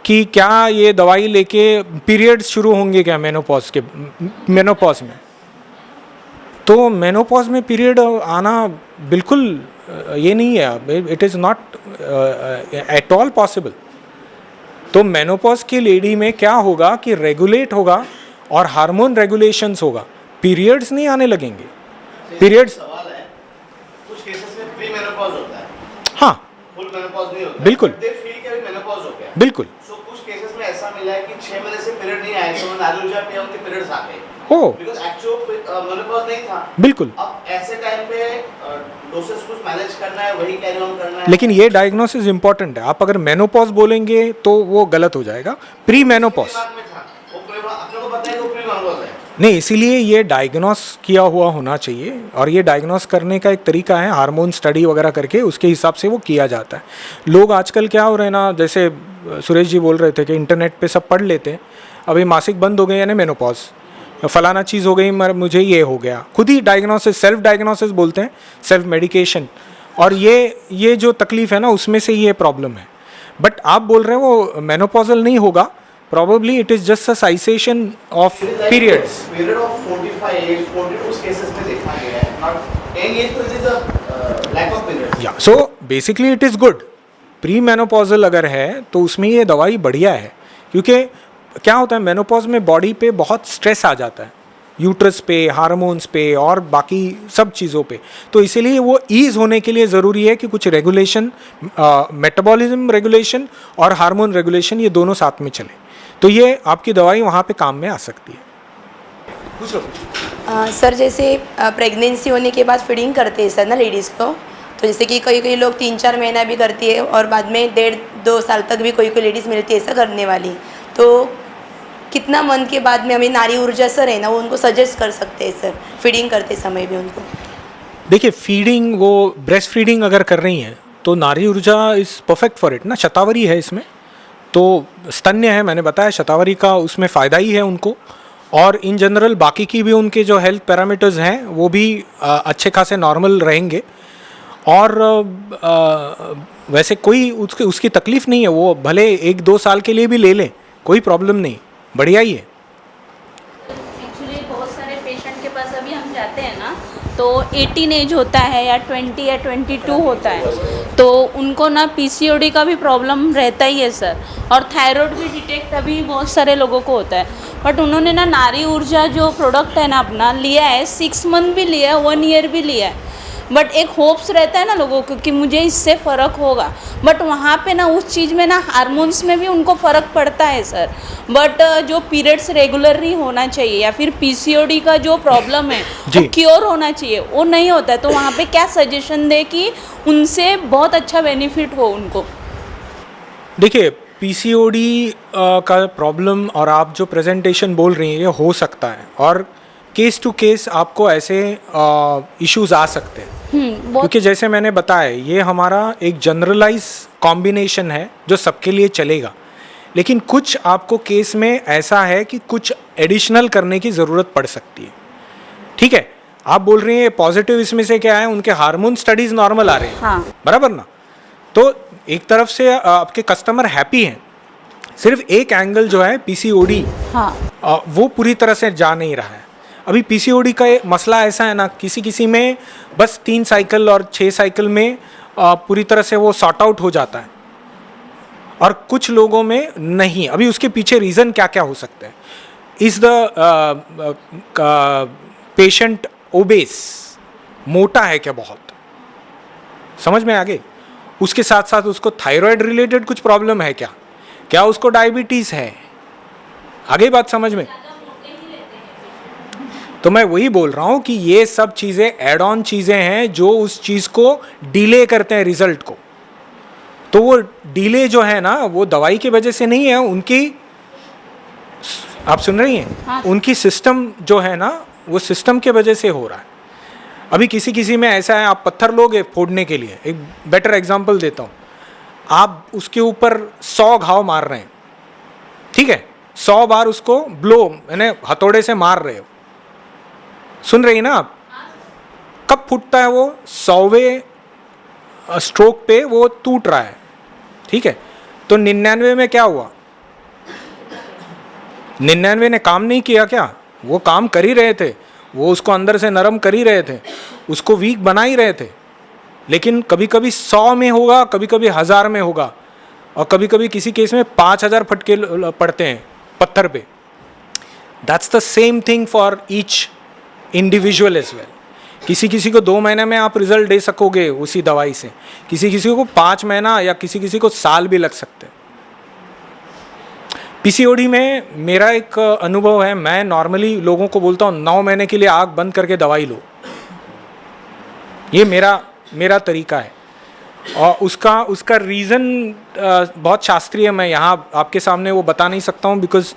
कि क्या ये दवाई लेके पीरियड्स शुरू होंगे क्या मेनोपॉज में। तो मेनोपॉज में पीरियड आना बिल्कुल ये नहीं है, it is not at all possible. तो मेनोपॉज की लेडी में क्या होगा कि रेगुलेट होगा और हार्मोन रेगुलेशंस होगा, पीरियड्स नहीं आने लगेंगे। पीरियड्स सवाल है, कुछ केसेस में प्री मेनोपॉज होता है, हाँ फुल मेनोपॉज नहीं होता, बिल्कुल, दे फील कि अभी मेनोपॉज हो गया, बिल्कुल। सो कुछ केसेस में ऐसा मिला है कि 6 महीने से पीरियड नहीं आए, तो नारी ऊर्जा पे उनके पीरियड्स आ गए, हो बिकॉज़ एक्चुअल मेनोपॉज नहीं था। बिल्कुल। अब ऐसे टाइम पे डोसेस कुछ मैनेज करना है, वही कैरी ऑन करना है। लेकिन ये डायग्नोसिस इंपॉर्टेंट है। आप अगर मेनोपॉज बोलेंगे तो वो गलत हो जाएगा। प्री मेनोपॉज अपने को पता है कि वो प्री मेनोपॉज है, नहीं, इसीलिए ये डायग्नोस किया हुआ होना चाहिए, और ये डायग्नोस करने का एक तरीका है हार्मोन स्टडी वगैरह करके, उसके हिसाब से वो किया जाता है। लोग आजकल क्या हो रहे हैं ना, जैसे सुरेश जी बोल रहे थे कि इंटरनेट पे सब पढ़ लेते हैं, अभी मासिक बंद हो गए यानी मेनोपॉज, फलाना चीज़ हो गई, मुझे ये हो गया, खुद ही डायग्नोसिस, सेल्फ डायग्नोसिस बोलते हैं, सेल्फ मेडिकेशन, और ये जो तकलीफ़ है ना उसमें से ये प्रॉब्लम है। बट आप बोल रहे हैं वो मेनोपॉजल नहीं होगा, probably it is just a cessation of periods. Period of 45 age, 42 cases में देखा गया है, not young age, तो it is a lack of period. या so basically it is good. Pre menopausal अगर है तो उसमें ये दवाई बढ़िया है, क्योंकि क्या होता है मेनोपॉज में बॉडी पे बहुत स्ट्रेस आ जाता है, यूट्रस पे, हार्मोन्स पे और बाकी सब चीज़ों पे। तो इसीलिए वो ईज़ होने के लिए ज़रूरी है कि कुछ रेगुलेशन, मेटाबॉलिज्म रेगुलेशन और हार्मोन रेगुलेशन ये दोनों साथ में चले, तो ये आपकी दवाई वहाँ पे काम में आ सकती है। पूछ लो। सर जैसे प्रेगनेंसी होने के बाद फीडिंग करते हैं सर ना लेडीज़ को, तो जैसे कि कई कई लोग 3-4 महीना भी करती है और बाद में 1.5-2 साल तक भी कोई कोई लेडीज़ मिलती है ऐसा करने वाली, तो कितना मंथ के बाद में हमें नारी ऊर्जा सर है ना वो उनको सजेस्ट कर सकते हैं सर फीडिंग करते समय भी उनको? देखिए फीडिंग, वो ब्रेस्ट फीडिंग अगर कर रही हैं तो नारी ऊर्जा इज़ परफेक्ट फॉर इट ना। शतावरी है इसमें, तो स्तन्य है, मैंने बताया शतावरी का उसमें फ़ायदा ही है उनको, और इन जनरल बाकी की भी उनके जो हेल्थ पैरामीटर्स हैं वो भी अच्छे खासे नॉर्मल रहेंगे, और वैसे कोई उसकी तकलीफ़ नहीं है, वो भले 1-2 साल के लिए भी ले लें, कोई प्रॉब्लम नहीं, बढ़िया ही है। एक्चुअली बहुत सारे पेशेंट के पास अभी हम जाते हैं ना तो 18 एज होता है या 20 या 22 होता है, तो उनको ना पीसीओडी का भी प्रॉब्लम रहता ही है सर, और थायराइड भी डिटेक्ट अभी बहुत सारे लोगों को होता है। बट उन्होंने ना नारी ऊर्जा जो प्रोडक्ट है ना अपना लिया है, 6 मंथ भी लिया है, 1 ईयर भी लिया है, बट एक होप्स रहता है ना लोगों को कि मुझे इससे फ़र्क होगा, बट वहाँ पे ना उस चीज़ में ना हार्मोन्स में भी उनको फ़र्क पड़ता है सर। बट जो पीरियड्स रेगुलरली होना चाहिए या फिर पीसीओडी का जो प्रॉब्लम है वो क्योर होना चाहिए, वो नहीं होता है, तो वहाँ पे क्या सजेशन दे कि उनसे बहुत अच्छा बेनिफिट हो उनको? देखिए पीसीओडी का प्रॉब्लम और आप जो प्रेजेंटेशन बोल रही हैं ये हो सकता है, और केस टू केस आपको ऐसे इश्यूज आ सकते हैं, क्योंकि जैसे मैंने बताया ये हमारा एक जनरलाइज कॉम्बिनेशन है जो सबके लिए चलेगा, लेकिन कुछ आपको केस में ऐसा है कि कुछ एडिशनल करने की ज़रूरत पड़ सकती है। ठीक है, आप बोल रही हैं पॉजिटिव इसमें से क्या है, उनके हार्मोन स्टडीज़ नॉर्मल आ रहे हैं, हाँ। बराबर ना, तो एक तरफ से आपके कस्टमर हैप्पी हैं, सिर्फ एक एंगल जो है पीसीओडी वो पूरी तरह से जा नहीं रहा है। अभी पीसीओडी का मसला ऐसा है ना, किसी में बस 3 साइकिल और 6 साइकिल में पूरी तरह से वो सॉर्ट आउट हो जाता है, और कुछ लोगों में नहीं। अभी उसके पीछे रीज़न क्या क्या हो सकते हैं? इज़ द पेशेंट ओबेस, मोटा है क्या बहुत, समझ में आगे? उसके साथ साथ उसको थायराइड रिलेटेड कुछ प्रॉब्लम है क्या, क्या उसको डायबिटीज़ है, आगे बात समझ में? तो मैं वही बोल रहा हूँ कि ये सब चीज़ें एड ऑन चीज़ें हैं जो उस चीज़ को डिले करते हैं रिजल्ट को। तो वो डिले जो है ना वो दवाई की वजह से नहीं है, उनकी, आप सुन रही हैं? हाँ। उनकी सिस्टम जो है ना वो सिस्टम के वजह से हो रहा है। अभी किसी में ऐसा है, आप पत्थर लोगे फोड़ने के लिए, एक बेटर एग्जांपल देता हूँ, आप उसके ऊपर 100 घाव मार रहे हैं, ठीक है, 100 बार उसको ब्लो यानी हथौड़े से मार रहे हो, सुन रही ना आप? कब फूटता है वो? 100वें स्ट्रोक पे वो टूट रहा है, ठीक है। तो 99 में क्या हुआ? 99 ने काम नहीं किया क्या? वो काम कर ही रहे थे, वो उसको अंदर से नरम कर ही रहे थे, उसको वीक बना ही रहे थे, लेकिन कभी कभी 100 में होगा, कभी कभी 1000 में होगा, और कभी कभी किसी केस में 5000 फटके पड़ते हैं पत्थर पे। That's the same thing for each individual as well. किसी को 2 महीने में आप रिजल्ट दे सकोगे उसी दवाई से, किसी को 5 महीना या किसी को साल भी लग सकते हैं। पीसीओडी में मेरा एक अनुभव है, मैं नॉर्मली लोगों को बोलता हूँ 9 महीने के लिए आँख बंद करके दवाई लो, ये मेरा तरीका है, और उसका रीज़न बहुत शास्त्रीय, मैं यहाँ आपके सामने वो बता नहीं सकता हूँ बिकॉज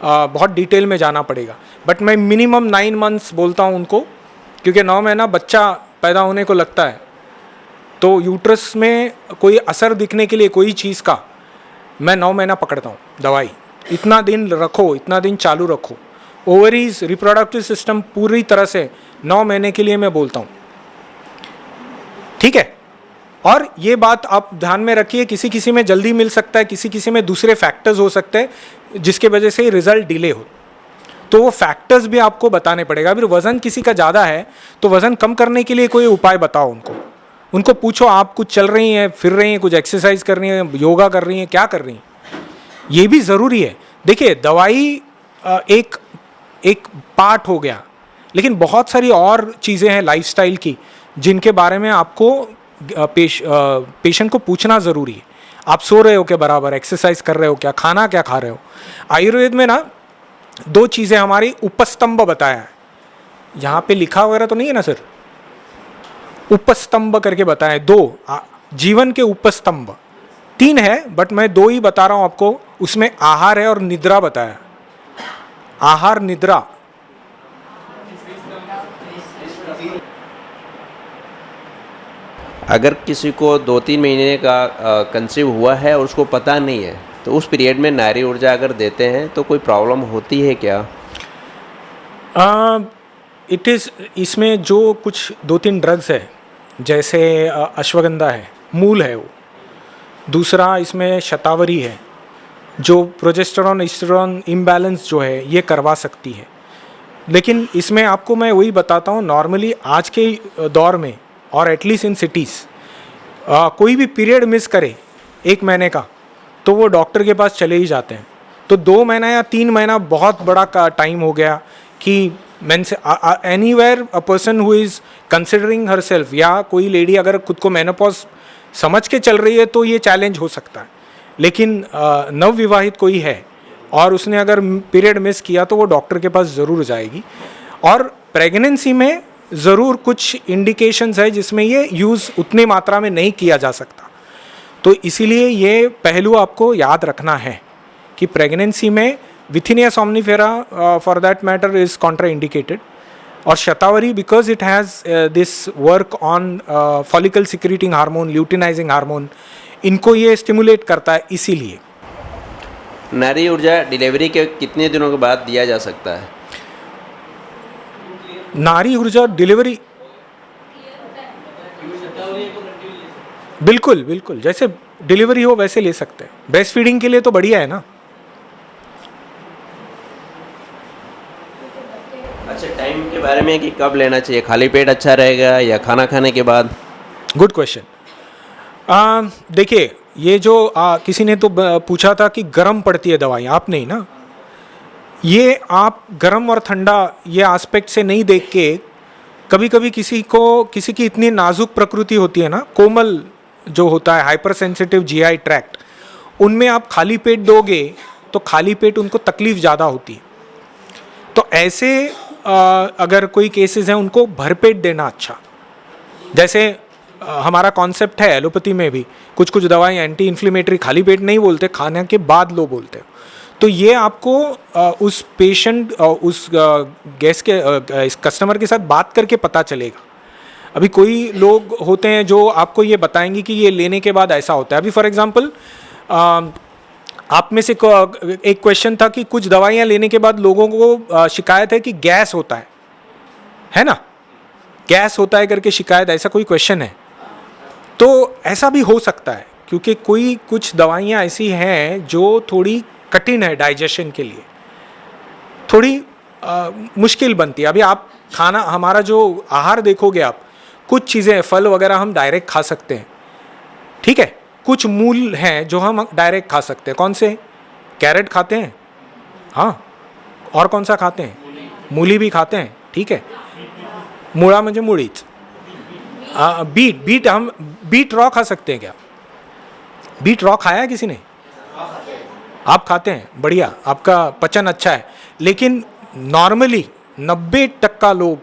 बहुत डिटेल में जाना पड़ेगा, बट मैं मिनिमम 9 मंथ्स बोलता हूँ उनको, क्योंकि 9 महीना बच्चा पैदा होने को लगता है, तो यूट्रस में कोई असर दिखने के लिए कोई चीज़ का मैं 9 महीना पकड़ता हूँ दवाई, इतना दिन रखो, इतना दिन चालू रखो। ओवरीज, रिप्रोडक्टिव सिस्टम पूरी तरह से 9 महीने के लिए मैं बोलता हूँ, ठीक है। और ये बात आप ध्यान में रखिए, किसी में जल्दी मिल सकता है, किसी में दूसरे फैक्टर्स हो सकते हैं जिसके वजह से रिजल्ट डिले हो, तो वो फैक्टर्स भी आपको बताने पड़ेगा। अभी वज़न किसी का ज़्यादा है तो वज़न कम करने के लिए कोई उपाय बताओ उनको, उनको पूछो आप कुछ चल रही हैं, फिर रही हैं, कुछ एक्सरसाइज कर रही हैं, योगा कर रही हैं, क्या कर रही हैं, ये भी ज़रूरी है। देखिए दवाई एक पार्ट हो गया, लेकिन बहुत सारी और चीज़ें हैं लाइफस्टाइल की जिनके बारे में आपको पेशेंट को पूछना ज़रूरी है। आप सो रहे हो क्या बराबर, एक्सरसाइज कर रहे हो क्या, खाना क्या खा रहे हो। आयुर्वेद में ना 2 चीज़ें हमारी उपस्तंभ बताया है, यहाँ पे लिखा वगैरह तो नहीं है ना सर, उपस्तंभ करके बताया है 2 जीवन के उपस्तंभ, 3 है बट मैं 2 ही बता रहा हूँ आपको। उसमें आहार है और निद्रा बताया, आहार निद्रा। अगर किसी को 2-3 महीने का कंसीव हुआ है और उसको पता नहीं है, तो उस पीरियड में नारी ऊर्जा अगर देते हैं तो कोई प्रॉब्लम होती है क्या? इट इज़, इसमें जो कुछ 2-3 ड्रग्स है, जैसे अश्वगंधा है, मूल है वो, दूसरा इसमें शतावरी है जो प्रोजेस्टेरॉन एस्टेरॉन इम्बैलेंस जो है ये करवा सकती है। लेकिन इसमें आपको मैं वही बताता हूँ, नॉर्मली आज के दौर में और एटलीस्ट इन सिटीज़ कोई भी पीरियड मिस करे 1 महीने का तो वो डॉक्टर के पास चले ही जाते हैं। तो 2 महीना या 3 महीना बहुत बड़ा का टाइम हो गया कि anywhere a person who is considering her self, या कोई लेडी अगर खुद को मेनोपॉज समझ के चल रही है तो ये चैलेंज हो सकता है। लेकिन नवविवाहित कोई है और उसने अगर पीरियड मिस किया तो वो डॉक्टर के पास ज़रूर जाएगी। और प्रेगनेंसी में ज़रूर कुछ इंडिकेशंस है जिसमें ये यूज़ उतनी मात्रा में नहीं किया जा सकता, तो इसीलिए ये पहलू आपको याद रखना है कि प्रेगनेंसी में withania somnifera for that matter is contraindicated, और Shatavari because it has this work on follicle secreting hormone, luteinizing hormone, इनको ये स्टिमुलेट करता है। इसीलिए नारी ऊर्जा डिलीवरी के कितने दिनों के बाद दिया जा सकता है? नारी ऊर्जा डिलीवरी बिल्कुल बिल्कुल जैसे डिलीवरी हो वैसे ले सकते हैं। ब्रेस्ट फीडिंग के लिए तो बढ़िया है ना। अच्छा, टाइम के बारे में कि कब लेना चाहिए, खाली पेट अच्छा रहेगा या खाना खाने के बाद? Good question. देखिए ये जो किसी ने तो पूछा था कि गर्म पड़ती है दवाई, आप नहीं ना, ये आप गर्म और ठंडा ये एस्पेक्ट से नहीं देख के, कभी कभी किसी की इतनी नाजुक प्रकृति होती है ना, कोमल जो होता है हाइपर सेंसिटिव जीआई ट्रैक्ट, उनमें आप खाली पेट दोगे तो खाली पेट उनको तकलीफ ज़्यादा होती है। तो ऐसे अगर कोई केसेस हैं उनको भरपेट देना अच्छा। जैसे हमारा कॉन्सेप्ट है एलोपैथी में भी, कुछ कुछ दवाएं एंटी इन्फ्लेमेटरी खाली पेट नहीं बोलते, खाने के बाद लो बोलते हैं। तो ये आपको उस पेशेंट उस गेस्ट के इस कस्टमर के साथ बात करके पता चलेगा। अभी कोई लोग होते हैं जो आपको ये बताएंगे कि ये लेने के बाद ऐसा होता है। अभी फॉर एग्जांपल आप में से एक क्वेश्चन था कि कुछ दवाइयाँ लेने के बाद लोगों को शिकायत है कि गैस होता है ना, गैस होता है करके शिकायत, ऐसा कोई क्वेश्चन है। तो ऐसा भी हो सकता है क्योंकि कोई कुछ दवाइयाँ ऐसी हैं जो थोड़ी कठिन है डाइजेशन के लिए, थोड़ी मुश्किल बनती है। अभी आप खाना, हमारा जो आहार देखोगे आप, कुछ चीज़ें फल वगैरह हम डायरेक्ट खा सकते हैं, ठीक है, कुछ मूल हैं जो हम डायरेक्ट खा सकते हैं। कौन से? कैरेट खाते हैं, हाँ, और कौन सा खाते हैं? मूली भी खाते हैं, ठीक है, मुळा म्हणजे मुळीच। बीट हम बीट रॉ खा सकते हैं क्या? बीट रॉ खाया है किसी ने? आप खाते हैं, बढ़िया, आपका पचन अच्छा है। लेकिन नॉर्मली 90% लोग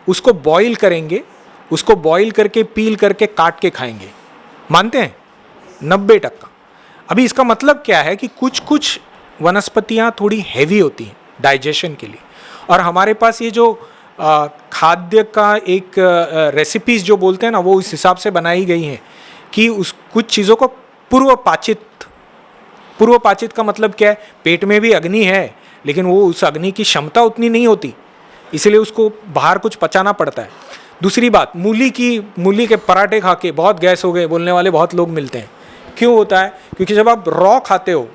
उसको बॉईल करेंगे, उसको बॉईल करके पील करके काट के खाएंगे, मानते हैं? 90%। अभी इसका मतलब क्या है कि कुछ कुछ वनस्पतियाँ थोड़ी हैवी होती हैं डाइजेशन के लिए, और हमारे पास ये जो खाद्य का एक रेसिपीज़ जो बोलते हैं ना, वो इस हिसाब से बनाई गई हैं कि उस कुछ चीज़ों को पूर्व पाचित का मतलब क्या है? पेट में भी अग्नि है लेकिन वो उस अग्नि की क्षमता उतनी नहीं होती, इसलिए उसको बाहर कुछ पचाना पड़ता है। दूसरी बात, मूली के पराठे खा के बहुत गैस हो गए बोलने वाले बहुत लोग मिलते हैं। क्यों होता है? क्योंकि जब आप रॉ खाते हो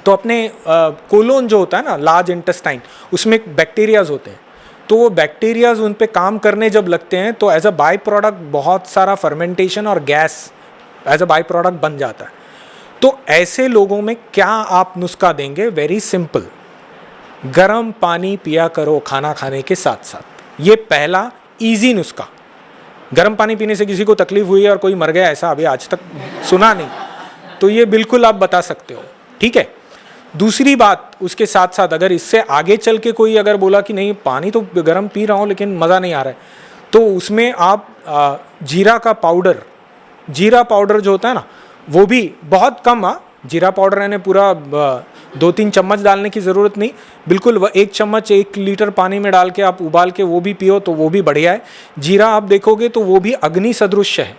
तो अपने कोलोन जो होता है ना, लार्ज इंटेस्टाइन, उसमें बैक्टीरियाज होते हैं, तो वो बैक्टीरियाज उन पे काम करने जब लगते हैं तो एज अ बाई प्रोडक्ट बहुत सारा फर्मेंटेशन और gas as a byproduct बन जाता है। तो ऐसे लोगों में क्या आप नुस्खा देंगे? वेरी सिंपल, गर्म पानी पिया करो खाना खाने के साथ साथ। ये पहला इजी नुस्खा। गर्म पानी पीने से किसी को तकलीफ हुई है और कोई मर गया ऐसा अभी आज तक सुना नहीं, तो ये बिल्कुल आप बता सकते हो, ठीक है। दूसरी बात उसके साथ साथ अगर इससे आगे चल के कोई अगर बोला कि नहीं पानी तो गर्म पी रहा हूँ लेकिन मज़ा नहीं आ रहा है, तो उसमें आप जीरा का पाउडर, जीरा पाउडर जो होता है ना वो भी बहुत कम, जीरा पाउडर यानी पूरा 2-3 चम्मच डालने की ज़रूरत नहीं, बिल्कुल 1 चम्मच 1 लीटर पानी में डाल के आप उबाल के वो भी पियो तो वो भी बढ़िया है। जीरा आप देखोगे तो वो भी अग्नि सदृश है।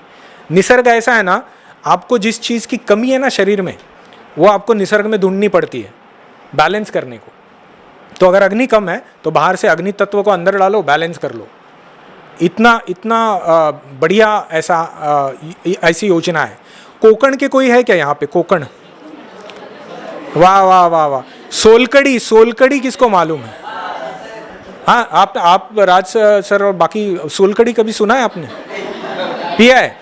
निसर्ग ऐसा है ना, आपको जिस चीज़ की कमी है ना शरीर में वो आपको निसर्ग में ढूंढनी पड़ती है बैलेंस करने को। तो अगर अग्नि कम है तो बाहर से अग्नि तत्व को अंदर डालो, बैलेंस कर लो। इतना बढ़िया ऐसी योजना है। कोकण के कोई है क्या यहाँ पे? कोकण, वाह वाह वाह वाह। सोलकड़ी, सोलकड़ी किसको मालूम है? हाँ, आप राज सर और बाकी सोलकड़ी कभी सुना है आपने? पिया है?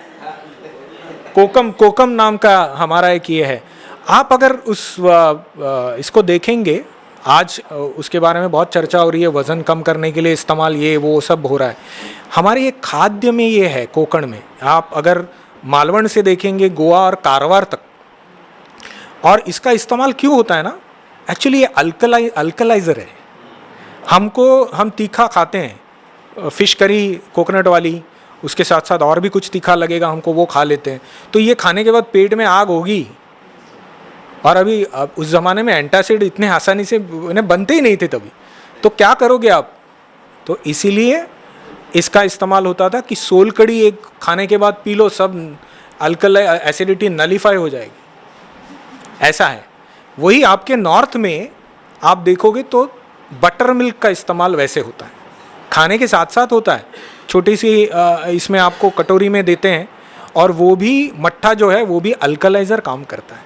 कोकम, कोकम नाम का हमारा एक ये है। आप अगर इसको देखेंगे, आज उसके बारे में बहुत चर्चा हो रही है, वज़न कम करने के लिए इस्तेमाल ये वो सब हो रहा है। हमारे ये खाद्य में ये है कोकण में। आप अगर मालवण से देखेंगे गोवा और कारवार तक, और इसका इस्तेमाल क्यों होता है ना, एक्चुअली ये अल्कलाइज़र है। हम तीखा खाते हैं, फ़िश करी कोकोनट वाली, उसके साथ साथ और भी कुछ तीखा लगेगा हमको, वो खा लेते हैं, तो ये खाने के बाद पेट में आग होगी। और अभी उस ज़माने में एंटासिड इतने आसानी से इन्हें बनते ही नहीं थे तभी, तो क्या करोगे आप? तो इसीलिए इसका इस्तेमाल होता था कि सोलकड़ी एक खाने के बाद पी लो, सब अल्कलाई एसिडिटी नलीफाई हो जाएगी, ऐसा है। वही आपके नॉर्थ में आप देखोगे तो बटर मिल्क का इस्तेमाल वैसे होता है, खाने के साथ साथ होता है, छोटी सी इसमें आपको कटोरी में देते हैं, और वो भी मट्ठा जो है वो भी अल्कलाइज़र काम करता है।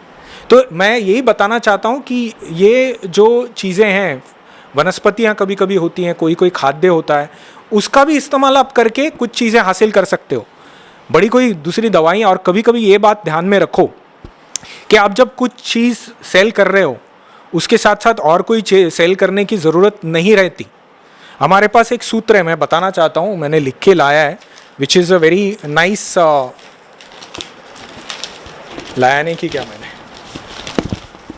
तो मैं यही बताना चाहता हूँ कि ये जो चीज़ें हैं, वनस्पतियाँ कभी कभी होती हैं, कोई कोई खाद्य होता है, उसका भी इस्तेमाल आप करके कुछ चीज़ें हासिल कर सकते हो, बड़ी कोई दूसरी दवाई। और कभी कभी ये बात ध्यान में रखो कि आप जब कुछ चीज़ सेल कर रहे हो उसके साथ साथ और कोई सेल करने की ज़रूरत नहीं रहती। हमारे पास एक सूत्र है, मैं बताना चाहता हूँ, मैंने लिख के लाया है, which is a very nice, लाया नहीं कि क्या मैंने,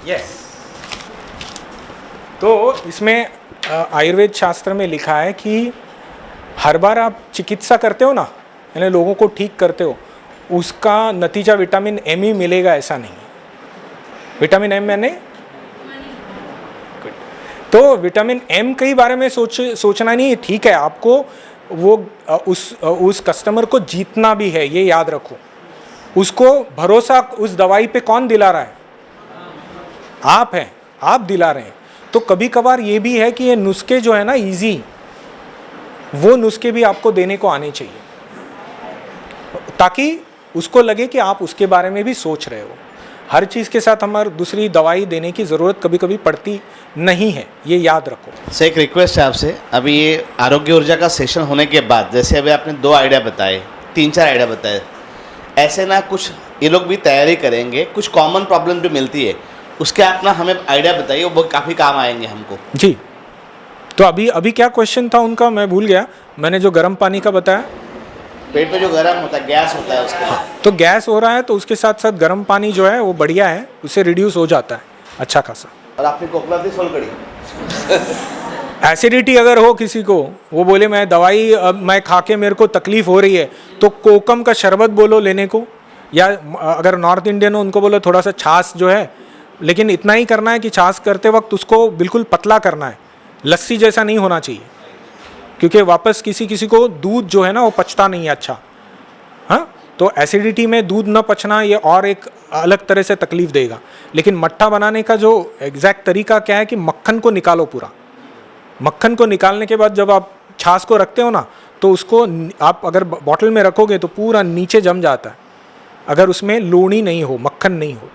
यस। तो इसमें आयुर्वेद शास्त्र में लिखा है कि हर बार आप चिकित्सा करते हो ना, यानी लोगों को ठीक करते हो, उसका नतीजा विटामिन एम ही मिलेगा ऐसा नहीं है। विटामिन एम मैंने, तो विटामिन एम के बारे में सोचना नहीं है, ठीक है, आपको वो उस कस्टमर को जीतना भी है, ये याद रखो। उसको भरोसा उस दवाई पे कौन दिला रहा है? आप हैं, आप दिला रहे हैं। तो कभी कभार ये भी है कि ये नुस्खे जो है ना इजी, वो नुस्खे भी आपको देने को आने चाहिए, ताकि उसको लगे कि आप उसके बारे में भी सोच रहे हो। हर चीज़ के साथ हमारे दूसरी दवाई देने की ज़रूरत कभी कभी पड़ती नहीं है, ये याद रखो। सर एक रिक्वेस्ट है आपसे, अभी ये आरोग्य ऊर्जा का सेशन होने के बाद, जैसे अभी आपने 2 आइडिया बताए, 3-4 आइडिया बताए, ऐसे ना कुछ ये लोग भी तैयारी करेंगे, कुछ कॉमन प्रॉब्लम जो मिलती है उसके आप ना हमें आइडिया बताइए, वो काफ़ी काम आएंगे हमको। जी, तो अभी क्या क्वेश्चन था उनका, मैं भूल गया। मैंने जो गर्म पानी का बताया, पेट पे जो गर्म होता है, गैस होता है उसके, तो गैस हो रहा है तो उसके साथ साथ गर्म पानी जो है वो बढ़िया है, उससे रिड्यूस हो जाता है अच्छा खासा। और आपने कोकला दी सोलकड़ी, एसिडिटी अगर हो किसी को, वो बोले मैं दवाई मैं खा के मेरे को तकलीफ हो रही है, तो कोकम का शरबत बोलो लेने को, या अगर नॉर्थ इंडियन हो उनको बोलो थोड़ा सा छाछ जो है, लेकिन इतना ही करना है कि छाछ करते वक्त उसको बिल्कुल पतला करना है, लस्सी जैसा नहीं होना चाहिए, क्योंकि वापस किसी को दूध जो है ना वो पचता नहीं है अच्छा। हाँ, तो एसिडिटी में दूध न पचना ये और एक अलग तरह से तकलीफ देगा। लेकिन मट्ठा बनाने का जो एग्जैक्ट तरीका क्या है कि मक्खन को निकालो पूरा, मक्खन को निकालने के बाद जब आप छाछ को रखते हो ना, तो उसको आप अगर बॉटल में रखोगे तो पूरा नीचे जम जाता है, अगर उसमें लोणी नहीं हो, मक्खन नहीं हो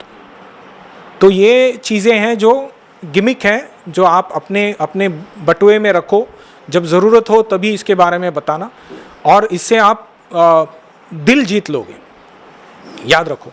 तो ये चीज़ें हैं जो गिमिक हैं, जो आप अपने बटुए में रखो, जब ज़रूरत हो तभी इसके बारे में बताना, और इससे आप दिल जीत लोगे, याद रखो।